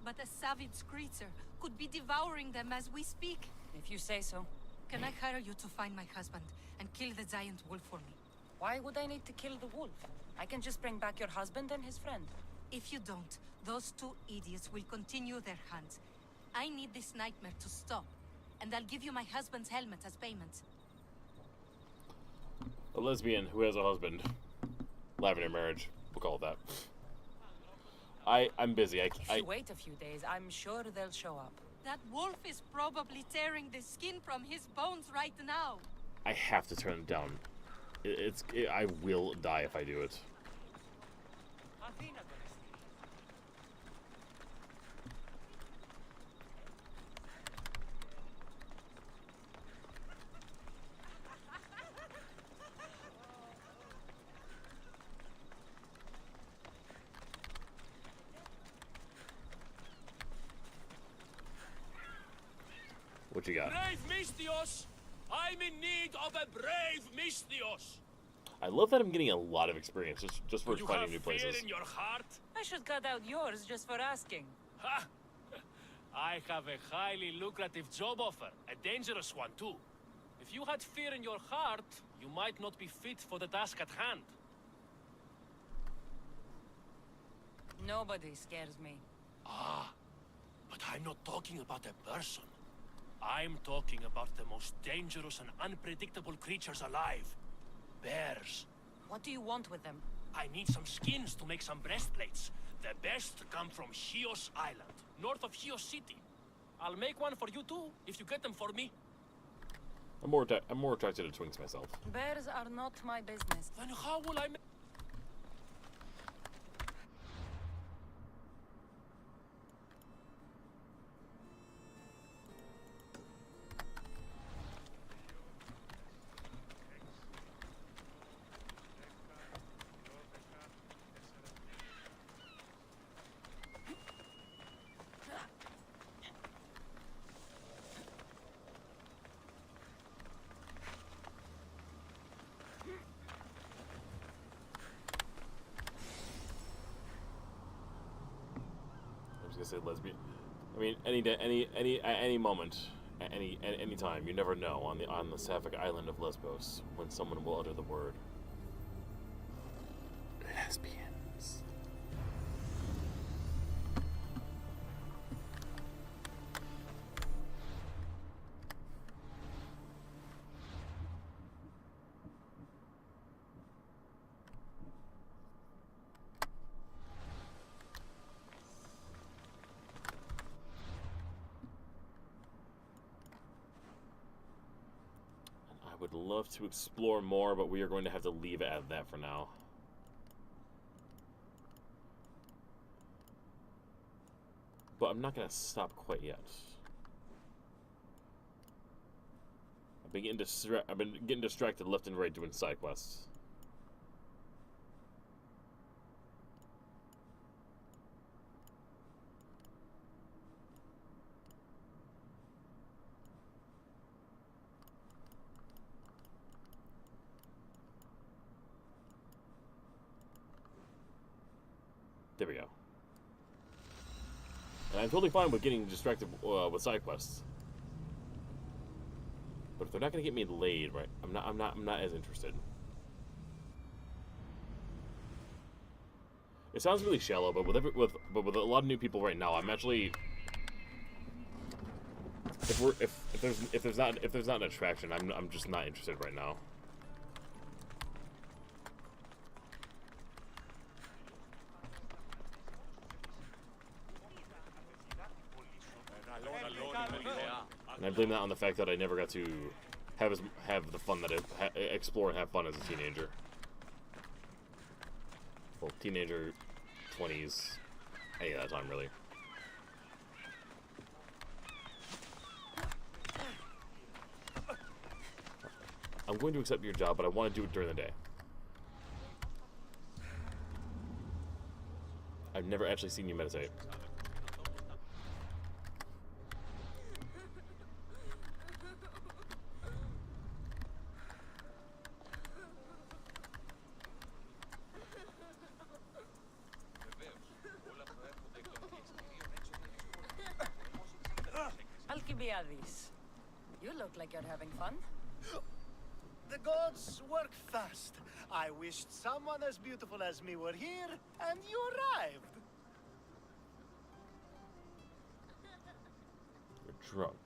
But a savage creature could be devouring them as we speak. If you say so. Can I hire you to find my husband and kill the giant wolf for me? Why would I need to kill the wolf? I can just bring back your husband and his friend. If you don't, those 2 idiots will continue their hunt. I need this nightmare to stop, and I'll give you my husband's helmet as payment. A lesbian who has a husband. Lavender marriage. We'll call it that. I'm busy. If you wait a few days, I'm sure they'll show up. That wolf is probably tearing the skin from his bones right now. I have to turn it down. I will die if I do it. What you got? Brave Misthios! I'm in need of a brave Misthios! I love that I'm getting a lot of experience just for You finding have new fear places. in your heart? I should cut out yours just for asking. Ha! I have a highly lucrative job offer, a dangerous one too. If you had fear in your heart, you might not be fit for the task at hand. Nobody scares me. Ah, but I'm not talking about a person. I'm talking about the most dangerous and unpredictable creatures alive. Bears. What do you want with them? I need some skins to make some breastplates. The best come from Chios Island, north of Chios City. I'll make one for you too, if you get them for me. I'm more attracted to twinks myself. Bears are not my business. Then how will I make... Say lesbian. I mean, any day, any moment, any time. You never know on the Sapphic island of Lesbos when someone will utter the word lesbians. Would love to explore more, but we are going to have to leave it at that for now. But I'm not going to stop quite yet. I've been getting distracted left and right doing side quests. There we go. And I'm totally fine with getting distracted with side quests. But if they're not going to get me laid, right? I'm not as interested. It sounds really shallow, but with a lot of new people right now, I'm actually if there's not an attraction, I'm just not interested right now. And I blame that on the fact that I never got to have the fun that explore and have fun as a teenager. Well, teenager, 20s, any of that time really. I'm going to accept your job, but I want to do it during the day. I've never actually seen you meditate. Alcibiades, you look like you're having fun. The gods work fast. I wished someone as beautiful as me were here, and you arrived. You're drunk.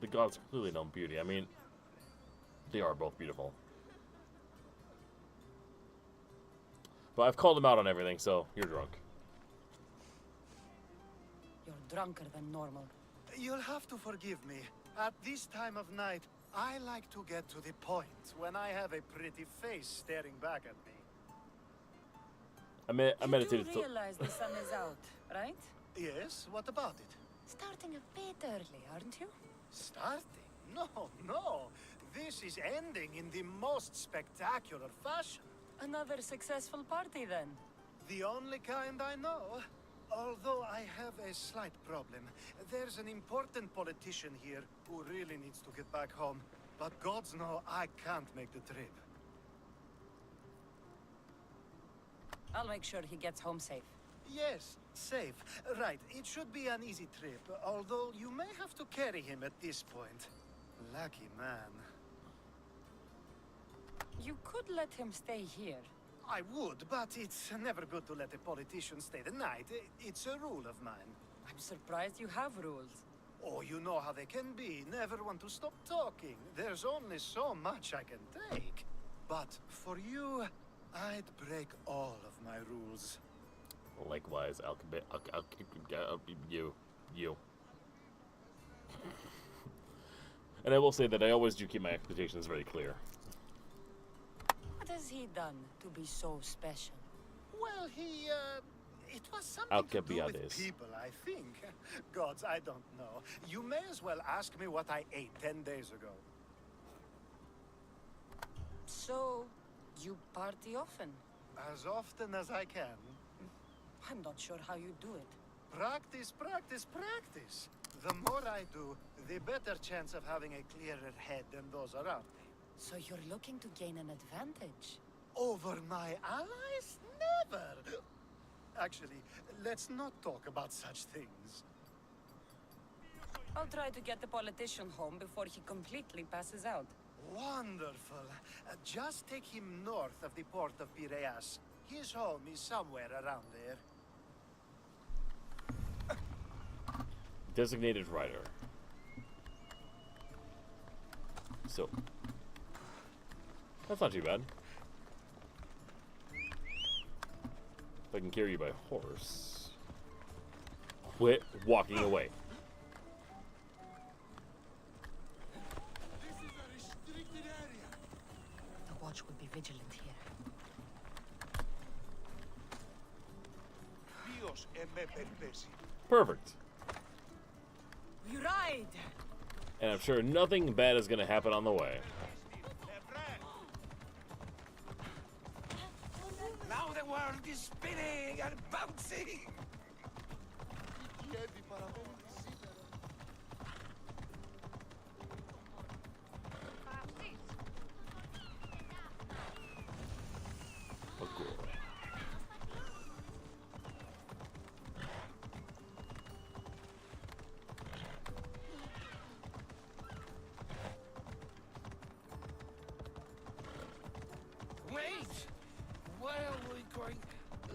The gods clearly know beauty. I mean, they are both beautiful. But I've called them out on everything, so you're drunk. You're drunker than normal. You'll have to forgive me. At this time of night, I like to get to the point when I have a pretty face staring back at me. I meditated. You do realize the sun is out, right? Yes, what about it? Starting a bit early, aren't you? Starting? No, no. This is ending in the most spectacular fashion. Another successful party, then. The only kind I know. Although I have a slight problem. There's an important politician here who really needs to get back home. But gods know I can't make the trip. I'll make sure he gets home safe. Yes, safe. Right, it should be an easy trip, although you may have to carry him at this point. Lucky man. You could let him stay here. I would, but it's never good to let a politician stay the night. It's a rule of mine. I'm surprised you have rules. Oh, you know how they can be. Never want to stop talking. There's only so much I can take. But for you, I'd break all of my rules. Likewise, you. And I will say that I always do keep my expectations very clear. What has he done to be so special? Well, it was something to do with people, I think. Gods, I don't know. You may as well ask me what I ate 10 days ago. So, you party often? As often as I can. I'm not sure how you do it. Practice, practice, practice. The more I do, the better chance of having a clearer head than those around me. So you're looking to gain an advantage? Over my allies? Never! Actually, let's not talk about such things. I'll try to get the politician home before he completely passes out. Wonderful. Just take him north of the port of Piraeus. His home is somewhere around there. Designated rider. So, that's not too bad. If I can carry you by horse. Quit walking away. This is a restricted area. The watch will be vigilant here. Perfect. We ride! And I'm sure nothing bad is going to happen on the way. Now the world is spinning and bouncing! Wait! Why are we going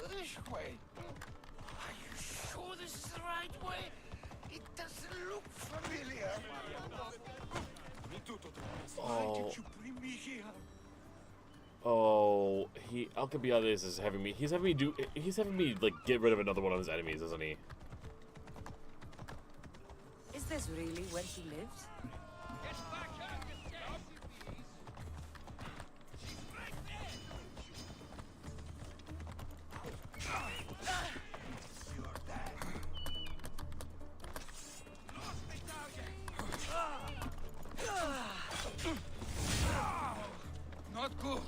this way? Are you sure this is the right way? It doesn't look familiar. Why did you bring me here? Oh, Alcibiades is having me. He's having me like get rid of another one of his enemies, isn't he? Is this really where he lives? Not good.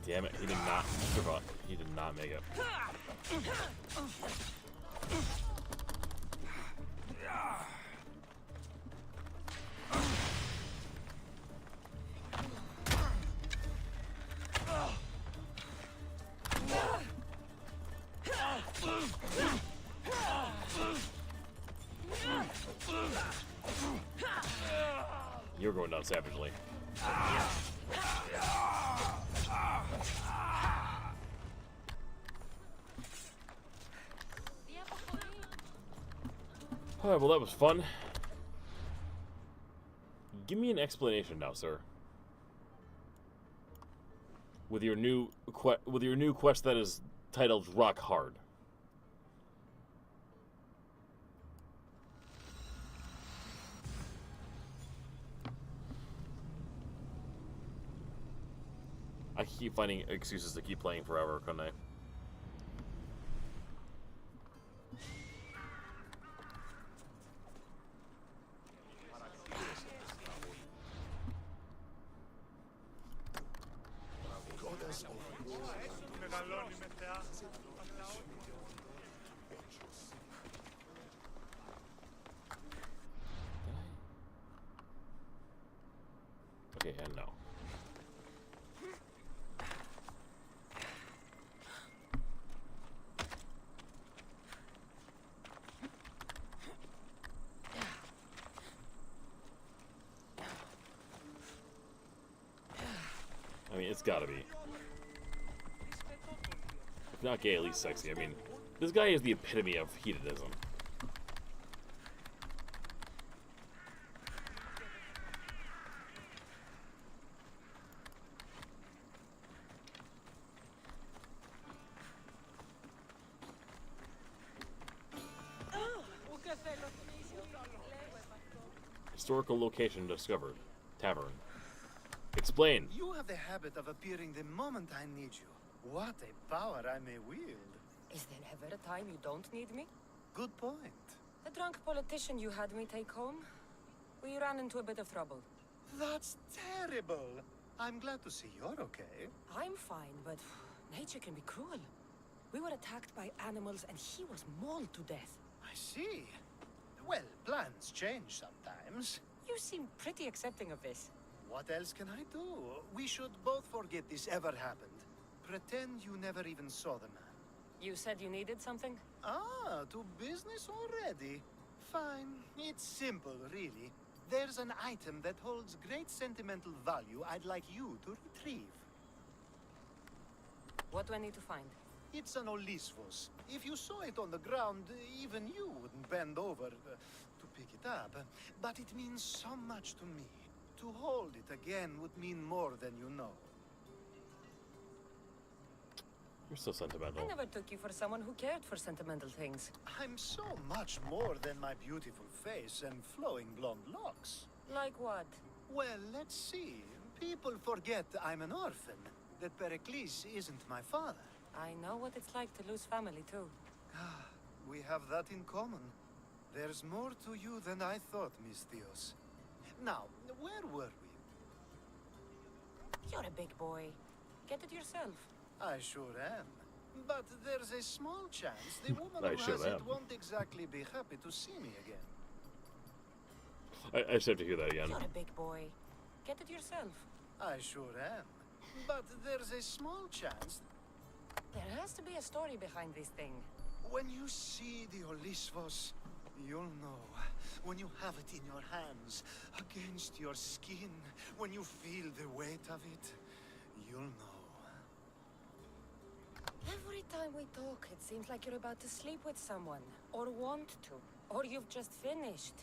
Damn it, he did not survive. He did not make it. You're going down savagely. Alright, well that was fun. Give me an explanation now, sir. With your new quest that is titled Rock Hard. I keep finding excuses to keep playing forever, couldn't I? Okay, and no. I mean, it's gotta be. If not gay, at least sexy. I mean, this guy is the epitome of hedonism. Historical location discovered. Tavern. Explain. You have the habit of appearing the moment I need you. What a power I may wield. Is there ever a time you don't need me? Good point. The drunk politician you had me take home? We ran into a bit of trouble. That's terrible. I'm glad to see you're okay. I'm fine, but nature can be cruel. We were attacked by animals and he was mauled to death. I see. Well, plans change sometimes. You seem pretty accepting of this. What else can I do? We should both forget this ever happened. Pretend you never even saw the man. You said you needed something? Ah, to business already. Fine. It's simple, really. There's an item that holds great sentimental value I'd like you to retrieve. What do I need to find? It's an Olisvos. If you saw it on the ground, even you wouldn't bend over to pick it up. But it means so much to me. To hold it again would mean more than you know. You're so sentimental. I never took you for someone who cared for sentimental things. I'm so much more than my beautiful face and flowing blonde locks. Like what? Well, let's see. People forget I'm an orphan, that Pericles isn't my father. I know what it's like to lose family, too. We have that in common. There's more to you than I thought, Miss Theos. Now, where were we? You're a big boy. Get it yourself. I sure am. But there's a small chance the woman who has it won't exactly be happy to see me again. I just have to hear that again. You're a big boy. Get it yourself. I sure am. But there's a small chance. There has to be a story behind this thing. When you see the Olisvos, you'll know. When you have it in your hands, against your skin, when you feel the weight of it, you'll know. Every time we talk, it seems like you're about to sleep with someone. Or want to. Or you've just finished.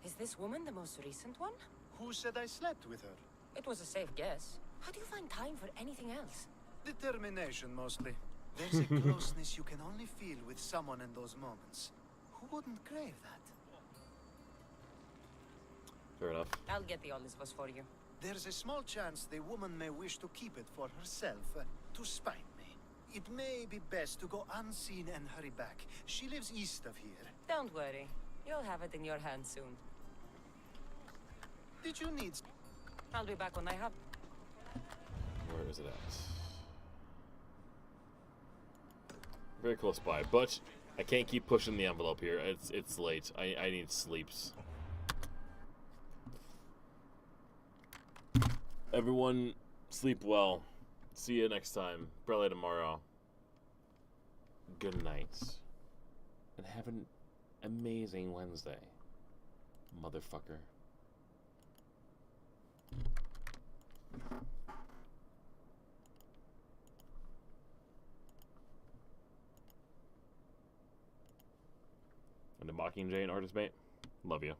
Is this woman the most recent one? Who said I slept with her? It was a safe guess. How do you find time for anything else? Determination, mostly. There's a closeness you can only feel with someone in those moments. Who wouldn't crave that? Fair enough. I'll get the Olisvos for you. There's a small chance the woman may wish to keep it for herself, to spite me. It may be best to go unseen and hurry back. She lives east of here. Don't worry. You'll have it in your hands soon. Did you need... I'll be back when I have... Where is it at? Very close by, but I can't keep pushing the envelope here. It's late. I need sleeps. Everyone, sleep well. See you next time. Probably tomorrow. Good night. And have an amazing Wednesday. Motherfucker. And the Mockingjay and Artist Mate. Love you.